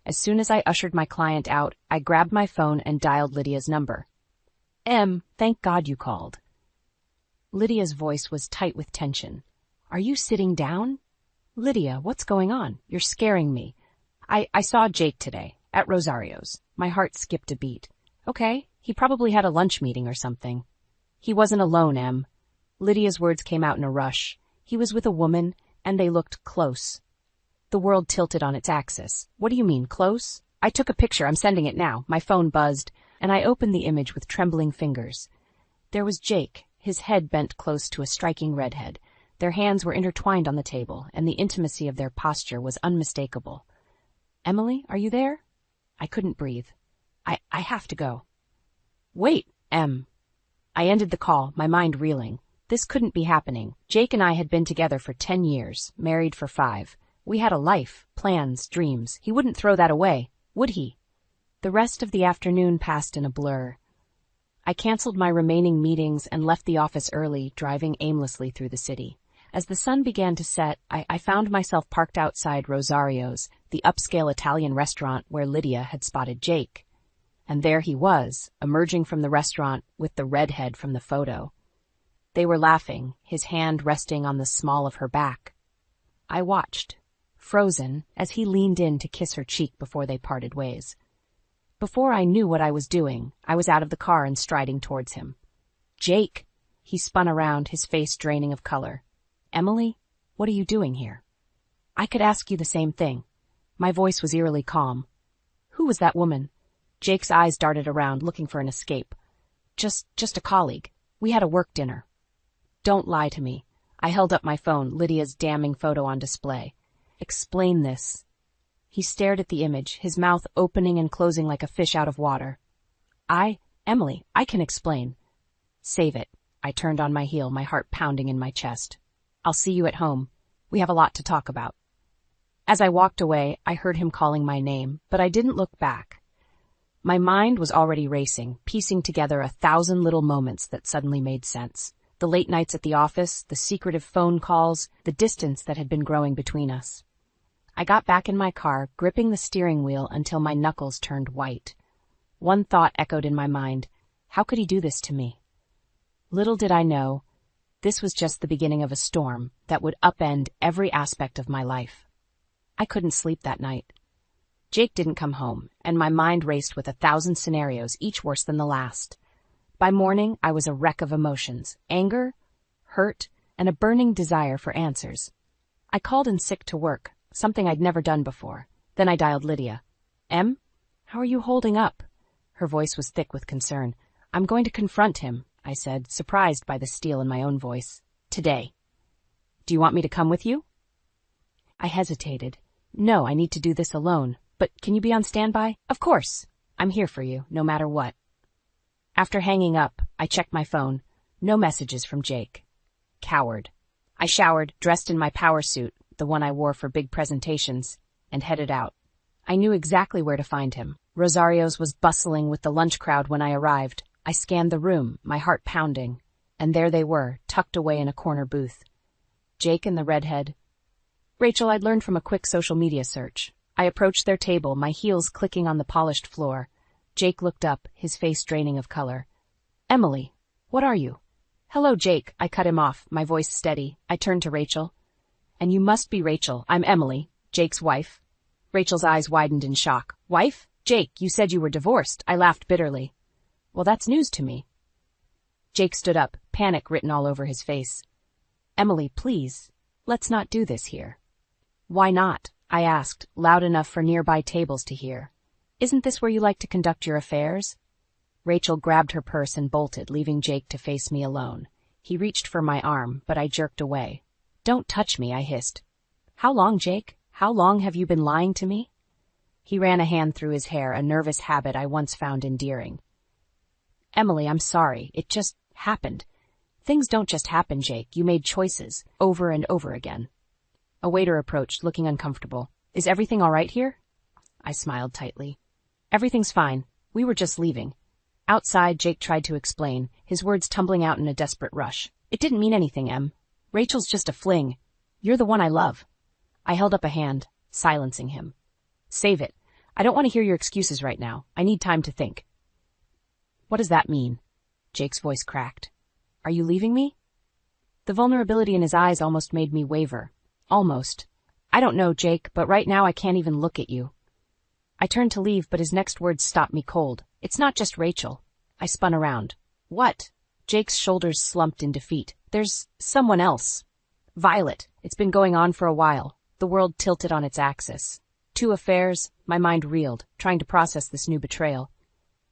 As soon as I ushered my client out, I grabbed my phone and dialed Lydia's number. Thank God you called." Lydia's voice was tight with tension. "Are you sitting down?" "Lydia, what's going on? You're scaring me." I saw Jake today, at Rosario's." My heart skipped a beat. "Okay, he probably had a lunch meeting or something." "He wasn't alone, Em." Lydia's words came out in a rush. "He was with a woman, and they looked close." The world tilted on its axis. "What do you mean, close?" "I took a picture. I'm sending it now." My phone buzzed, and I opened the image with trembling fingers. There was Jake, his head bent close to a striking redhead. Their hands were intertwined on the table, and the intimacy of their posture was unmistakable. "Emily, are you there?" I couldn't breathe. I have to go." "Wait, Em." I ended the call, my mind reeling. This couldn't be happening. Jake and I had been together for 10 years, married for 5. We had a life, plans, dreams. He wouldn't throw that away, would he? The rest of the afternoon passed in a blur. I canceled my remaining meetings and left the office early, driving aimlessly through the city. As the sun began to set, I found myself parked outside Rosario's, the upscale Italian restaurant where Lydia had spotted Jake. And there he was, emerging from the restaurant with the redhead from the photo. They were laughing, his hand resting on the small of her back. I watched, frozen, as he leaned in to kiss her cheek before they parted ways. Before I knew what I was doing, I was out of the car and striding towards him. "Jake!" He spun around, his face draining of color. "Emily, what are you doing here?" "I could ask you the same thing." My voice was eerily calm. "Who was that woman?" Jake's eyes darted around, looking for an escape. Just a colleague. We had a work dinner." "Don't lie to me." I held up my phone, Lydia's damning photo on display. "Explain this." He stared at the image, his mouth opening and closing like a fish out of water. Emily, I can explain." "Save it." I turned on my heel, my heart pounding in my chest. "I'll see you at home. We have a lot to talk about." As I walked away, I heard him calling my name, but I didn't look back. My mind was already racing, piecing together 1,000 little moments that suddenly made sense. The late nights at the office, the secretive phone calls, the distance that had been growing between us. I got back in my car, gripping the steering wheel until my knuckles turned white. One thought echoed in my mind: how could he do this to me? Little did I know, this was just the beginning of a storm that would upend every aspect of my life. I couldn't sleep that night. Jake didn't come home, and my mind raced with 1,000 scenarios, each worse than the last. By morning, I was a wreck of emotions: anger, hurt, and a burning desire for answers. I called in sick to work, something I'd never done before. Then I dialed Lydia. "Em, how are you holding up?" Her voice was thick with concern. "I'm going to confront him," I said, surprised by the steel in my own voice. "Today." "Do you want me to come with you?" I hesitated. "No, I need to do this alone." But can you be on standby? Of course. I'm here for you, no matter what. After hanging up, I checked my phone. No messages from Jake. Coward. I showered, dressed in my power suit, the one I wore for big presentations, and headed out. I knew exactly where to find him. Rosario's was bustling with the lunch crowd when I arrived. I scanned the room, my heart pounding, and there they were, tucked away in a corner booth. Jake and the redhead. Rachel, I'd learned from a quick social media search. I approached their table, my heels clicking on the polished floor. Jake looked up, his face draining of color. Emily, what are you? Hello, Jake. I cut him off, my voice steady. I turned to Rachel. And you must be Rachel. I'm Emily, Jake's wife. Rachel's eyes widened in shock. Wife? Jake, you said you were divorced. I laughed bitterly. Well, that's news to me. Jake stood up, panic written all over his face. Emily, please, let's not do this here. Why not? I asked, loud enough for nearby tables to hear. Isn't this where you like to conduct your affairs? Rachel grabbed her purse and bolted, leaving Jake to face me alone. He reached for my arm, but I jerked away. Don't touch me, I hissed. How long, Jake? How long have you been lying to me? He ran a hand through his hair, a nervous habit I once found endearing. Emily, I'm sorry. It just happened. Things don't just happen, Jake. You made choices, over and over again. A waiter approached, looking uncomfortable. Is everything all right here? I smiled tightly. Everything's fine. We were just leaving. Outside, Jake tried to explain, his words tumbling out in a desperate rush. It didn't mean anything, Em. Rachel's just a fling. You're the one I love. I held up a hand, silencing him. Save it. I don't want to hear your excuses right now. I need time to think. What does that mean? Jake's voice cracked. Are you leaving me? The vulnerability in his eyes almost made me waver. Almost. I don't know, Jake, but right now I can't even look at you. I turned to leave, but his next words stopped me cold. It's not just Rachel. I spun around. What? Jake's shoulders slumped in defeat. There's someone else. Violet. It's been going on for a while. The world tilted on its axis. 2 affairs. My mind reeled, trying to process this new betrayal.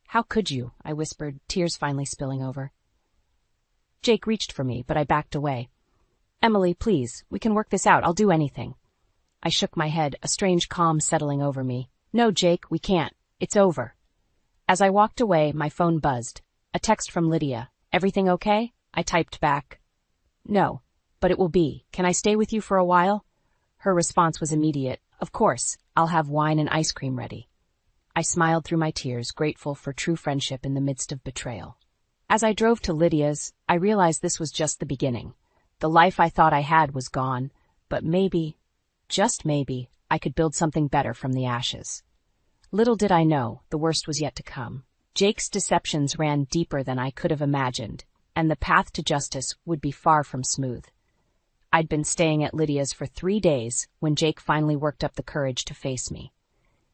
How could you? I whispered, tears finally spilling over. Jake reached for me, but I backed away. Emily, please, we can work this out. I'll do anything. I shook my head, a strange calm settling over me. No, Jake, we can't. It's over. As I walked away, my phone buzzed. A text from Lydia. Everything okay? I typed back. No, but it will be. Can I stay with you for a while? Her response was immediate. Of course, I'll have wine and ice cream ready. I smiled through my tears, grateful for true friendship in the midst of betrayal. As I drove to Lydia's, I realized this was just the beginning. The life I thought I had was gone, but maybe, just maybe, I could build something better from the ashes. Little did I know, the worst was yet to come. Jake's deceptions ran deeper than I could have imagined, and the path to justice would be far from smooth. I'd been staying at Lydia's for 3 days when Jake finally worked up the courage to face me.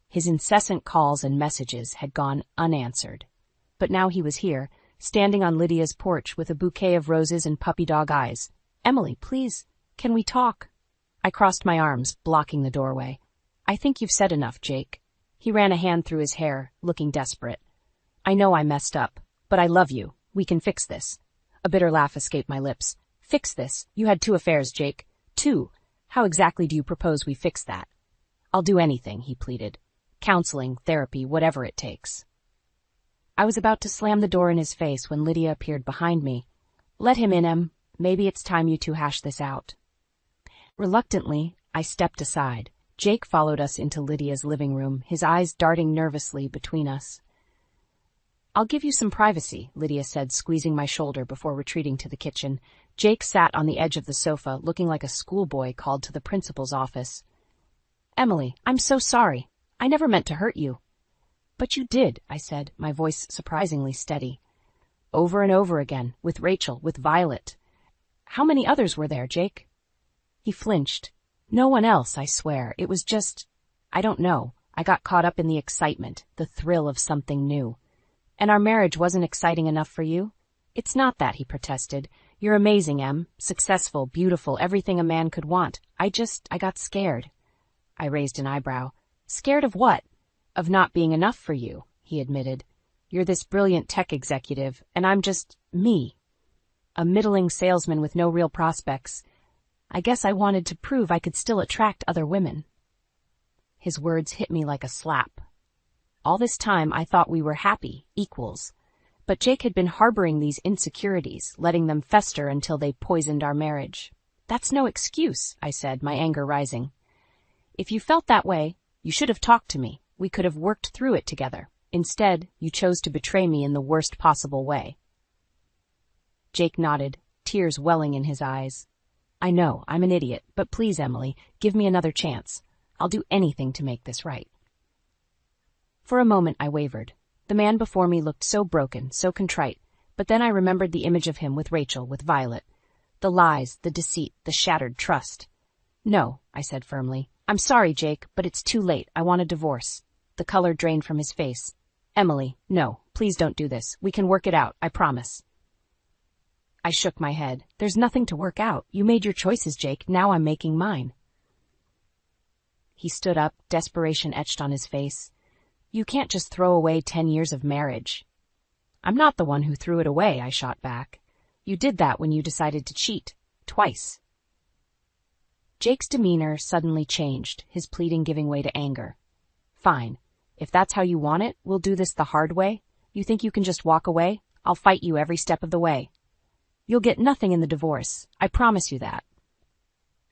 His incessant calls and messages had gone unanswered. But now he was here, standing on Lydia's porch with a bouquet of roses and puppy dog eyes. Emily, please, can we talk? I crossed my arms, blocking the doorway. I think you've said enough, Jake. He ran a hand through his hair, looking desperate. I know I messed up, but I love you. We can fix this. A bitter laugh escaped my lips. Fix this? You had 2 affairs, Jake. 2? How exactly do you propose we fix that? I'll do anything, he pleaded. Counseling, therapy, whatever it takes. I was about to slam the door in his face when Lydia appeared behind me. Let him in, Em. Maybe it's time you 2 hash this out. Reluctantly, I stepped aside. Jake followed us into Lydia's living room, his eyes darting nervously between us. I'll give you some privacy, Lydia said, squeezing my shoulder before retreating to the kitchen. Jake sat on the edge of the sofa, looking like a schoolboy called to the principal's office. Emily, I'm so sorry. I never meant to hurt you. But you did, I said, my voice surprisingly steady. Over and over again, with Rachel, with Violet. How many others were there, Jake? He flinched. No one else, I swear. It was just, I don't know. I got caught up in the excitement, the thrill of something new. And our marriage wasn't exciting enough for you? It's not that, he protested. You're amazing, Em. Successful, beautiful, everything a man could want. I got scared. I raised an eyebrow. Scared of what? Of not being enough for you, he admitted. You're this brilliant tech executive, and I'm just me. A middling salesman with no real prospects. I guess I wanted to prove I could still attract other women. His words hit me like a slap. All this time I thought we were happy, equals. But Jake had been harboring these insecurities, letting them fester until they poisoned our marriage. That's no excuse, I said, my anger rising. If you felt that way, you should have talked to me. We could have worked through it together. Instead, you chose to betray me in the worst possible way. Jake nodded, tears welling in his eyes. I know, I'm an idiot, but please, Emily, give me another chance. I'll do anything to make this right. For a moment I wavered. The man before me looked so broken, so contrite, but then I remembered the image of him with Rachel, with Violet. The lies, the deceit, the shattered trust. No, I said firmly. I'm sorry, Jake, but it's too late. I want a divorce. The color drained from his face. Emily, no, please don't do this. We can work it out, I promise. I shook my head. There's nothing to work out. You made your choices, Jake. Now I'm making mine. He stood up, desperation etched on his face. You can't just throw away 10 years of marriage. I'm not the one who threw it away, I shot back. You did that when you decided to cheat. Twice. Jake's demeanor suddenly changed, his pleading giving way to anger. Fine. If that's how you want it, we'll do this the hard way. You think you can just walk away? I'll fight you every step of the way. You'll get nothing in the divorce. I promise you that.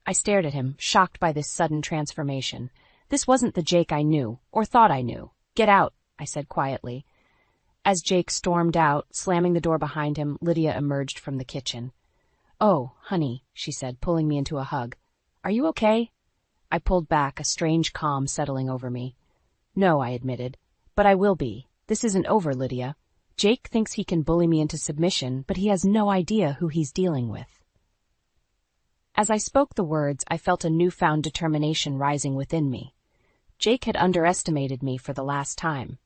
I stared at him, shocked by this sudden transformation. This wasn't the Jake I knew, or thought I knew. Get out, I said quietly. As Jake stormed out, slamming the door behind him, Lydia emerged from the kitchen. Oh, honey, she said, pulling me into a hug. Are you okay? I pulled back, a strange calm settling over me. No, I admitted. But I will be. This isn't over, Lydia. Jake thinks he can bully me into submission, but he has no idea who he's dealing with. As I spoke the words, I felt a newfound determination rising within me. Jake had underestimated me for the last time.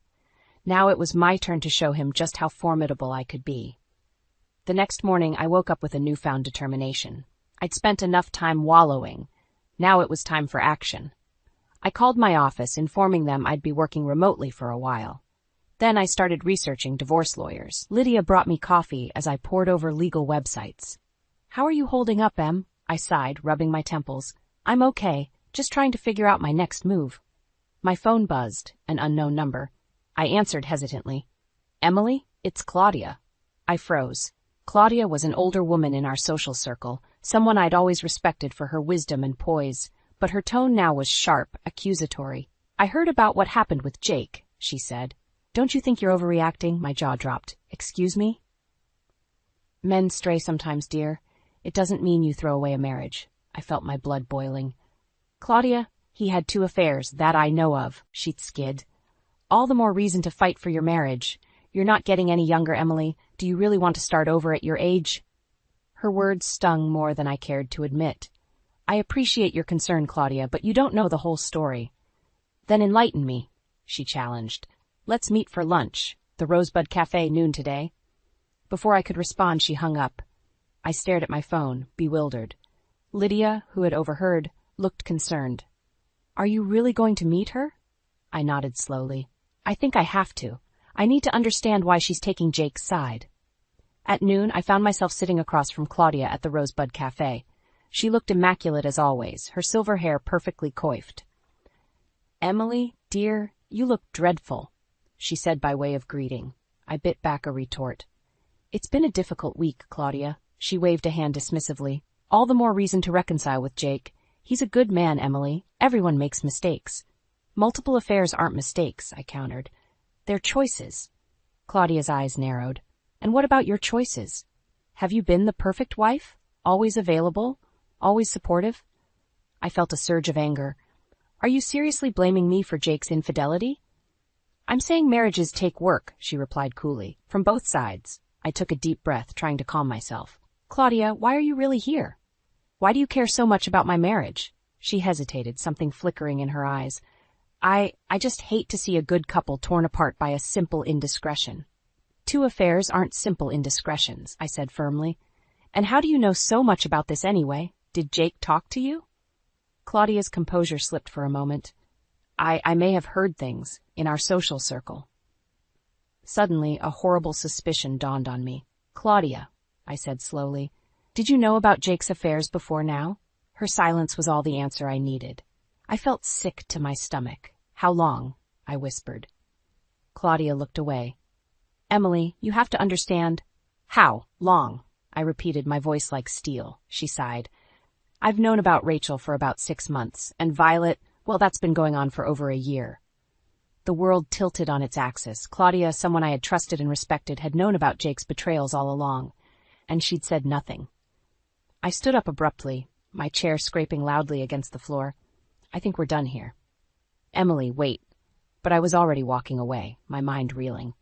Now it was my turn to show him just how formidable I could be. The next morning, I woke up with a newfound determination. I'd spent enough time wallowing. Now it was time for action. I called my office, informing them I'd be working remotely for a while. Then I started researching divorce lawyers. Lydia brought me coffee as I pored over legal websites. How are you holding up, Em? I sighed, rubbing my temples. I'm okay, just trying to figure out my next move. My phone buzzed, an unknown number. I answered hesitantly. Emily, it's Claudia. I froze. Claudia was an older woman in our social circle, someone I'd always respected for her wisdom and poise, but her tone now was sharp, accusatory. I heard about what happened with Jake, she said. Don't you think you're overreacting? My jaw dropped. Excuse me? Men stray sometimes, dear. It doesn't mean you throw away a marriage. I felt my blood boiling. Claudia, he had 2 affairs, that I know of, she skid. All the more reason to fight for your marriage. You're not getting any younger, Emily. Do you really want to start over at your age? Her words stung more than I cared to admit. I appreciate your concern, Claudia, but you don't know the whole story. Then enlighten me, she challenged. Let's meet for lunch. The Rosebud Cafe, noon today. Before I could respond, she hung up. I stared at my phone, bewildered. Lydia, who had overheard, looked concerned. Are you really going to meet her? I nodded slowly. I think I have to. I need to understand why she's taking Jake's side. At noon, I found myself sitting across from Claudia at the Rosebud Cafe. She looked immaculate as always, her silver hair perfectly coiffed. Emily, dear, you look dreadful, she said by way of greeting. I bit back a retort. It's been a difficult week, Claudia. She waved a hand dismissively. All the more reason to reconcile with Jake. He's a good man, Emily. Everyone makes mistakes. Multiple affairs aren't mistakes, I countered. They're choices. Claudia's eyes narrowed. And what about your choices? Have you been the perfect wife? Always available? Always supportive? I felt a surge of anger. Are you seriously blaming me for Jake's infidelity? I'm saying marriages take work, she replied coolly, from both sides. I took a deep breath, trying to calm myself. Claudia, why are you really here? Why do you care so much about my marriage? She hesitated, something flickering in her eyes. I just hate to see a good couple torn apart by a simple indiscretion. 2 affairs aren't simple indiscretions, I said firmly. And how do you know so much about this anyway? Did Jake talk to you? Claudia's composure slipped for a moment. I may have heard things in our social circle. Suddenly, a horrible suspicion dawned on me. Claudia, I said slowly, did you know about Jake's affairs before now? Her silence was all the answer I needed. I felt sick to my stomach. How long? I whispered. Claudia looked away. Emily, you have to understand. How long? I repeated, my voice like steel. She sighed. I've known about Rachel for about 6 months, and Violet, well, that's been going on for over a year. The world tilted on its axis. Claudia, someone I had trusted and respected, had known about Jake's betrayals all along, and she'd said nothing. I stood up abruptly, my chair scraping loudly against the floor. I think we're done here. Emily, wait. But I was already walking away, my mind reeling.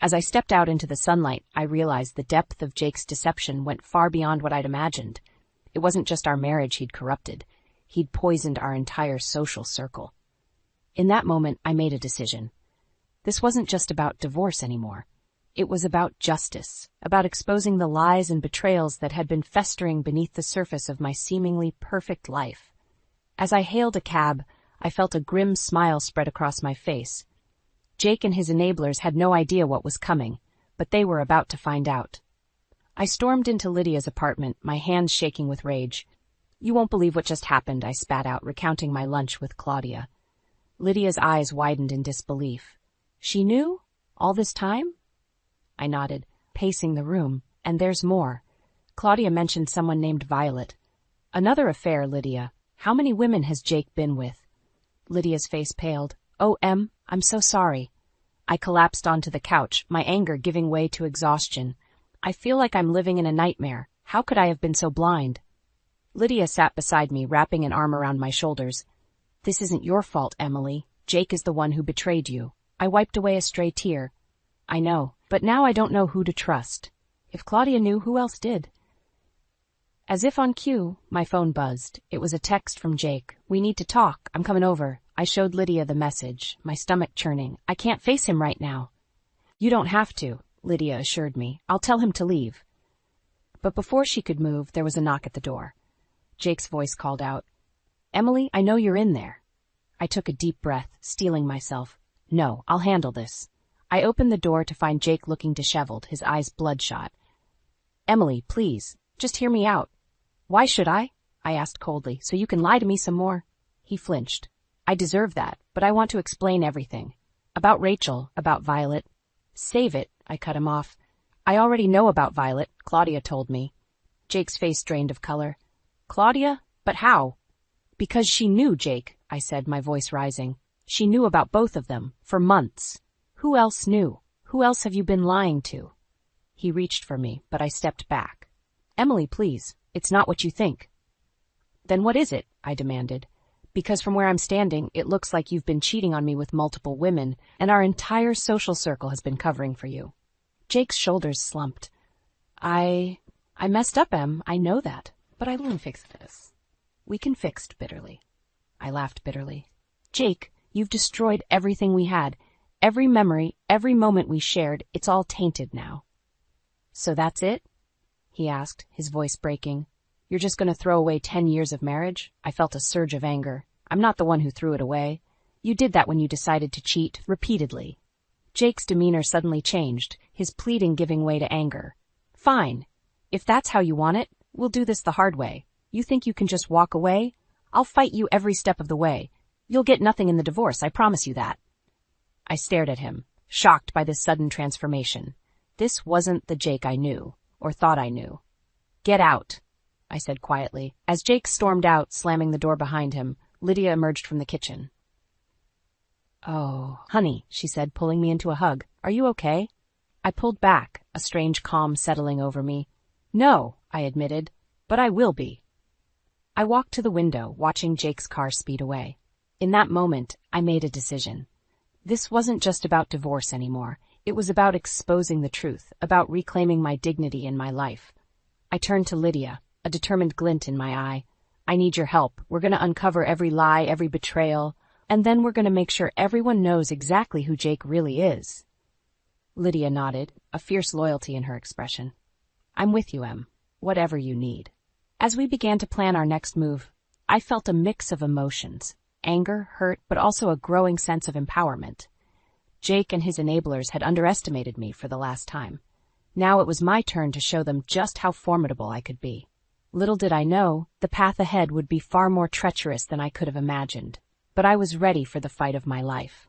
As I stepped out into the sunlight, I realized the depth of Jake's deception went far beyond what I'd imagined. It wasn't just our marriage he'd corrupted. He'd poisoned our entire social circle. In that moment, I made a decision. This wasn't just about divorce anymore. It was about justice, about exposing the lies and betrayals that had been festering beneath the surface of my seemingly perfect life. As I hailed a cab, I felt a grim smile spread across my face. Jake and his enablers had no idea what was coming, but they were about to find out. I stormed into Lydia's apartment, my hands shaking with rage. You won't believe what just happened, I spat out, recounting my lunch with Claudia. Lydia's eyes widened in disbelief. She knew? All this time? I nodded, pacing the room. And there's more. Claudia mentioned someone named Violet. Another affair, Lydia. How many women has Jake been with? Lydia's face paled. Oh, Em, I'm so sorry. I collapsed onto the couch, my anger giving way to exhaustion. I feel like I'm living in a nightmare. How could I have been so blind? Lydia sat beside me, wrapping an arm around my shoulders. This isn't your fault, Emily. Jake is the one who betrayed you. I wiped away a stray tear. I know, but now I don't know who to trust. If Claudia knew, who else did? As if on cue, my phone buzzed. It was a text from Jake. We need to talk. I'm coming over. I showed Lydia the message, my stomach churning. I can't face him right now. You don't have to, Lydia assured me. I'll tell him to leave. But before she could move, there was a knock at the door. Jake's voice called out, Emily, I know you're in there. I took a deep breath, steeling myself. No, I'll handle this. I opened the door to find Jake looking disheveled, his eyes bloodshot. Emily, please, just hear me out. Why should I asked coldly, so you can lie to me some more? He flinched. I deserve that, but I want to explain everything. About Rachel, about Violet. Save it, I cut him off. I already know about Violet, Claudia told me. Jake's face drained of color. Claudia? But how? Because she knew, Jake, I said, my voice rising. She knew about both of them, for months. Who else knew? Who else have you been lying to? He reached for me, but I stepped back. Emily, please, it's not what you think. Then what is it? I demanded. Because from where I'm standing, it looks like you've been cheating on me with multiple women, and our entire social circle has been covering for you. Jake's shoulders slumped. I messed up, Em, I know that, but I will fix this. We can fix it bitterly. I laughed bitterly. Jake, you've destroyed everything we had. Every memory, every moment we shared, it's all tainted now. So that's it? He asked, his voice breaking. You're just going to throw away 10 years of marriage? I felt a surge of anger. I'm not the one who threw it away. You did that when you decided to cheat, repeatedly. Jake's demeanor suddenly changed, his pleading giving way to anger. Fine. If that's how you want it, we'll do this the hard way. You think you can just walk away? I'll fight you every step of the way. You'll get nothing in the divorce, I promise you that. I stared at him, shocked by this sudden transformation. This wasn't the Jake I knew, or thought I knew. Get out, I said quietly. As Jake stormed out, slamming the door behind him, Lydia emerged from the kitchen. Oh, honey, she said, pulling me into a hug. Are you okay? I pulled back, a strange calm settling over me. No, I admitted, but I will be. I walked to the window, watching Jake's car speed away. In that moment, I made a decision. This wasn't just about divorce anymore. It was about exposing the truth, about reclaiming my dignity in my life. I turned to Lydia, a determined glint in my eye. I need your help. We're going to uncover every lie, every betrayal, and then we're going to make sure everyone knows exactly who Jake really is. Lydia nodded, a fierce loyalty in her expression. I'm with you, Em. Whatever you need. As we began to plan our next move, I felt a mix of emotions. Anger, hurt, but also a growing sense of empowerment. Jake and his enablers had underestimated me for the last time. Now it was my turn to show them just how formidable I could be. Little did I know, the path ahead would be far more treacherous than I could have imagined. but I was ready for the fight of my life.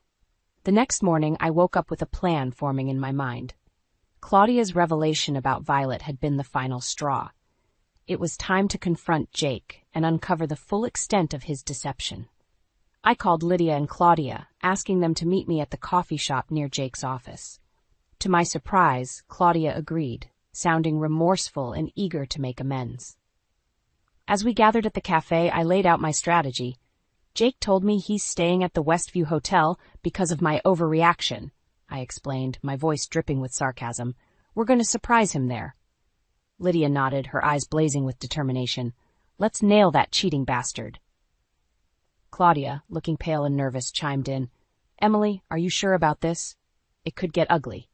The next morning, I woke up with a plan forming in my mind. Claudia's revelation about Violet had been the final straw. It was time to confront Jake and uncover the full extent of his deception. I called Lydia and Claudia, asking them to meet me at the coffee shop near Jake's office. To my surprise, Claudia agreed, sounding remorseful and eager to make amends. As we gathered at the cafe, I laid out my strategy. Jake told me he's staying at the Westview Hotel because of my overreaction, I explained, my voice dripping with sarcasm. We're going to surprise him there. Lydia nodded, her eyes blazing with determination. Let's nail that cheating bastard. Claudia, looking pale and nervous, chimed in. Emily, are you sure about this? It could get ugly.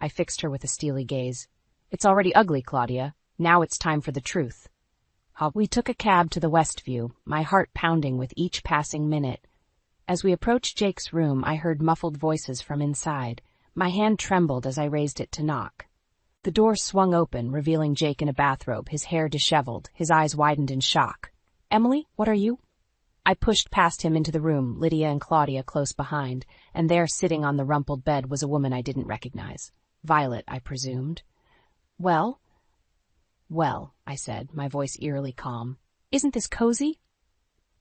I fixed her with a steely gaze. It's already ugly, Claudia. Now it's time for the truth. We took a cab to the Westview, my heart pounding with each passing minute. As we approached Jake's room, I heard muffled voices from inside. My hand trembled as I raised it to knock. The door swung open, revealing Jake in a bathrobe, his hair disheveled, his eyes widened in shock. Emily, what are you? I pushed past him into the room, Lydia and Claudia close behind, and there, sitting on the rumpled bed, was a woman I didn't recognize. Violet, I presumed. Well, I said, my voice eerily calm. Isn't this cozy?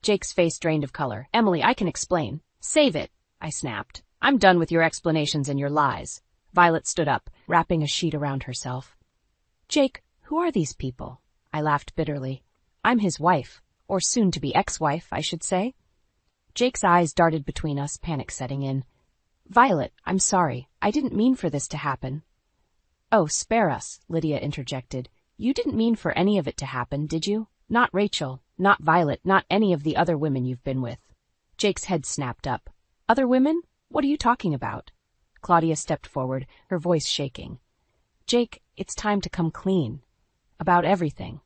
Jake's face drained of color. Emily, I can explain. Save it, I snapped. I'm done with your explanations and your lies. Violet stood up, wrapping a sheet around herself. Jake, who are these people? I laughed bitterly. I'm his wife, or soon-to-be ex-wife, I should say. Jake's eyes darted between us, panic setting in. Violet, I'm sorry. I didn't mean for this to happen. Oh, spare us, Lydia interjected. You didn't mean for any of it to happen, did you? Not Rachel, not Violet, not any of the other women you've been with. Jake's head snapped up. Other women? What are you talking about? Claudia stepped forward, her voice shaking. Jake, it's time to come clean. About everything.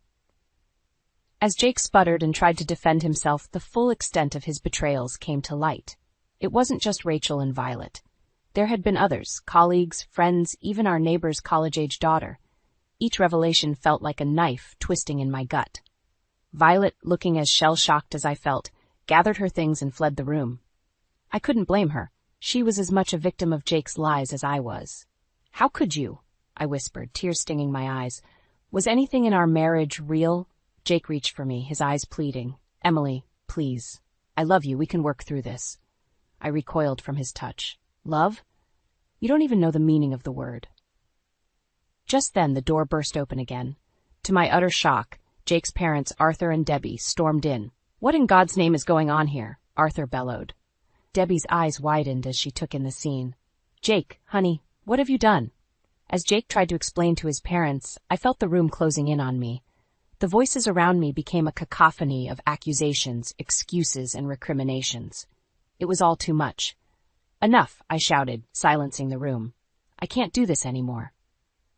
As Jake sputtered and tried to defend himself, the full extent of his betrayals came to light. It wasn't just Rachel and Violet. There had been others, colleagues, friends, even our neighbor's college-age daughter. Each revelation felt like a knife twisting in my gut. Violet, looking as shell-shocked as I felt, gathered her things and fled the room. I couldn't blame her. She was as much a victim of Jake's lies as I was. How could you? I whispered, tears stinging my eyes. Was anything in our marriage real? Jake reached for me, his eyes pleading. Emily, please. I love you. We can work through this. I recoiled from his touch. Love? You don't even know the meaning of the word. Just then, the door burst open again. To my utter shock, Jake's parents, Arthur and Debbie, stormed in. What in God's name is going on here? Arthur bellowed. Debbie's eyes widened as she took in the scene. Jake, honey, what have you done? As Jake tried to explain to his parents, I felt the room closing in on me. The voices around me became a cacophony of accusations, excuses, and recriminations. It was all too much. Enough, I shouted, silencing the room. I can't do this anymore.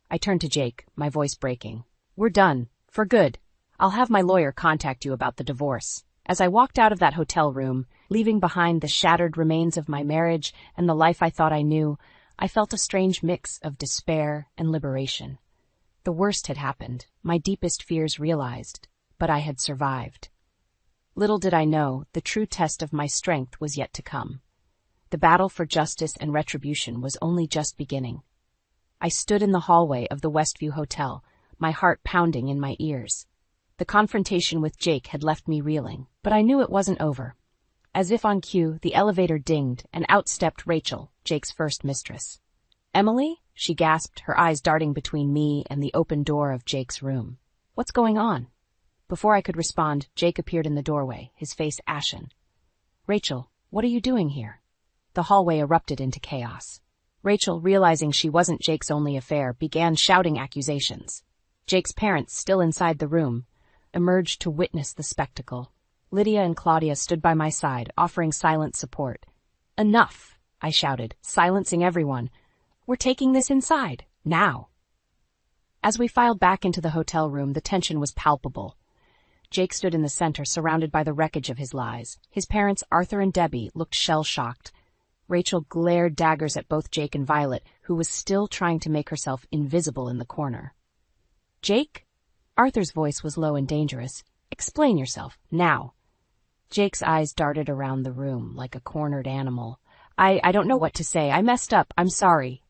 I turned to Jake, my voice breaking. We're done. For good. I'll have my lawyer contact you about the divorce. As I walked out of that hotel room, leaving behind the shattered remains of my marriage and the life I thought I knew, I felt a strange mix of despair and liberation. The worst had happened, my deepest fears realized, but I had survived. Little did I know, the true test of my strength was yet to come. The battle for justice and retribution was only just beginning. I stood in the hallway of the Westview Hotel, my heart pounding in my ears. The confrontation with Jake had left me reeling, but I knew it wasn't over. As if on cue, the elevator dinged, and out stepped Rachel, Jake's first mistress. Emily? She gasped, her eyes darting between me and the open door of Jake's room. What's going on? Before I could respond, Jake appeared in the doorway, his face ashen. Rachel, what are you doing here? The hallway erupted into chaos. Rachel, realizing she wasn't Jake's only affair, began shouting accusations. Jake's parents, still inside the room, emerged to witness the spectacle. Lydia and Claudia stood by my side, offering silent support. Enough, I shouted, silencing everyone. We're taking this inside, now. As we filed back into the hotel room, the tension was palpable. Jake stood in the center, surrounded by the wreckage of his lies. His parents, Arthur and Debbie, looked shell-shocked. Rachel glared daggers at both Jake and Violet, who was still trying to make herself invisible in the corner. Jake? Arthur's voice was low and dangerous. Explain yourself, now. Jake's eyes darted around the room like a cornered animal. I don't know what to say. I messed up. I'm sorry.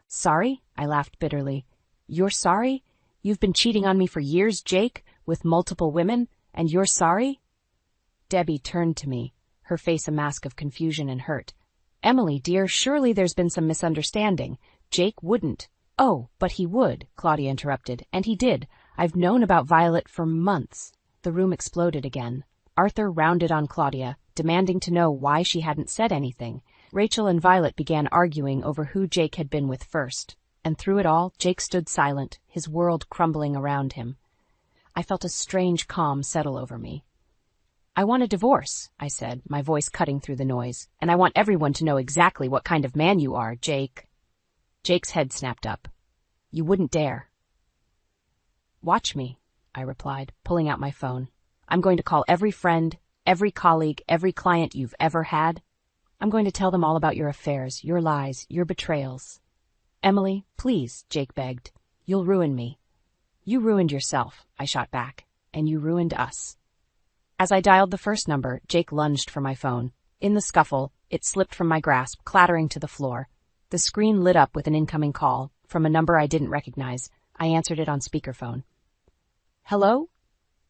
Sorry? I laughed bitterly. You're sorry? You've been cheating on me for years, Jake, with multiple women, and you're sorry? Debbie turned to me, her face a mask of confusion and hurt. Emily, dear, surely there's been some misunderstanding. Jake wouldn't. Oh, but he would, Claudia interrupted, and he did. I've known about Violet for months. The room exploded again. Arthur rounded on Claudia, demanding to know why she hadn't said anything. Rachel and Violet began arguing over who Jake had been with first, and through it all, Jake stood silent, his world crumbling around him. I felt a strange calm settle over me. I want a divorce, I said, my voice cutting through the noise, and I want everyone to know exactly what kind of man you are, Jake. Jake's head snapped up. You wouldn't dare. Watch me, I replied, pulling out my phone. I'm going to call every friend, every colleague, every client you've ever had. I'm going to tell them all about your affairs, your lies, your betrayals. Emily, please, Jake begged. You'll ruin me. You ruined yourself, I shot back, and you ruined us. As I dialed the first number, Jake lunged for my phone. In the scuffle, it slipped from my grasp, clattering to the floor. The screen lit up with an incoming call, from a number I didn't recognize. I answered it on speakerphone. Hello?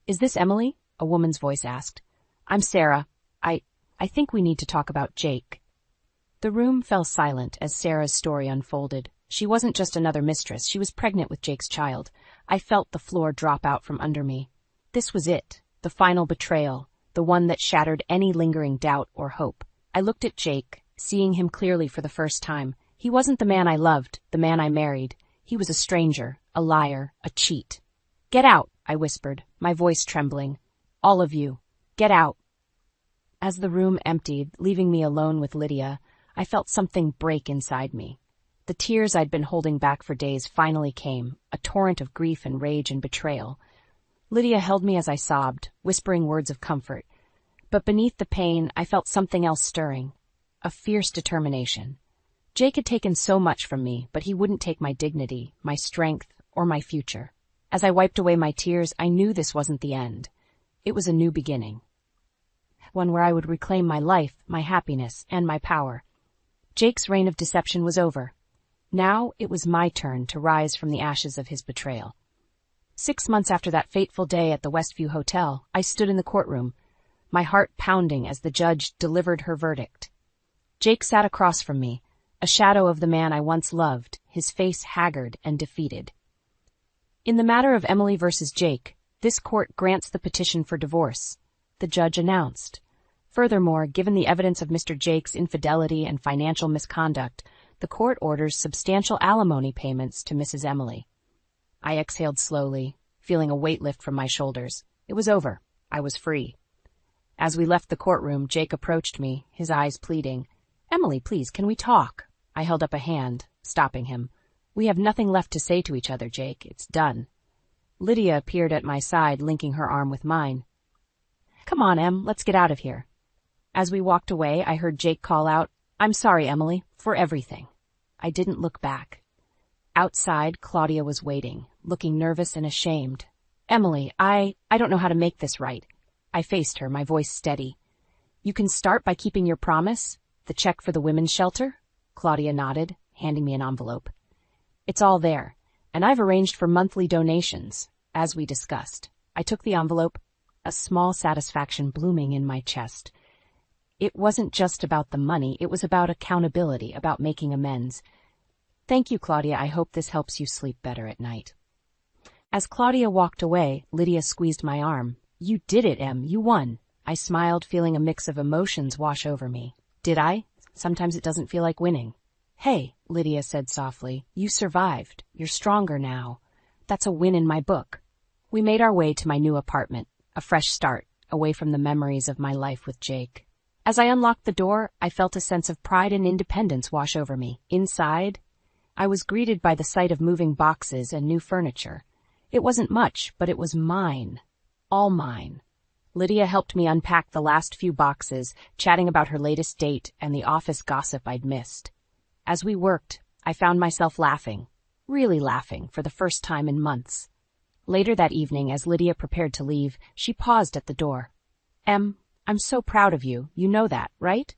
Is this Emily? A woman's voice asked. I'm Sarah. I think we need to talk about Jake. The room fell silent as Sarah's story unfolded. She wasn't just another mistress, she was pregnant with Jake's child. I felt the floor drop out from under me. This was it, the final betrayal, the one that shattered any lingering doubt or hope. I looked at Jake, seeing him clearly for the first time. He wasn't the man I loved, the man I married. He was a stranger, a liar, a cheat. Get out, I whispered, my voice trembling. All of you, get out. As the room emptied, leaving me alone with Lydia, I felt something break inside me. The tears I'd been holding back for days finally came, a torrent of grief and rage and betrayal. Lydia held me as I sobbed, whispering words of comfort. But beneath the pain, I felt something else stirring, a fierce determination. Jake had taken so much from me, but he wouldn't take my dignity, my strength, or my future. As I wiped away my tears, I knew this wasn't the end. It was a new beginning. One where I would reclaim my life, my happiness, and my power. Jake's reign of deception was over. Now it was my turn to rise from the ashes of his betrayal. 6 months after that fateful day at the Westview Hotel, I stood in the courtroom, my heart pounding as the judge delivered her verdict. Jake sat across from me, a shadow of the man I once loved, his face haggard and defeated. In the matter of Emily versus Jake, this court grants the petition for divorce, the judge announced. Furthermore, given the evidence of Mr. Jake's infidelity and financial misconduct, the court orders substantial alimony payments to Mrs. Emily. I exhaled slowly, feeling a weight lift from my shoulders. It was over. I was free. As we left the courtroom, Jake approached me, his eyes pleading. Emily, please, can we talk? I held up a hand, stopping him. We have nothing left to say to each other, Jake. It's done. Lydia appeared at my side, linking her arm with mine. Come on, Em, let's get out of here. As we walked away, I heard Jake call out, I'm sorry, Emily, for everything. I didn't look back. Outside, Claudia was waiting, looking nervous and ashamed. Emily, I don't know how to make this right. I faced her, my voice steady. You can start by keeping your promise, the check for the women's shelter? Claudia nodded, handing me an envelope. It's all there, and I've arranged for monthly donations, as we discussed. I took the envelope, a small satisfaction blooming in my chest. It wasn't just about the money, it was about accountability, about making amends. Thank you, Claudia. I hope this helps you sleep better at night. As Claudia walked away, Lydia squeezed my arm. You did it, Em. You won. I smiled, feeling a mix of emotions wash over me. Did I? Sometimes it doesn't feel like winning. Hey, Lydia said softly, you survived. You're stronger now. That's a win in my book. We made our way to my new apartment, a fresh start, away from the memories of my life with Jake. As I unlocked the door, I felt a sense of pride and independence wash over me. Inside, I was greeted by the sight of moving boxes and new furniture. It wasn't much, but it was mine. All mine. Lydia helped me unpack the last few boxes, chatting about her latest date and the office gossip I'd missed. As we worked, I found myself laughing, really laughing, for the first time in months. Later that evening, as Lydia prepared to leave, she paused at the door. Em, I'm so proud of you, you know that, right?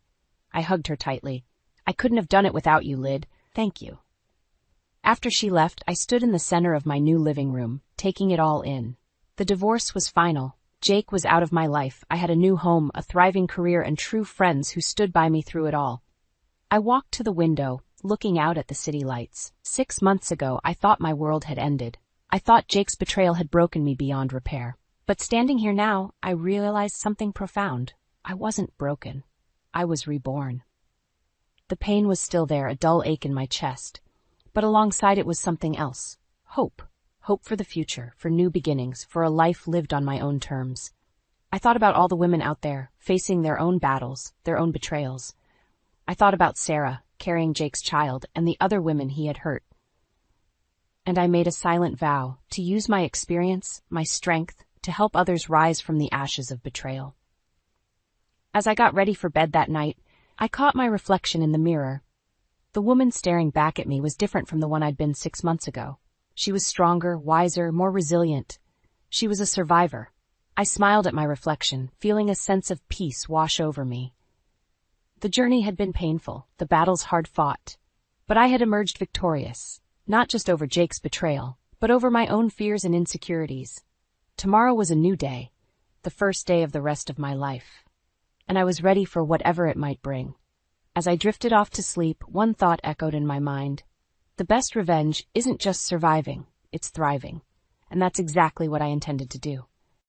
I hugged her tightly. I couldn't have done it without you, Lyd. Thank you. After she left, I stood in the center of my new living room, taking it all in. The divorce was final. Jake was out of my life. I had a new home, a thriving career, and true friends who stood by me through it all. I walked to the window, looking out at the city lights. 6 months ago, I thought my world had ended. I thought Jake's betrayal had broken me beyond repair. But standing here now, I realized something profound. I wasn't broken. I was reborn. The pain was still there, a dull ache in my chest. But alongside it was something else. Hope. Hope for the future, for new beginnings, for a life lived on my own terms. I thought about all the women out there, facing their own battles, their own betrayals. I thought about Sarah, carrying Jake's child, and the other women he had hurt. And I made a silent vow to use my experience, my strength, to help others rise from the ashes of betrayal. As I got ready for bed that night, I caught my reflection in the mirror. The woman staring back at me was different from the one I'd been 6 months ago. She was stronger, wiser, more resilient. She was a survivor. I smiled at my reflection, feeling a sense of peace wash over me. The journey had been painful, the battles hard-fought. But I had emerged victorious, not just over Jake's betrayal, but over my own fears and insecurities. Tomorrow was a new day, the first day of the rest of my life. And I was ready for whatever it might bring. As I drifted off to sleep, one thought echoed in my mind. The best revenge isn't just surviving, it's thriving. And that's exactly what I intended to do.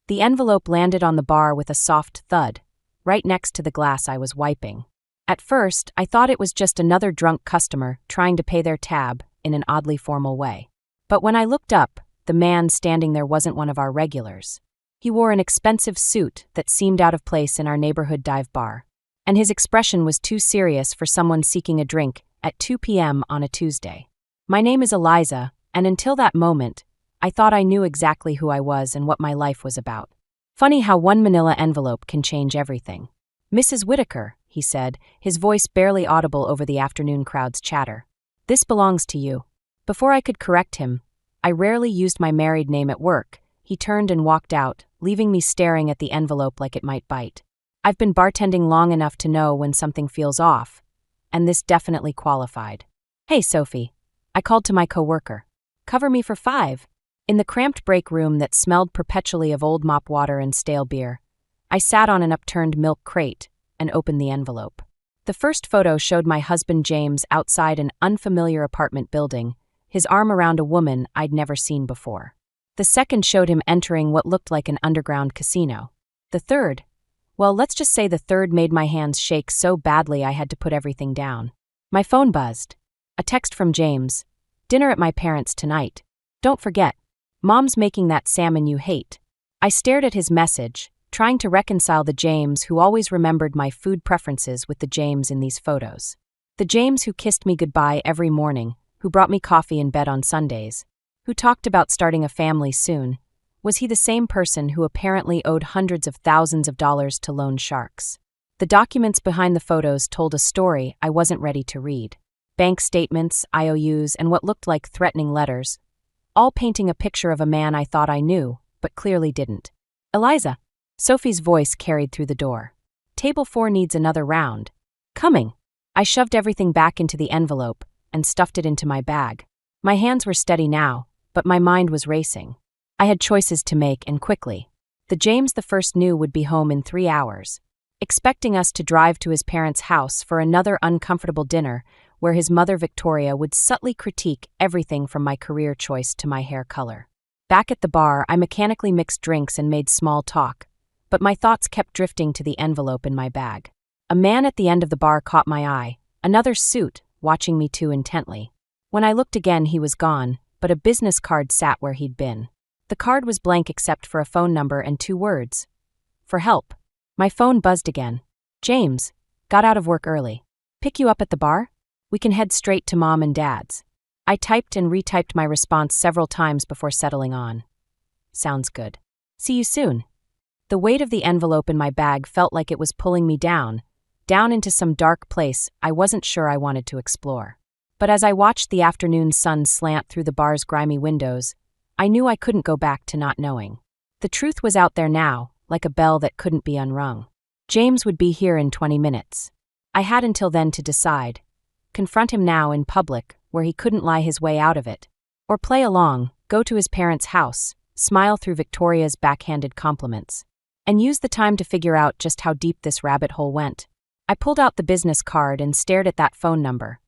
The envelope landed on the bar with a soft thud, right next to the glass I was wiping. At first, I thought it was just another drunk customer trying to pay their tab in an oddly formal way. But when I looked up, the man standing there wasn't one of our regulars. He wore an expensive suit that seemed out of place in our neighborhood dive bar. And his expression was too serious for someone seeking a drink at 2 p.m. on a Tuesday. My name is Eliza, and until that moment, I thought I knew exactly who I was and what my life was about. Funny how one manila envelope can change everything. Mrs. Whitaker, he said, his voice barely audible over the afternoon crowd's chatter. This belongs to you. Before I could correct him, I rarely used my married name at work. He turned and walked out, leaving me staring at the envelope like it might bite. I've been bartending long enough to know when something feels off, and this definitely qualified. Hey, Sophie. I called to my coworker. Cover me for 5. In the cramped break room that smelled perpetually of old mop water and stale beer, I sat on an upturned milk crate and opened the envelope. The first photo showed my husband James outside an unfamiliar apartment building, his arm around a woman I'd never seen before. The second showed him entering what looked like an underground casino. The third, well, let's just say the third made my hands shake so badly I had to put everything down. My phone buzzed. A text from James. Dinner at my parents' tonight. Don't forget, Mom's making that salmon you hate. I stared at his message, trying to reconcile the James who always remembered my food preferences with the James in these photos. The James who kissed me goodbye every morning, who brought me coffee in bed on Sundays, who talked about starting a family soon. Was he the same person who apparently owed hundreds of thousands of dollars to loan sharks? The documents behind the photos told a story I wasn't ready to read. Bank statements, IOUs, and what looked like threatening letters, all painting a picture of a man I thought I knew, but clearly didn't. Eliza. Sophie's voice carried through the door. Table 4 needs another round. Coming. I shoved everything back into the envelope and stuffed it into my bag. My hands were steady now, but my mind was racing. I had choices to make, and quickly. The James the first knew would be home in 3 hours, expecting us to drive to his parents' house for another uncomfortable dinner where his mother Victoria would subtly critique everything from my career choice to my hair color. Back at the bar, I mechanically mixed drinks and made small talk, but my thoughts kept drifting to the envelope in my bag. A man at the end of the bar caught my eye, another suit, watching me too intently. When I looked again, he was gone, but a business card sat where he'd been. The card was blank except for a phone number and 2 words. For help. My phone buzzed again. James, got out of work early. Pick you up at the bar? We can head straight to Mom and Dad's. I typed and retyped my response several times before settling on. Sounds good. See you soon. The weight of the envelope in my bag felt like it was pulling me down into some dark place I wasn't sure I wanted to explore. But as I watched the afternoon sun slant through the bar's grimy windows, I knew I couldn't go back to not knowing. The truth was out there now, like a bell that couldn't be unrung. James would be here in 20 minutes. I had until then to decide. Confront him now in public, where he couldn't lie his way out of it. Or play along, go to his parents' house, smile through Victoria's backhanded compliments, and use the time to figure out just how deep this rabbit hole went. I pulled out the business card and stared at that phone number,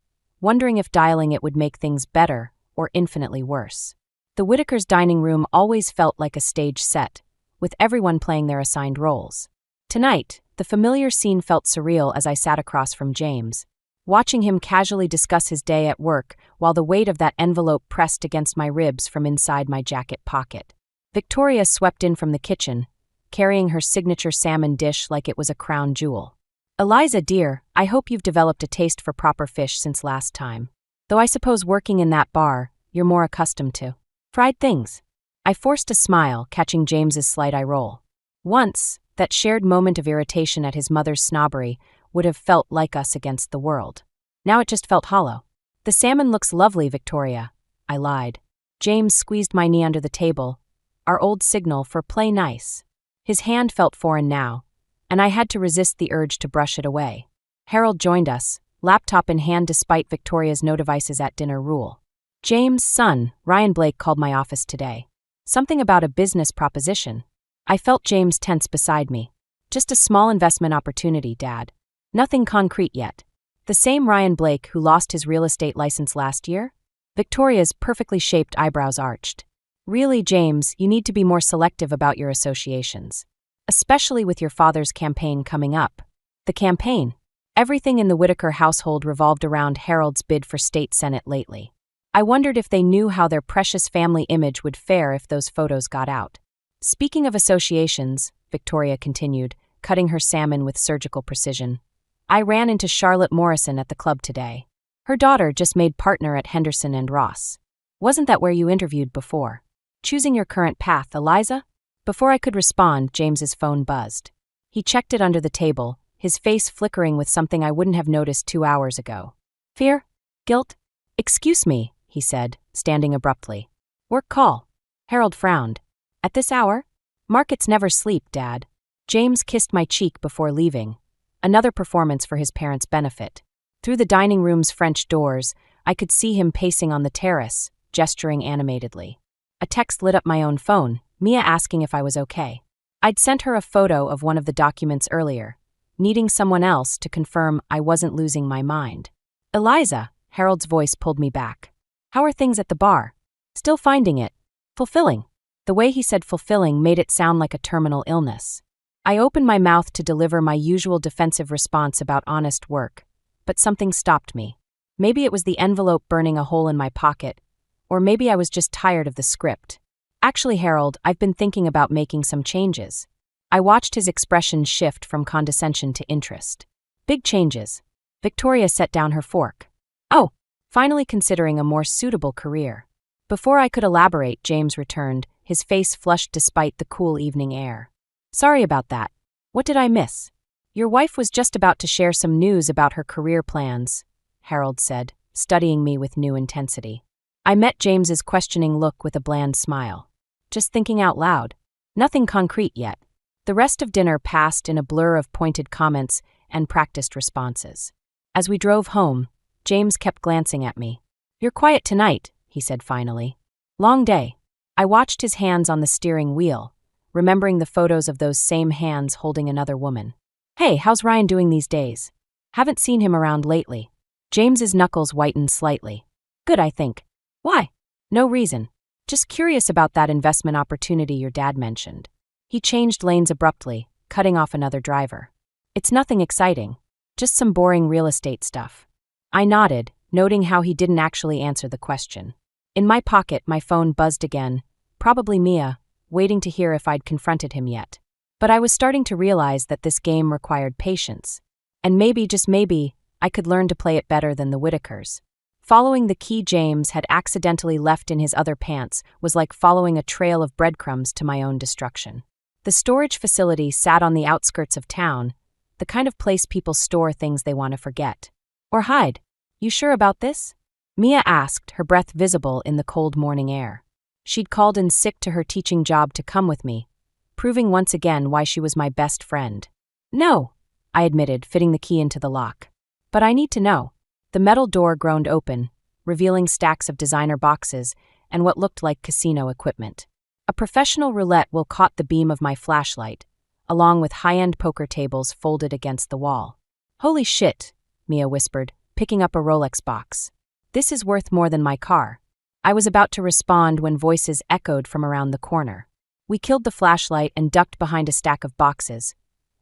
wondering if dialing it would make things better or infinitely worse. The Whitakers' dining room always felt like a stage set, with everyone playing their assigned roles. Tonight, the familiar scene felt surreal as I sat across from James, watching him casually discuss his day at work while the weight of that envelope pressed against my ribs from inside my jacket pocket. Victoria swept in from the kitchen, carrying her signature salmon dish like it was a crown jewel. "Eliza, dear, I hope you've developed a taste for proper fish since last time. Though I suppose working in that bar, you're more accustomed to fried things." I forced a smile, catching James's slight eye roll. Once, that shared moment of irritation at his mother's snobbery would have felt like us against the world. Now it just felt hollow. "The salmon looks lovely, Victoria," I lied. James squeezed my knee under the table, our old signal for play nice. His hand felt foreign now, and I had to resist the urge to brush it away. Harold joined us, laptop in hand despite Victoria's no devices at dinner rule. James' son, Ryan Blake, called my office today. Something about a business proposition. I felt James tense beside me. "Just a small investment opportunity, Dad. Nothing concrete yet." "The same Ryan Blake who lost his real estate license last year?" Victoria's perfectly shaped eyebrows arched. "Really, James, you need to be more selective about your associations. Especially with your father's campaign coming up." The campaign? Everything in the Whitaker household revolved around Harold's bid for state senate lately. I wondered if they knew how their precious family image would fare if those photos got out. "Speaking of associations," Victoria continued, cutting her salmon with surgical precision, "I ran into Charlotte Morrison at the club today. Her daughter just made partner at Henderson and Ross. Wasn't that where you interviewed before? Choosing your current path, Eliza?" Before I could respond, James's phone buzzed. He checked it under the table, his face flickering with something I wouldn't have noticed 2 hours ago. "Fear? Guilt?" "Excuse me," he said, standing abruptly. "Work call." Harold frowned. "At this hour? Markets never sleep, Dad." James kissed my cheek before leaving. Another performance for his parents' benefit. Through the dining room's French doors, I could see him pacing on the terrace, gesturing animatedly. A text lit up my own phone, Mia asking if I was okay. I'd sent her a photo of one of the documents earlier, needing someone else to confirm I wasn't losing my mind. "Eliza," Harold's voice pulled me back. "How are things at the bar?" "Still finding it fulfilling." The way he said fulfilling made it sound like a terminal illness. I opened my mouth to deliver my usual defensive response about honest work, but something stopped me. Maybe it was the envelope burning a hole in my pocket, or maybe I was just tired of the script. "Actually, Harold, I've been thinking about making some changes." I watched his expression shift from condescension to interest. "Big changes." Victoria set down her fork. "Oh, finally considering a more suitable career." Before I could elaborate, James returned, his face flushed despite the cool evening air. "Sorry about that. What did I miss?" "Your wife was just about to share some news about her career plans," Harold said, studying me with new intensity. I met James's questioning look with a bland smile. "Just thinking out loud. Nothing concrete yet." The rest of dinner passed in a blur of pointed comments and practiced responses. As we drove home, James kept glancing at me. "You're quiet tonight," he said finally. "Long day." I watched his hands on the steering wheel, remembering the photos of those same hands holding another woman. "Hey, how's Ryan doing these days? Haven't seen him around lately." James's knuckles whitened slightly. "Good, I think." "Why?" "No reason. Just curious about that investment opportunity your dad mentioned." He changed lanes abruptly, cutting off another driver. "It's nothing exciting. Just some boring real estate stuff." I nodded, noting how he didn't actually answer the question. In my pocket, my phone buzzed again, probably Mia, waiting to hear if I'd confronted him yet. But I was starting to realize that this game required patience. And maybe, just maybe, I could learn to play it better than the Whitakers. Following the key James had accidentally left in his other pants was like following a trail of breadcrumbs to my own destruction. The storage facility sat on the outskirts of town, the kind of place people store things they want to forget. Or hide. "You sure about this?" Mia asked, her breath visible in the cold morning air. She'd called in sick to her teaching job to come with me, proving once again why she was my best friend. No, I admitted, fitting the key into the lock. But I need to know. The metal door groaned open, revealing stacks of designer boxes and what looked like casino equipment. A professional roulette will caught the beam of my flashlight, along with high-end poker tables folded against the wall. Holy shit, Mia whispered, picking up a Rolex box. This is worth more than my car. I was about to respond when voices echoed from around the corner. We killed the flashlight and ducked behind a stack of boxes,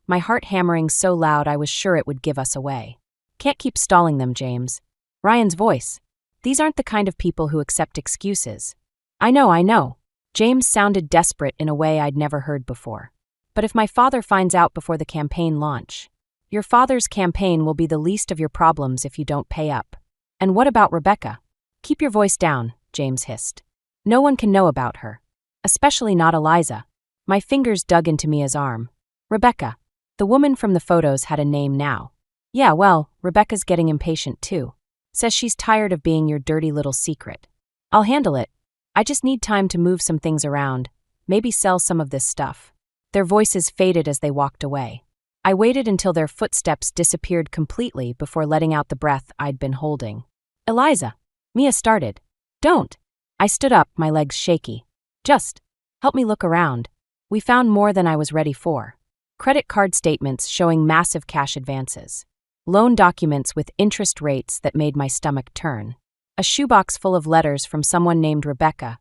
my heart hammering so loud I was sure it would give us away. Can't keep stalling them, James. Ryan's voice. These aren't the kind of people who accept excuses. I know. James sounded desperate in a way I'd never heard before. But if my father finds out before the campaign launch, your father's campaign will be the least of your problems if you don't pay up. And what about Rebecca? Keep your voice down, James hissed. No one can know about her. Especially not Eliza. My fingers dug into Mia's arm. Rebecca. The woman from the photos had a name now. Yeah, well, Rebecca's getting impatient too. Says she's tired of being your dirty little secret. I'll handle it. I just need time to move some things around, maybe sell some of this stuff. Their voices faded as they walked away. I waited until their footsteps disappeared completely before letting out the breath I'd been holding. Eliza. Mia started. Don't. I stood up, my legs shaky. Just. Help me look around. We found more than I was ready for. Credit card statements showing massive cash advances. Loan documents with interest rates that made my stomach turn. A shoebox full of letters from someone named Rebecca,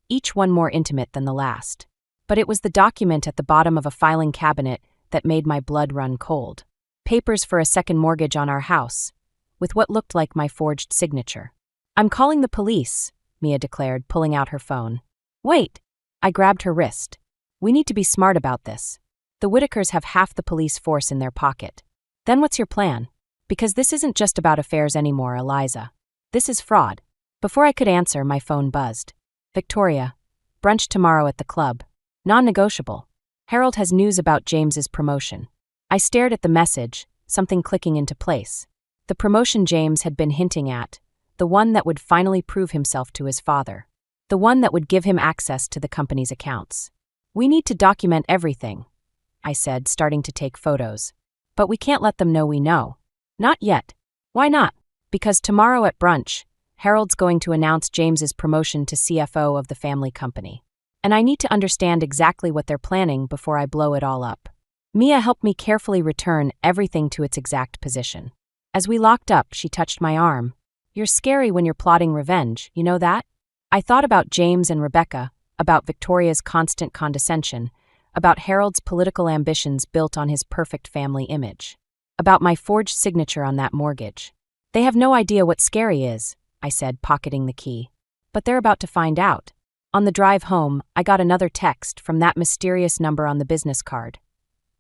each one more intimate than the last. But it was the document at the bottom of a filing cabinet that made my blood run cold. Papers for a second mortgage on our house, with what looked like my forged signature. I'm calling the police, Mia declared, pulling out her phone. Wait! I grabbed her wrist. We need to be smart about this. The Whitakers have half the police force in their pocket. Then what's your plan? Because this isn't just about affairs anymore, Eliza. This is fraud. Before I could answer, my phone buzzed. Victoria. Brunch tomorrow at the club. Non-negotiable. Harold has news about James's promotion. I stared at the message, something clicking into place. The promotion James had been hinting at. The one that would finally prove himself to his father. The one that would give him access to the company's accounts. We need to document everything, I said, starting to take photos. But we can't let them know we know. Not yet. Why not? Because tomorrow at brunch, Harold's going to announce James's promotion to CFO of the family company. And I need to understand exactly what they're planning before I blow it all up. Mia helped me carefully return everything to its exact position. As we locked up, she touched my arm. You're scary when you're plotting revenge, you know that? I thought about James and Rebecca, about Victoria's constant condescension, about Harold's political ambitions built on his perfect family image, about my forged signature on that mortgage. They have no idea what scary is, I said, pocketing the key. But they're about to find out. On the drive home, I got another text from that mysterious number on the business card.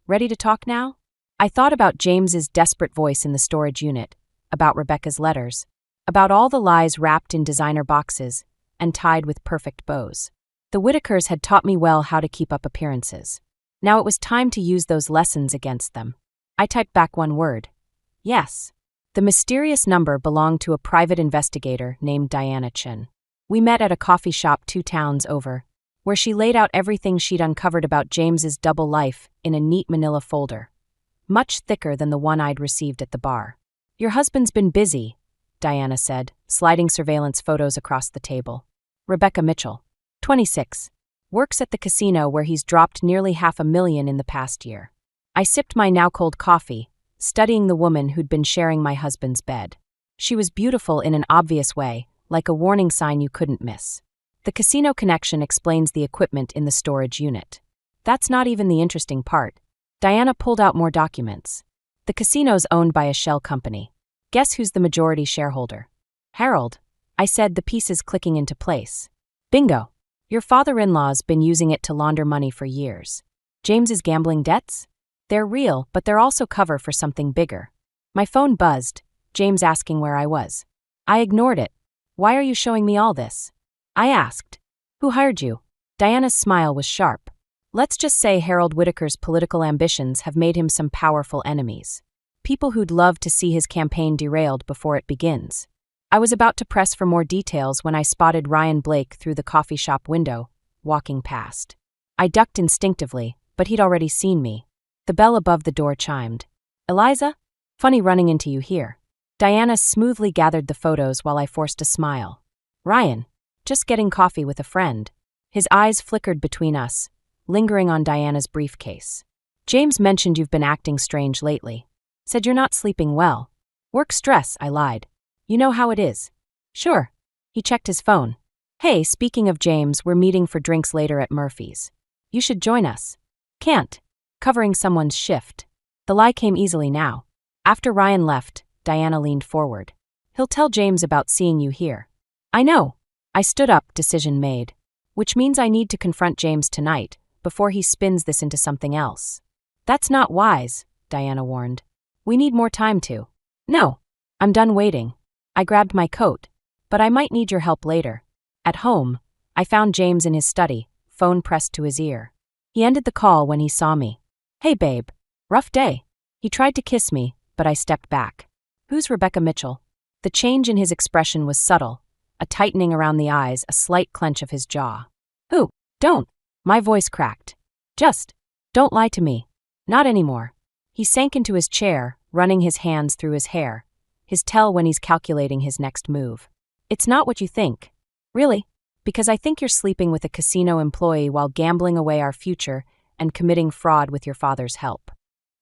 Ready to talk now? I thought about James's desperate voice in the storage unit, about Rebecca's letters, about all the lies wrapped in designer boxes and tied with perfect bows. The Whitakers had taught me well how to keep up appearances. Now it was time to use those lessons against them. I typed back one word. Yes. The mysterious number belonged to a private investigator named Diana Chen. We met at a coffee shop 2 towns over, where she laid out everything she'd uncovered about James's double life in a neat manila folder, much thicker than the one I'd received at the bar. Your husband's been busy, Diana said, sliding surveillance photos across the table. Rebecca Mitchell, 26, works at the casino where he's dropped nearly $500,000 in the past year. I sipped my now-cold coffee, studying the woman who'd been sharing my husband's bed. She was beautiful in an obvious way, like a warning sign you couldn't miss. The casino connection explains the equipment in the storage unit. That's not even the interesting part. Diana pulled out more documents. The casino's owned by a shell company. Guess who's the majority shareholder? Harold. I said, the pieces clicking into place. Bingo. Your father-in-law's been using it to launder money for years. James's gambling debts? They're real, but they're also cover for something bigger. My phone buzzed, James asking where I was. I ignored it. Why are you showing me all this? I asked. Who hired you? Diana's smile was sharp. Let's just say Harold Whitaker's political ambitions have made him some powerful enemies. People who'd love to see his campaign derailed before it begins. I was about to press for more details when I spotted Ryan Blake through the coffee shop window, walking past. I ducked instinctively, but he'd already seen me. The bell above the door chimed. Eliza? Funny running into you here. Diana smoothly gathered the photos while I forced a smile. Ryan, just getting coffee with a friend. His eyes flickered between us, lingering on Diana's briefcase. James mentioned you've been acting strange lately. Said you're not sleeping well. Work stress, I lied. You know how it is. Sure. He checked his phone. Hey, speaking of James, we're meeting for drinks later at Murphy's. You should join us. Can't. Covering someone's shift. The lie came easily now. After Ryan left, Diana leaned forward. He'll tell James about seeing you here. I know. I stood up, decision made. Which means I need to confront James tonight, before he spins this into something else. That's not wise, Diana warned. We need more time to. No. I'm done waiting. I grabbed my coat. But I might need your help later. At home, I found James in his study, phone pressed to his ear. He ended the call when he saw me. Hey babe. Rough day. He tried to kiss me, but I stepped back. Who's Rebecca Mitchell? The change in his expression was subtle, a tightening around the eyes, a slight clench of his jaw. Who? Don't. My voice cracked. Just. Don't lie to me. Not anymore. He sank into his chair, running his hands through his hair. His tell when he's calculating his next move. It's not what you think. Really? Because I think you're sleeping with a casino employee while gambling away our future and committing fraud with your father's help.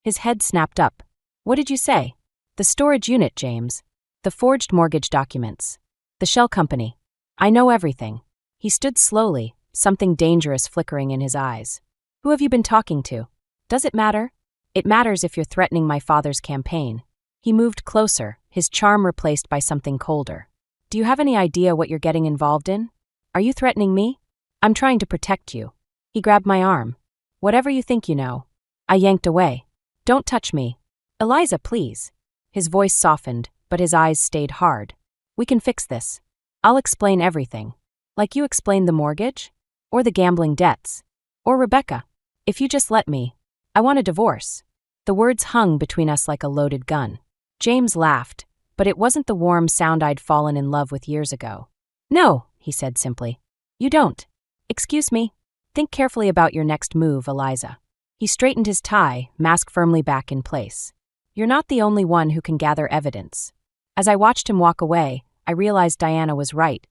His head snapped up. What did you say? The storage unit, James. The forged mortgage documents. The shell company. I know everything. He stood slowly, something dangerous flickering in his eyes. Who have you been talking to? Does it matter? It matters if you're threatening my father's campaign. He moved closer, his charm replaced by something colder. Do you have any idea what you're getting involved in? Are you threatening me? I'm trying to protect you. He grabbed my arm. Whatever you think you know. I yanked away. Don't touch me. Eliza, please. His voice softened, but his eyes stayed hard. We can fix this. I'll explain everything. Like you explained the mortgage? Or the gambling debts? Or Rebecca? If you just let me. I want a divorce. The words hung between us like a loaded gun. James laughed, but it wasn't the warm sound I'd fallen in love with years ago. No, he said simply. You don't. Excuse me. Think carefully about your next move, Eliza. He straightened his tie, mask firmly back in place. You're not the only one who can gather evidence. As I watched him walk away, I realized Diana was right.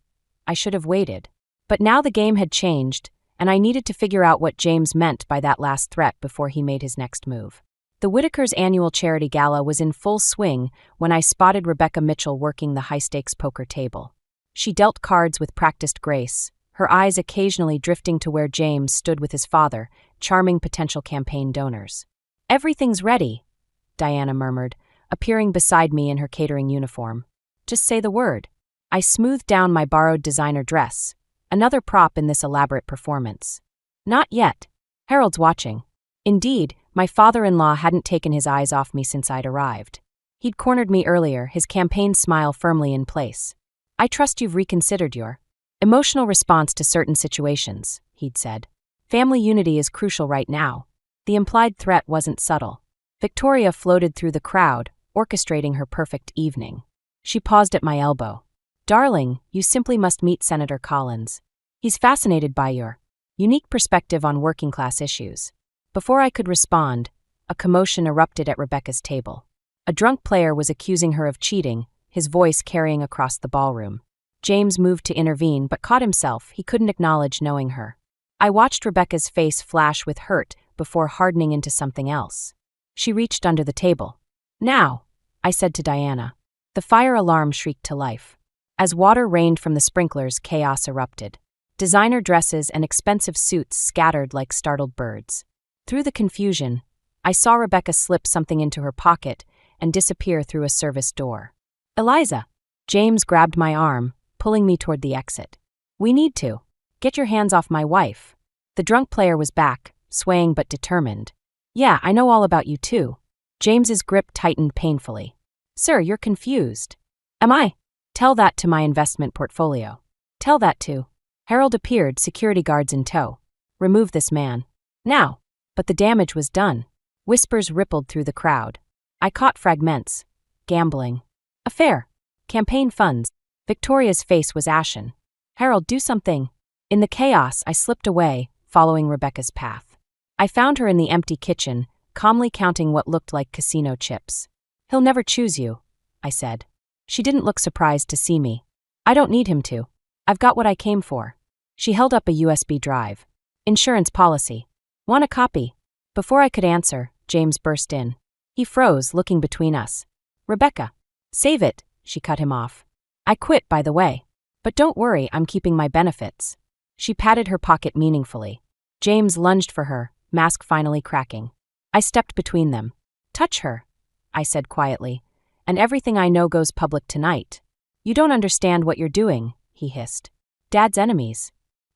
I should have waited. But now the game had changed, and I needed to figure out what James meant by that last threat before he made his next move. The Whitakers' annual charity gala was in full swing when I spotted Rebecca Mitchell working the high-stakes poker table. She dealt cards with practiced grace, her eyes occasionally drifting to where James stood with his father, charming potential campaign donors. Everything's ready, Diana murmured, appearing beside me in her catering uniform. Just say the word. I smoothed down my borrowed designer dress, another prop in this elaborate performance. Not yet. Harold's watching. Indeed, my father-in-law hadn't taken his eyes off me since I'd arrived. He'd cornered me earlier, his campaign smile firmly in place. I trust you've reconsidered your emotional response to certain situations, he'd said. Family unity is crucial right now. The implied threat wasn't subtle. Victoria floated through the crowd, orchestrating her perfect evening. She paused at my elbow. Darling, you simply must meet Senator Collins. He's fascinated by your unique perspective on working-class issues. Before I could respond, a commotion erupted at Rebecca's table. A drunk player was accusing her of cheating, his voice carrying across the ballroom. James moved to intervene but caught himself. He couldn't acknowledge knowing her. I watched Rebecca's face flash with hurt before hardening into something else. She reached under the table. Now, I said to Diana. The fire alarm shrieked to life. As water rained from the sprinklers, chaos erupted. Designer dresses and expensive suits scattered like startled birds. Through the confusion, I saw Rebecca slip something into her pocket and disappear through a service door. Eliza! James grabbed my arm, pulling me toward the exit. We need to. Get your hands off my wife. The drunk player was back, swaying but determined. Yeah, I know all about you too. James's grip tightened painfully. Sir, you're confused. Am I? Tell that to my investment portfolio. Tell that to. Harold appeared, security guards in tow. Remove this man. Now. But the damage was done. Whispers rippled through the crowd. I caught fragments. Gambling. Affair. Campaign funds. Victoria's face was ashen. Harold, do something. In the chaos, I slipped away, following Rebecca's path. I found her in the empty kitchen, calmly counting what looked like casino chips. "He'll never choose you," I said. She didn't look surprised to see me. "I don't need him to. I've got what I came for." She held up a USB drive. "Insurance policy. Want a copy?" Before I could answer, James burst in. He froze, looking between us. "Rebecca, save it," she cut him off. "I quit, by the way. But don't worry, I'm keeping my benefits." She patted her pocket meaningfully. James lunged for her, mask finally cracking. I stepped between them. "Touch her," I said quietly, "and everything I know goes public tonight." "You don't understand what you're doing," he hissed. "Dad's enemies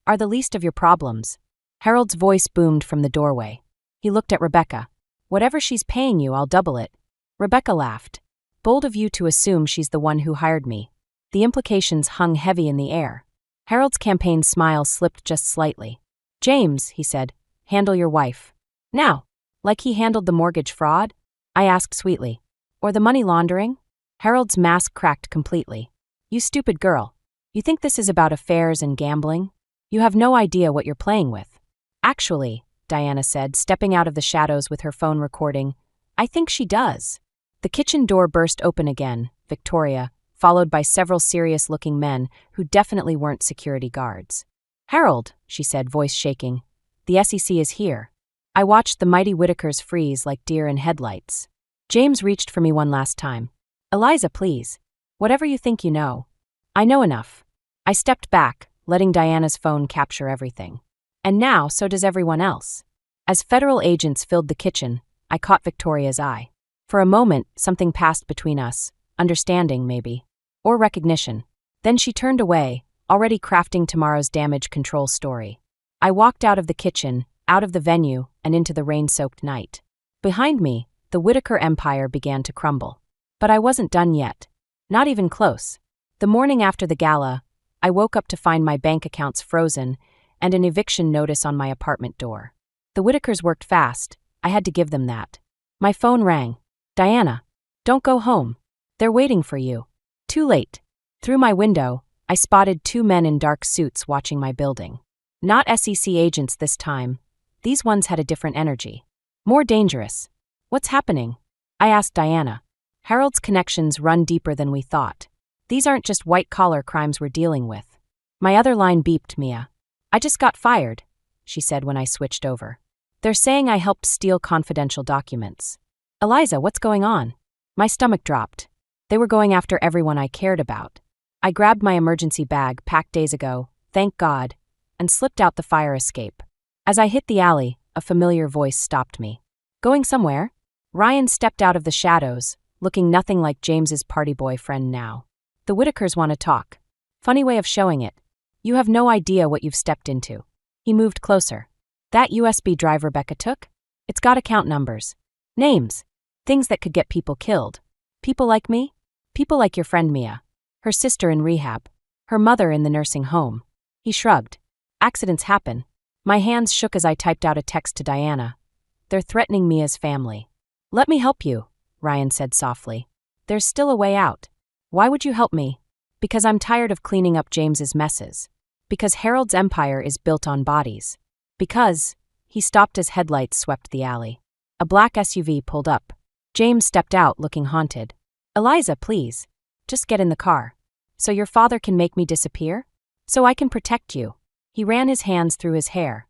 are the least of your problems." Harold's voice boomed from the doorway. He looked at Rebecca. "Whatever she's paying you, I'll double it." Rebecca laughed. "Bold of you to assume she's the one who hired me." The implications hung heavy in the air. Harold's campaign smile slipped just slightly. "James," he said, "handle your wife." "Now, like he handled the mortgage fraud?" I asked sweetly. "Or the money laundering?" Harold's mask cracked completely. "You stupid girl. You think this is about affairs and gambling? You have no idea what you're playing with." "Actually," Diana said, stepping out of the shadows with her phone recording, "I think she does." The kitchen door burst open again, Victoria, followed by several serious-looking men who definitely weren't security guards. "Harold," she said, voice shaking, "the SEC is here." I watched the mighty Whitakers freeze like deer in headlights. James reached for me one last time. "Eliza, please. Whatever you think you know." "I know enough." I stepped back, letting Diana's phone capture everything. And now, so does everyone else. As federal agents filled the kitchen, I caught Victoria's eye. For a moment, something passed between us, understanding maybe, or recognition. Then she turned away, already crafting tomorrow's damage control story. I walked out of the kitchen, out of the venue, and into the rain-soaked night. Behind me, the Whitaker empire began to crumble. But I wasn't done yet. Not even close. The morning after the gala, I woke up to find my bank accounts frozen and an eviction notice on my apartment door. The Whitakers worked fast. I had to give them that. My phone rang. "Diana, don't go home. They're waiting for you." Too late. Through my window, I spotted two men in dark suits watching my building. Not SEC agents this time. These ones had a different energy. More dangerous. "What's happening?" I asked Diana. "Harold's connections run deeper than we thought. These aren't just white-collar crimes we're dealing with." My other line beeped, Mia. "I just got fired," she said when I switched over. "They're saying I helped steal confidential documents." "Eliza, what's going on?" My stomach dropped. They were going after everyone I cared about. I grabbed my emergency bag, packed days ago, thank God, and slipped out the fire escape. As I hit the alley, a familiar voice stopped me. "Going somewhere?" Ryan stepped out of the shadows, looking nothing like James's party boy friend now. "The Whitakers want to talk." Funny way of showing it. "You have no idea what you've stepped into." He moved closer. "That USB drive Rebecca took? It's got account numbers. Names. Things that could get people killed. People like me? People like your friend Mia. Her sister in rehab. Her mother in the nursing home." He shrugged. "Accidents happen." My hands shook as I typed out a text to Diana. "They're threatening Mia's family." "Let me help you," Ryan said softly. "There's still a way out." "Why would you help me?" "Because I'm tired of cleaning up James's messes. Because Harold's empire is built on bodies. Because..." He stopped as headlights swept the alley. A black SUV pulled up. James stepped out, looking haunted. "Eliza, please. Just get in the car. So your father can make me disappear? So I can protect you." He ran his hands through his hair.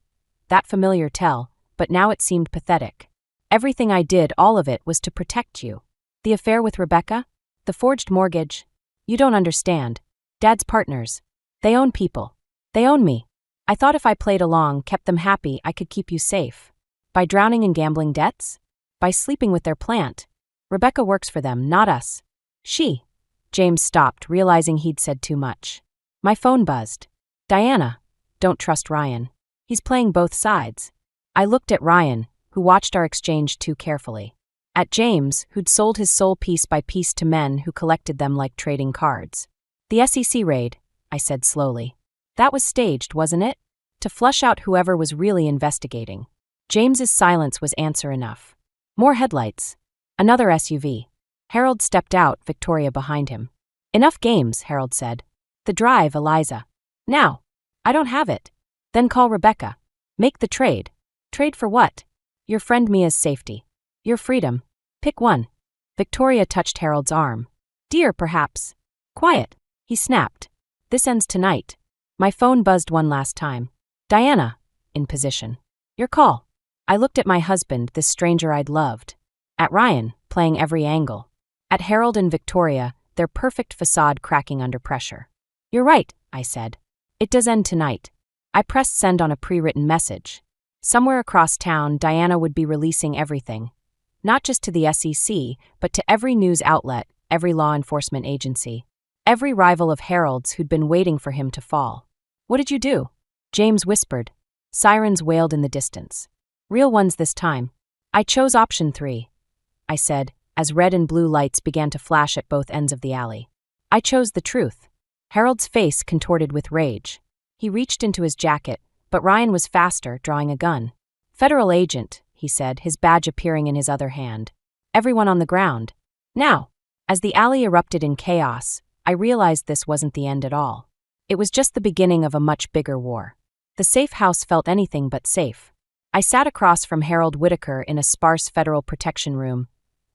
That familiar tell, but now it seemed pathetic. "Everything I did, all of it, was to protect you. The affair with Rebecca? The forged mortgage? You don't understand. Dad's partners. They own people. They own me. I thought if I played along, kept them happy, I could keep you safe. By drowning in gambling debts? By sleeping with their plant. Rebecca works for them, not us. She." James stopped, realizing he'd said too much. My phone buzzed. "Diana, don't trust Ryan. He's playing both sides." I looked at Ryan, who watched our exchange too carefully. At James, who'd sold his soul piece by piece to men who collected them like trading cards. "The SEC raid," I said slowly. "That was staged, wasn't it? To flush out whoever was really investigating." James's silence was answer enough. More headlights. Another SUV. Harold stepped out, Victoria behind him. "Enough games," Harold said. "The drive, Eliza." "Now." "I don't have it." "Then call Rebecca. Make the trade." "Trade for what?" "Your friend Mia's safety." Your freedom. Pick one. Victoria touched Harold's arm. Dear, perhaps. Quiet, he snapped. This ends tonight. My phone buzzed one last time. Diana, in position. Your call. I looked at my husband, this stranger I'd loved. At Ryan, playing every angle. At Harold and Victoria, their perfect facade cracking under pressure. You're right, I said. It does end tonight. I pressed send on a pre-written message. Somewhere across town, Diana would be releasing everything. Not just to the SEC, but to every news outlet, every law enforcement agency. Every rival of Harold's who'd been waiting for him to fall. What did you do? James whispered. Sirens wailed in the distance. Real ones this time. I chose option 3. I said, as red and blue lights began to flash at both ends of the alley. I chose the truth. Harold's face contorted with rage. He reached into his jacket, but Ryan was faster, drawing a gun. Federal agent, he said, his badge appearing in his other hand. Everyone on the ground. Now, as the alley erupted in chaos, I realized this wasn't the end at all. It was just the beginning of a much bigger war. The safe house felt anything but safe. I sat across from Harold Whitaker in a sparse federal protection room,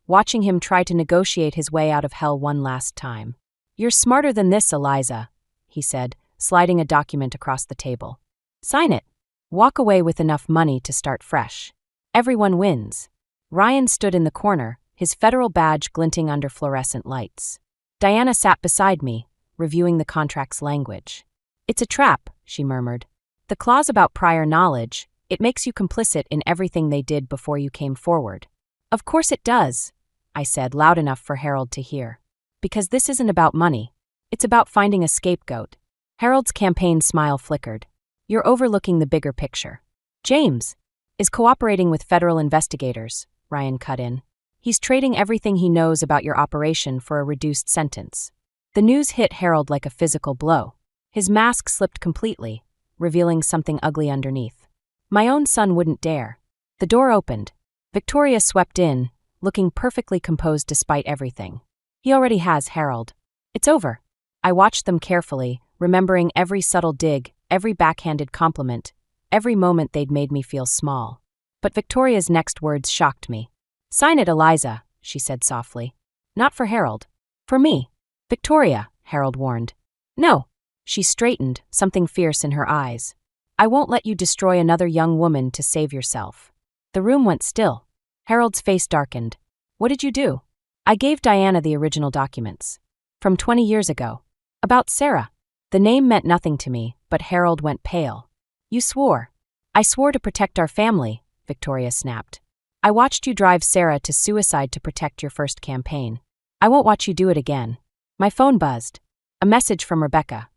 watching him try to negotiate his way out of hell one last time. You're smarter than this, Eliza, he said, sliding a document across the table. Sign it. Walk away with enough money to start fresh. Everyone wins. Ryan stood in the corner, his federal badge glinting under fluorescent lights. Diana sat beside me, reviewing the contract's language. It's a trap, she murmured. The clause about prior knowledge, it makes you complicit in everything they did before you came forward. Of course it does, I said, loud enough for Harold to hear. Because this isn't about money. It's about finding a scapegoat. Harold's campaign smile flickered. You're overlooking the bigger picture. James is cooperating with federal investigators, Ryan cut in. He's trading everything he knows about your operation for a reduced sentence. The news hit Harold like a physical blow. His mask slipped completely, revealing something ugly underneath. My own son wouldn't dare. The door opened. Victoria swept in, looking perfectly composed despite everything. He already has Harold. It's over. I watched them carefully, remembering every subtle dig, every backhanded compliment, every moment they'd made me feel small. But Victoria's next words shocked me. Sign it, Eliza, she said softly. Not for Harold. For me. Victoria, Harold warned. No. She straightened, something fierce in her eyes. I won't let you destroy another young woman to save yourself. The room went still. Harold's face darkened. What did you do? I gave Diana the original documents. From 20 years ago. About Sarah. The name meant nothing to me, but Harold went pale. You swore. I swore to protect our family, Victoria snapped. I watched you drive Sarah to suicide to protect your first campaign. I won't watch you do it again. My phone buzzed. A message from Rebecca.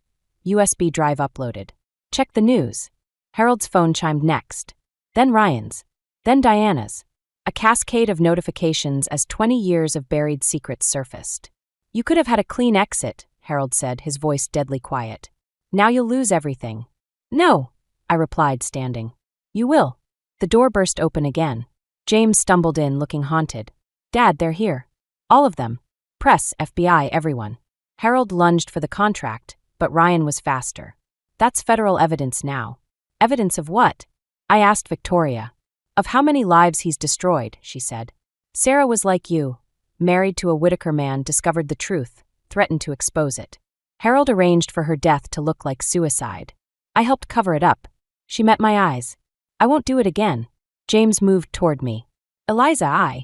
USB drive uploaded. Check the news. Harold's phone chimed next. Then Ryan's. Then Diana's. A cascade of notifications as 20 years of buried secrets surfaced. You could have had a clean exit, Harold said, his voice deadly quiet. Now you'll lose everything. No, I replied, standing. You will. The door burst open again. James stumbled in, looking haunted. Dad, they're here. All of them. Press, FBI, everyone. Harold lunged for the contract, but Ryan was faster. That's federal evidence now. Evidence of what? I asked Victoria. Of how many lives he's destroyed, she said. Sarah was like you. Married to a Whitaker man, discovered the truth, threatened to expose it. Harold arranged for her death to look like suicide. I helped cover it up. She met my eyes. I won't do it again. James moved toward me. Eliza,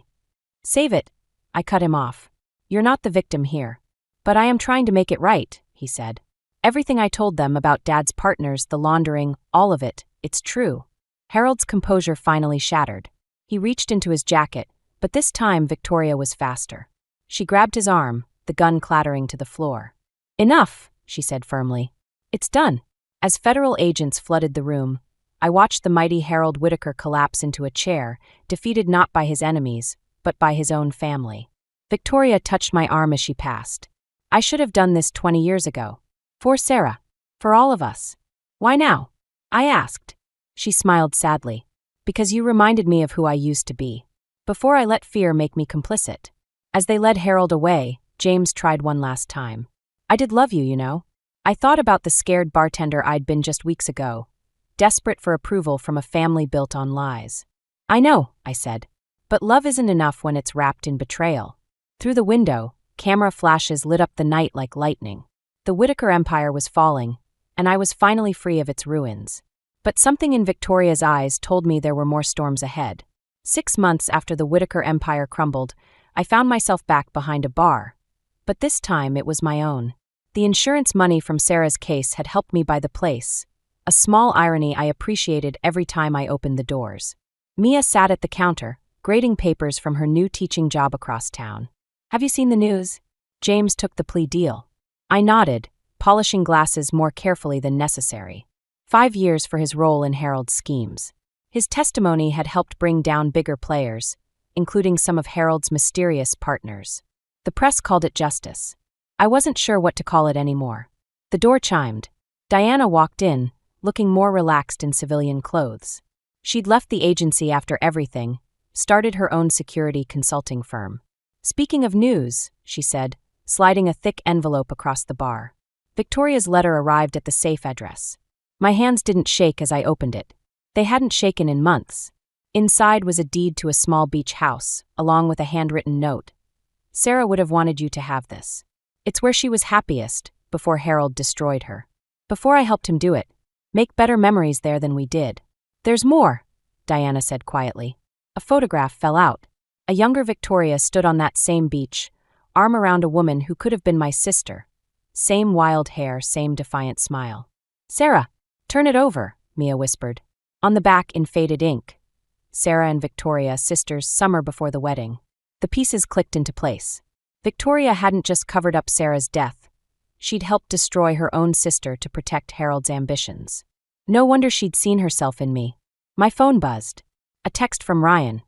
Save it. I cut him off. You're not the victim here. But I am trying to make it right, he said. Everything I told them about Dad's partners, the laundering, all of it, it's true. Harold's composure finally shattered. He reached into his jacket, but this time Victoria was faster. She grabbed his arm, the gun clattering to the floor. Enough, she said firmly. It's done. As federal agents flooded the room, I watched the mighty Harold Whitaker collapse into a chair, defeated not by his enemies, but by his own family. Victoria touched my arm as she passed. I should have done this 20 years ago. For Sarah. For all of us. Why now? I asked. She smiled sadly. Because you reminded me of who I used to be. Before I let fear make me complicit. As they led Harold away, James tried one last time. I did love you, you know. I thought about the scared bartender I'd been just weeks ago, desperate for approval from a family built on lies. I know, I said. But love isn't enough when it's wrapped in betrayal. Through the window, camera flashes lit up the night like lightning. The Whittaker Empire was falling, and I was finally free of its ruins. But something in Victoria's eyes told me there were more storms ahead. 6 months after the Whittaker Empire crumbled, I found myself back behind a bar. But this time it was my own. The insurance money from Sarah's case had helped me buy the place, a small irony I appreciated every time I opened the doors. Mia sat at the counter, grading papers from her new teaching job across town. "Have you seen the news? James took the plea deal." I nodded, polishing glasses more carefully than necessary. 5 years for his role in Harold's schemes. His testimony had helped bring down bigger players, including some of Harold's mysterious partners. The press called it justice. I wasn't sure what to call it anymore. The door chimed. Diana walked in, looking more relaxed in civilian clothes. She'd left the agency after everything, started her own security consulting firm. "Speaking of news," she said, sliding a thick envelope across the bar. Victoria's letter arrived at the safe address. My hands didn't shake as I opened it. They hadn't shaken in months. Inside was a deed to a small beach house, along with a handwritten note. "Sarah would have wanted you to have this. It's where she was happiest, before Harold destroyed her. Before I helped him do it, make better memories there than we did." "There's more," Diana said quietly. A photograph fell out. A younger Victoria stood on that same beach, arm around a woman who could have been my sister. Same wild hair, same defiant smile. "Sarah, turn it over," Mia whispered. On the back in faded ink, "Sarah and Victoria, sisters, summer before the wedding." The pieces clicked into place. Victoria hadn't just covered up Sarah's death. She'd helped destroy her own sister to protect Harold's ambitions. No wonder she'd seen herself in me. My phone buzzed. A text from Ryan.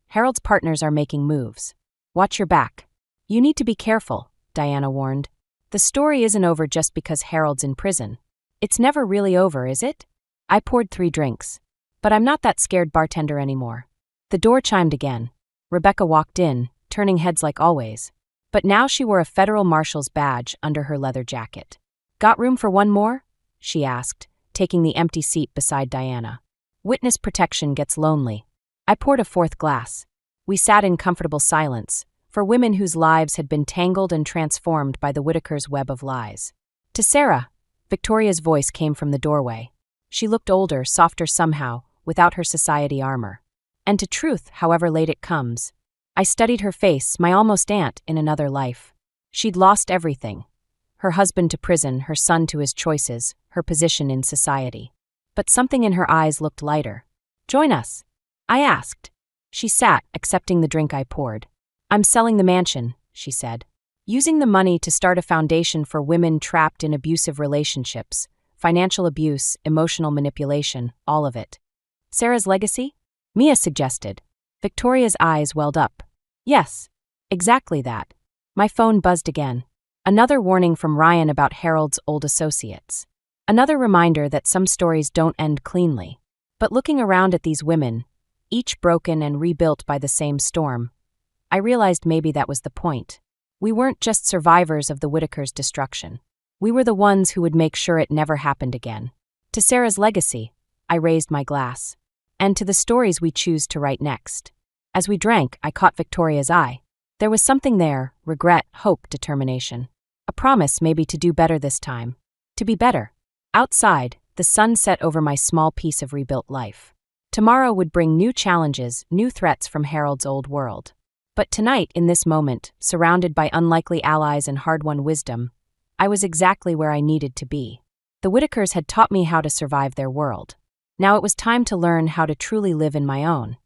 "Harold's partners are making moves. Watch your back." "You need to be careful," Diana warned. "The story isn't over just because Harold's in prison. It's never really over, is it?" I poured 3 drinks. But I'm not that scared bartender anymore. The door chimed again. Rebecca walked in, turning heads like always. But now she wore a federal marshal's badge under her leather jacket. "Got room for one more?" she asked, taking the empty seat beside Diana. "Witness protection gets lonely." I poured a 4th glass. We sat in comfortable silence, for women whose lives had been tangled and transformed by the Whittakers' web of lies. "To Sarah," Victoria's voice came from the doorway. She looked older, softer somehow, without her society armor. "And to Truth, however late it comes." I studied her face, my almost aunt in another life. She'd lost everything. Her husband to prison, her son to his choices, her position in society. But something in her eyes looked lighter. "Join us?" I asked. She sat, accepting the drink I poured. "I'm selling the mansion," she said. "Using the money to start a foundation for women trapped in abusive relationships, financial abuse, emotional manipulation, all of it." "Sarah's legacy?" Mia suggested. Victoria's eyes welled up. "Yes, exactly that." My phone buzzed again. Another warning from Ryan about Harold's old associates. Another reminder that some stories don't end cleanly. But looking around at these women, each broken and rebuilt by the same storm, I realized maybe that was the point. We weren't just survivors of the Whittakers' destruction. We were the ones who would make sure it never happened again. To Sarah's legacy, I raised my glass. And to the stories we choose to write next. As we drank, I caught Victoria's eye. There was something there, regret, hope, determination. A promise maybe to do better this time. To be better. Outside, the sun set over my small piece of rebuilt life. Tomorrow would bring new challenges, new threats from Harold's old world. But tonight, in this moment, surrounded by unlikely allies and hard-won wisdom, I was exactly where I needed to be. The Whittakers had taught me how to survive their world. Now it was time to learn how to truly live in my own.